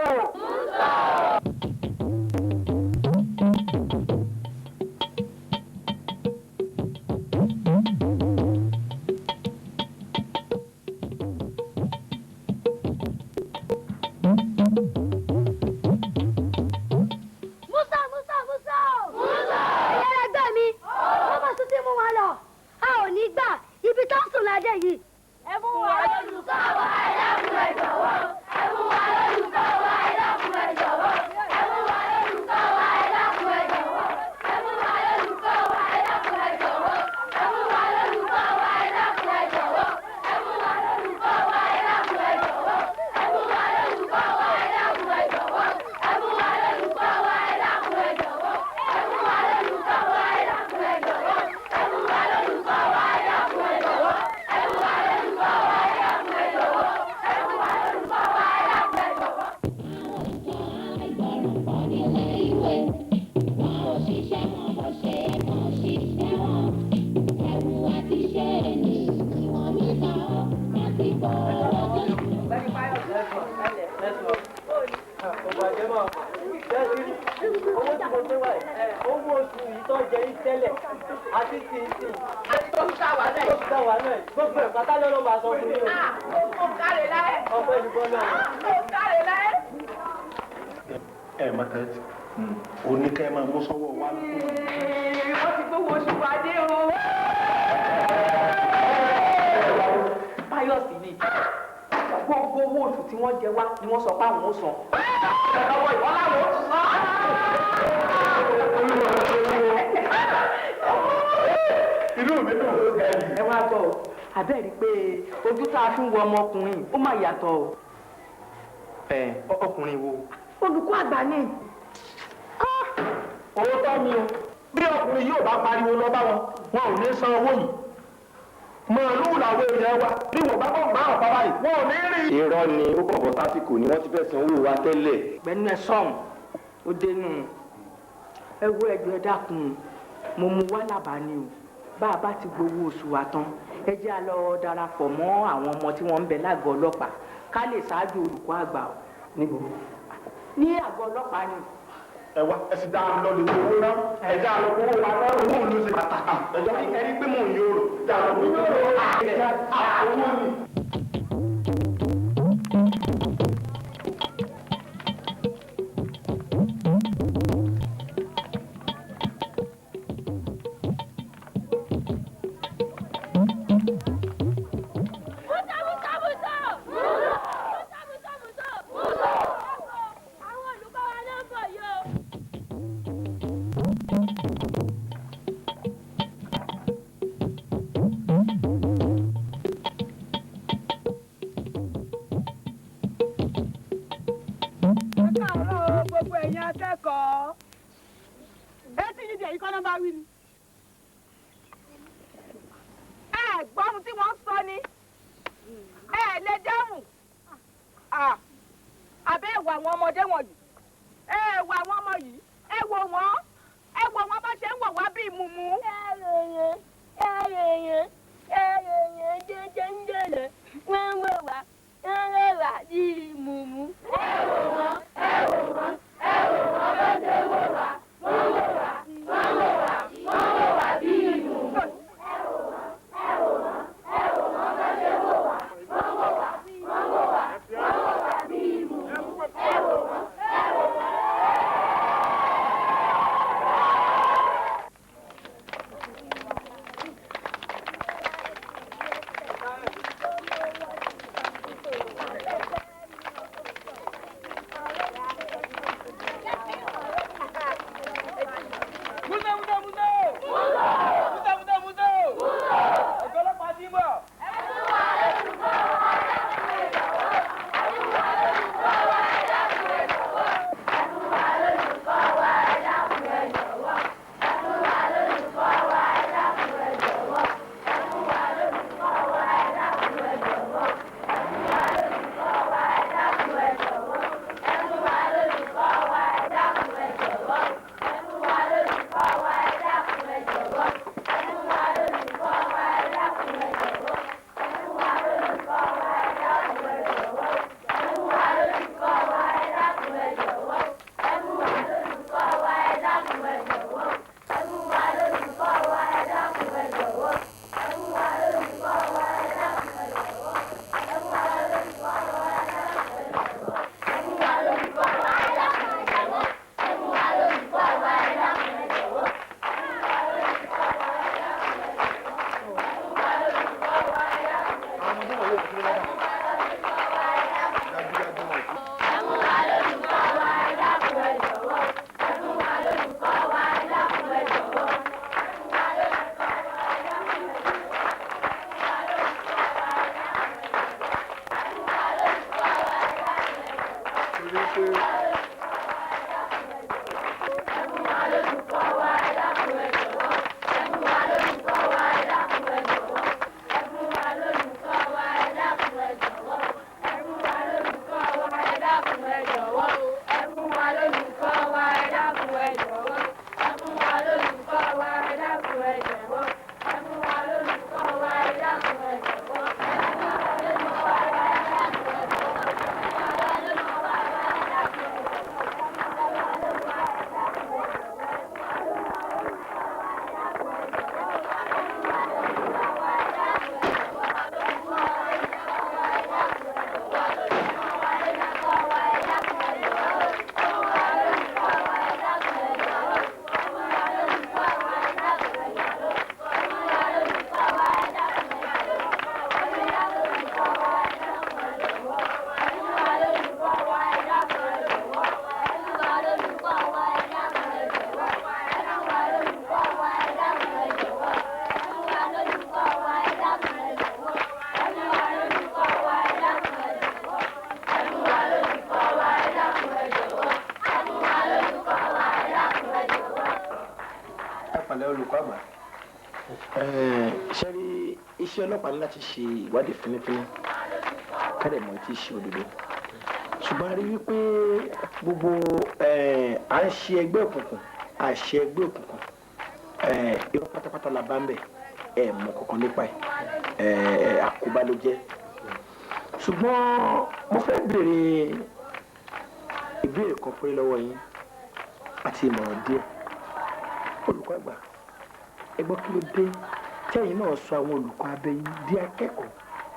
S6: Ọmọkùnrin ó máa yàtọ̀ o. Ọkùnrin wo? Olùkọ́ àgbà ni.
S10: Owó tọ́ mi o. Bí ọkùnrin yóò bá pariwo lọ bá wọn, wọn ò ní san owó yìí. Màálùú làwọn èèyàn wa. Bí wọ́n bá bọ̀ bá ọ̀pá báyìí, wọn ò ní rí.
S14: Irọ́ ni ó kọ̀ọ̀kan sásìkò ni wọ́n ti fẹ́ san owó wa tẹ́lẹ̀.
S6: Gbẹ̀nu ẹ̀ sọ̀hún, ó dénú. Ẹ wo ẹjọ́ ẹ dákun, mo mú wá làbá ni o. Bá a bá ti gbowó oṣù wa tán, ẹ jẹ́ a lọ darapọ̀ mọ́ àwọn ọmọ tí wọ́n ń bẹ lágọ̀ọ́ ọlọ́pàá ká lè ṣáájú olùkọ́ àgbà o.
S10: Níbo?
S6: Ní àgọ́ ọlọ́pàá ni.
S10: Ẹ wá ẹ sì dá a lọ lè wo owó náà ẹ já lọ owó wa náà owó òun ló ṣe pàtàkì. Ẹ rí pé mò ń yòrò já lọ owó owó mi.
S12: ẹ wò wọ́n bá ṣe ń wọ̀ wá bí ìmùmú.
S7: jẹjẹ ń jẹlẹ wọ́n wọ̀ wá bí ìmùmú. ẹ wò wọ́n bá ṣe ń wọ̀ wá wọ́n wọ̀ wá bí ìmùmú.
S8: sẹ́rí iṣẹ́ ọlọ́pàá ní láti ṣe ìwádìí fínífíní kádẹ̀ mọ̀ tí ì ṣe òdodo ṣùgbọ́n a rí wípé gbogbo à ń ṣe ẹgbẹ́ òkùnkùn à ṣe ẹgbẹ́ òkùnkùn irọ́ pátápátá la bá ń bẹ̀ mọ̀ kankan nípa ẹ̀ àkóbá ló jẹ́ ṣùgbọ́n mo fẹ́ béèrè ìbéèrè kan péré lọ́wọ́ yín àti ìmọ̀ràn díẹ̀ olùkọ́ àgbà ẹ gbọ́ kí ló dé tẹ́yìn náà sọ àwọn olùkọ́ abẹ yìí di akẹ́kọ̀ọ́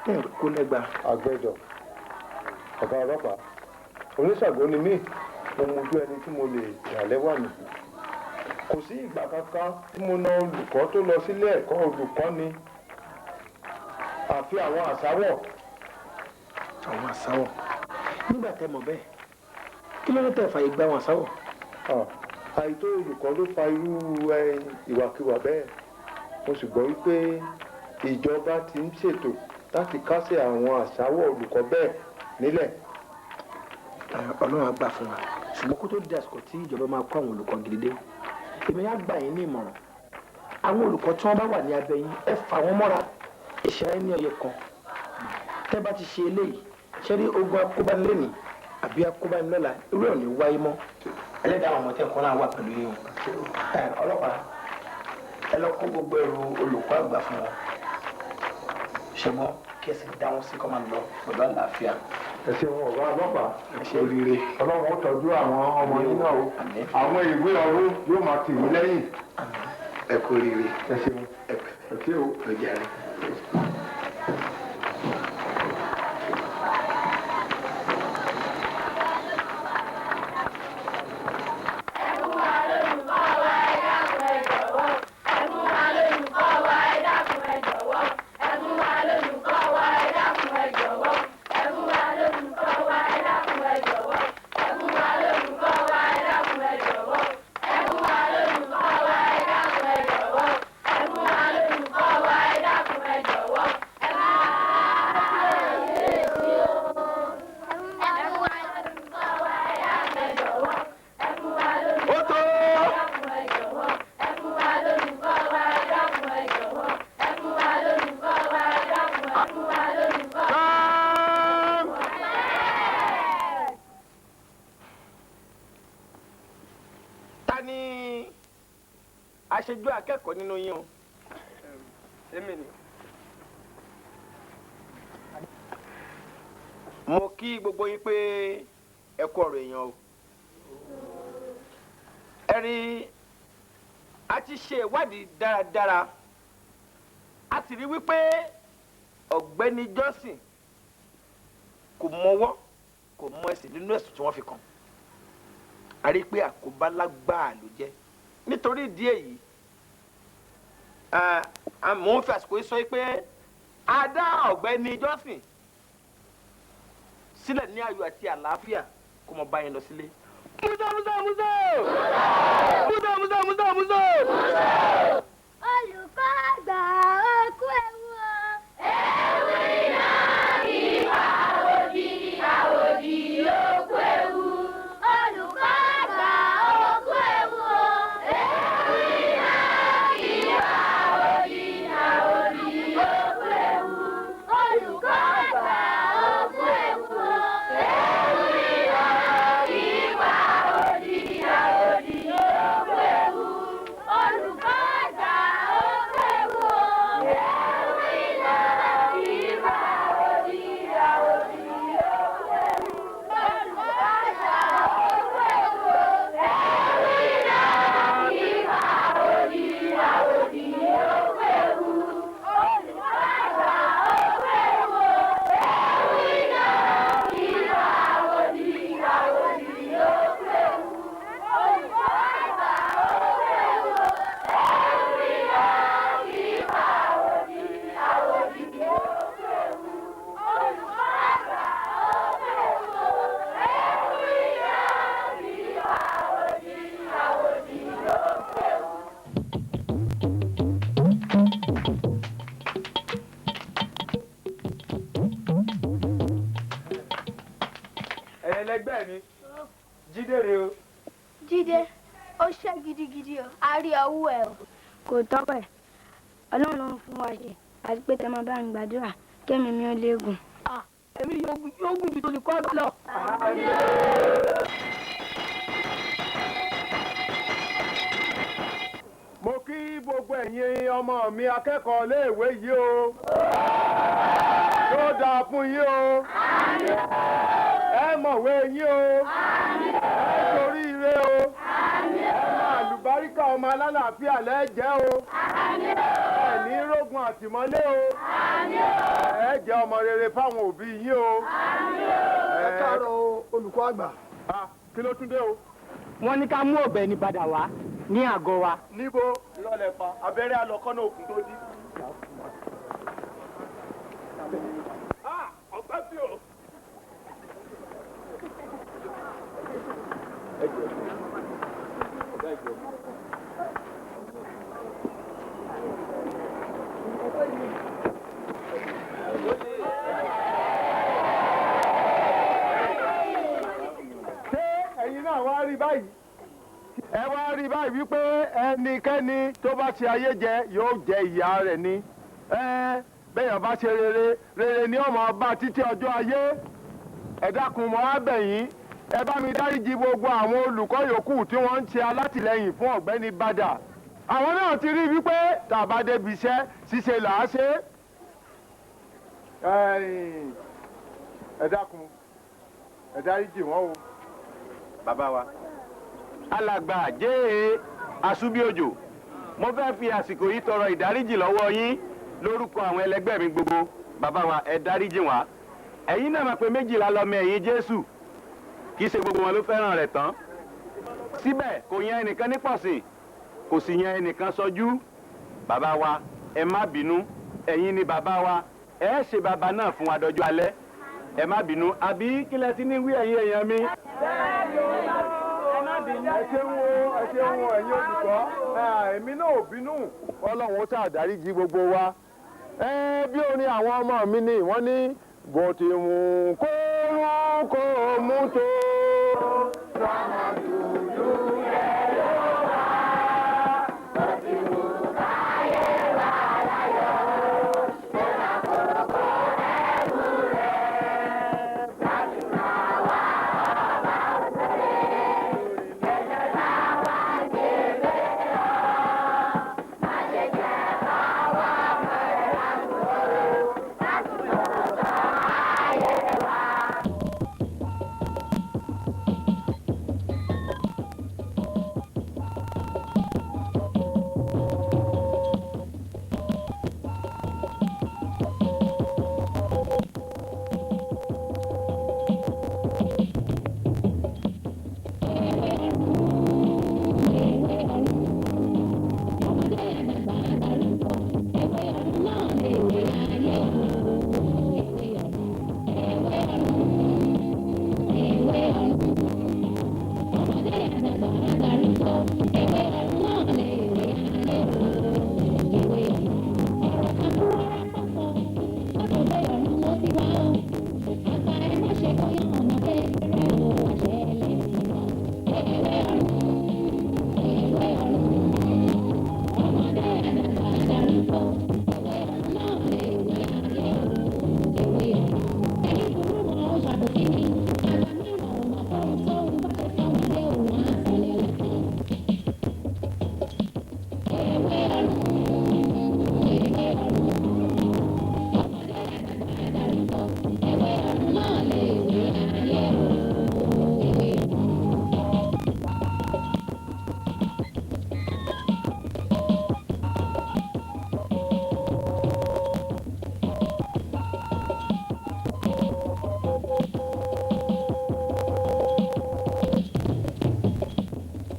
S8: tẹ̀ ń kó lẹ́gba.
S2: àgbẹ̀jọ ọ̀gá ọlọ́pàá oníṣàgbọ́n ni mí mo mojú ẹni tí mo lè yà lẹ́wà nì. kò sí ìgbà kankan tí mo na olùkọ́ tó lọ sílé ẹ̀kọ́ olùkọ́ ni àfi àwọn àsáwọ̀.
S8: àwọn àsáwọ̀ nígbà tẹ́ mọ̀ bẹ́ẹ̀ kí ló dé tẹ́ fàyè gba àwọn àsáwọ̀.
S2: àìtó olùkọ́ ló fa irú ìwàkiwà bẹ́ẹ̀ mo sì gbọ́ wípé ìjọba ti ń ṣètò láti kásẹ̀ àwọn àṣàwọ̀ olùkọ́ bẹ́ẹ̀ nílẹ̀.
S8: ọlọ́run á gbà fún wa ṣùgbọ́n kó tó di àsìkò tí ìjọba máa kó àwọn olùkọ́ gidi dé èmi á gbà yín ní ìmọ̀ràn àwọn olùkọ́ tí wọ́n bá wà ní abẹ́ yín ẹ fà wọ́n mọ́ra ìṣẹ́ ní ọyẹ kan tẹ́ bá ti ṣe eléyìí ṣé rí ogun akóbánilẹ́nì àbí akóbánilọ́la irú ẹ̀ ní wáyé mọ́ ẹlẹ́dàá àwọn ọmọ tẹ̀ kọ́ náà wà pẹ̀lú yín o. Ọlọ́pàá ẹ lọ kó gbogbo ẹrù olùkọ́ àgbà fún wọn ṣùgbọ́n kí ẹ sì dá wọn sí kọ́ máa lọ pẹ̀lú àlàáfíà.
S2: ẹ ṣeun ọ̀gá ọlọ́pàá ẹ ṣe oríire ọlọ́run ó tọ́jú àwọn ọmọ yín náà o àwọn ìwé ọ̀rọ̀ yóò máa tì yín lẹ́yìn.
S8: ẹ kú oríire.
S2: ẹ ṣeun ẹ ṣe o.
S8: ẹ jẹ́ rẹ. aṣojú akẹ́kọ̀ọ́ nínú yín o.
S20: èmi ni.
S8: mo kí gbogbo yín pé ẹ kú ọ̀rọ̀ èèyàn o. ẹ rí a ti ṣe ìwádìí dáradára a sì rí wípé ọ̀gbẹ́ni Johnson kò mọwọ́ kò mọ ẹsẹ̀ nínú ẹ̀sùn tí wọ́n fi kàn a rí pé àkóbá lágbáà ló jẹ́ nítorí ìdí èyí mò ń fi àsìkò yìí sọ pé a dá ọ̀gbẹ́ni Johnson sílẹ̀ ní ayọ̀ àti àlàáfíà kó mọ bá yẹn lọ sílé. musa musa musa musa musa musa musa.
S7: olùkọ́ àgbà òkú ewu o.
S5: ewu iná ìwà òdì àwòdì òkú ewu.
S7: olùkọ́ àgbà òkú ewu o.
S5: ewu iná ìwà òdì àwòdì òkú ewu.
S7: olùkọ́ àgbà òkú ewu o.
S5: ewu iná ìwà òdì àwòdì òkú ewu.
S7: olùkọ́ àgbà òkú ewu o.
S5: ewu iná ìwà òdì àwòdì òkú ewu.
S7: olùkọ́ àgbà òkú ewu o.
S5: ewu iná ìwà òdì àwòdì òkú ewu.
S7: olùkọ́ àgbà òkú ewu o.
S5: ewu iná ìwà òdì àwòdì òkú ewu.
S7: olùkọ́ àgbà òkú ewu o.
S5: ewu iná ìwà òdì àwòdì òkú ewu.
S7: olùkọ́ àgbà òkú ewu o.
S5: ewu iná ìwà òdì àwòdì òkú ewu.
S1: ẹlẹgbẹ́ mi Jídé rè o.
S7: Jídé ó ṣe gidigidi o a rí ọwọ́ ẹ o. kò tọ́pẹ́ ọlọ́run ló ń fún wa ṣe àti pé tẹ́ máa bá ń gbàdúrà kẹ́mi mi ò léegun.
S6: èmi yóò gùn ju tó lè kọ́ ẹ lọ.
S2: mo kí gbogbo ẹ̀yin ọmọ mi akẹ́kọ̀ọ́ léèwé yìí o yóò dáa fún yín o ẹ mọ̀wé yín o ẹ torí ire o ẹ máa lùbáríkà ọmọ alálàáfíà lẹ́jẹ́ o ẹ ní rógun àtìmọ́lé o ẹ jẹ́ ọmọ rere fáwọn òbí yín o.
S21: ẹ káàárọ̀ olùkọ́ àgbà.
S2: kí ló tún dé o.
S6: wọ́n ní ká mú ọ̀gbẹ́ni padà wá ní àgọ́ wa.
S10: níbo ìrọ̀lẹ́ pa abẹ́rẹ́ alọ́kọ́nà òkun tó dí. ọ̀pẹ́ sí o.
S2: ṣé ẹ̀yin náà wá rí báyìí ẹ wá rí báyìí wípé ẹnikẹ́ni tó bá ṣe ayé jẹ yóò jẹ ìyà rẹ̀ ni bẹ́ẹ̀yàn bá ṣe rere rere ni ọmọ ọba títí ọjọ́ ayé ẹ dákun mọ́ á bẹ̀ yín ẹ bá mi dáríjì gbogbo àwọn olùkọ́ yòókù tí wọ́n ń ṣe alátìlẹyìn fún ọ̀gbẹ́ni Bàdà àwọn náà ti rí wípé tàbá débi iṣẹ́ ṣíṣe là á ṣe. ẹ dákun ẹ dáríjì wọn o.
S11: bàbá wa alàgbà jẹ́ Àsúbíòjò mo fẹ́ fi àsìkò yìí tọrọ ìdáríjì lọ́wọ́ yín lórúkọ àwọn ẹlẹgbẹ́ mi gbogbo. bàbá wa ẹ dáríjì wá ẹ̀yin náà mọ̀ pé méjìlá lọ́mọ ẹ̀yìn Jésù kì í ṣe gbogbo wọn ló fẹ́ràn rẹ̀ tán síbẹ̀ kò yan ẹnìkan ní pọ̀sìn kò sì yan ẹnìkan sọjú. bàbá wa ẹ má bínú ẹ̀yin ni bàbá wa ẹ ṣe bàbá náà fún wa dọjọ́ alẹ́ ẹ má bínú àbí kílẹ̀ tí ní wí ẹ̀yin èèyàn mi.
S2: ẹ ṣeun ẹ̀yin olùkọ́ èmi náà ò bínú Ọlọ́run ó tà dáríjì gbogbo wa. bí orin àwọn ọmọ mi ni wọ́n ní bó ti mú kó rún kó mú tó. sọ́nà dúdú rẹ̀ ló wá bó ti mú káyé wá láyọ̀ ṣé àkókò ẹ̀rù rẹ̀ gbàdúrà wá ọba òṣèré ẹ̀jẹ̀ láwa gbèrè ọ́ má ṣe jẹ́ káwá mọ̀rẹ́ lágbóró láti lọ́ọ́ ayé wa.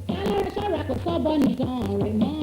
S5: Kálárẹ̀ ṣọ́ra kò sọ́bọ̀ nìkan ọ̀rẹ́ mọ́.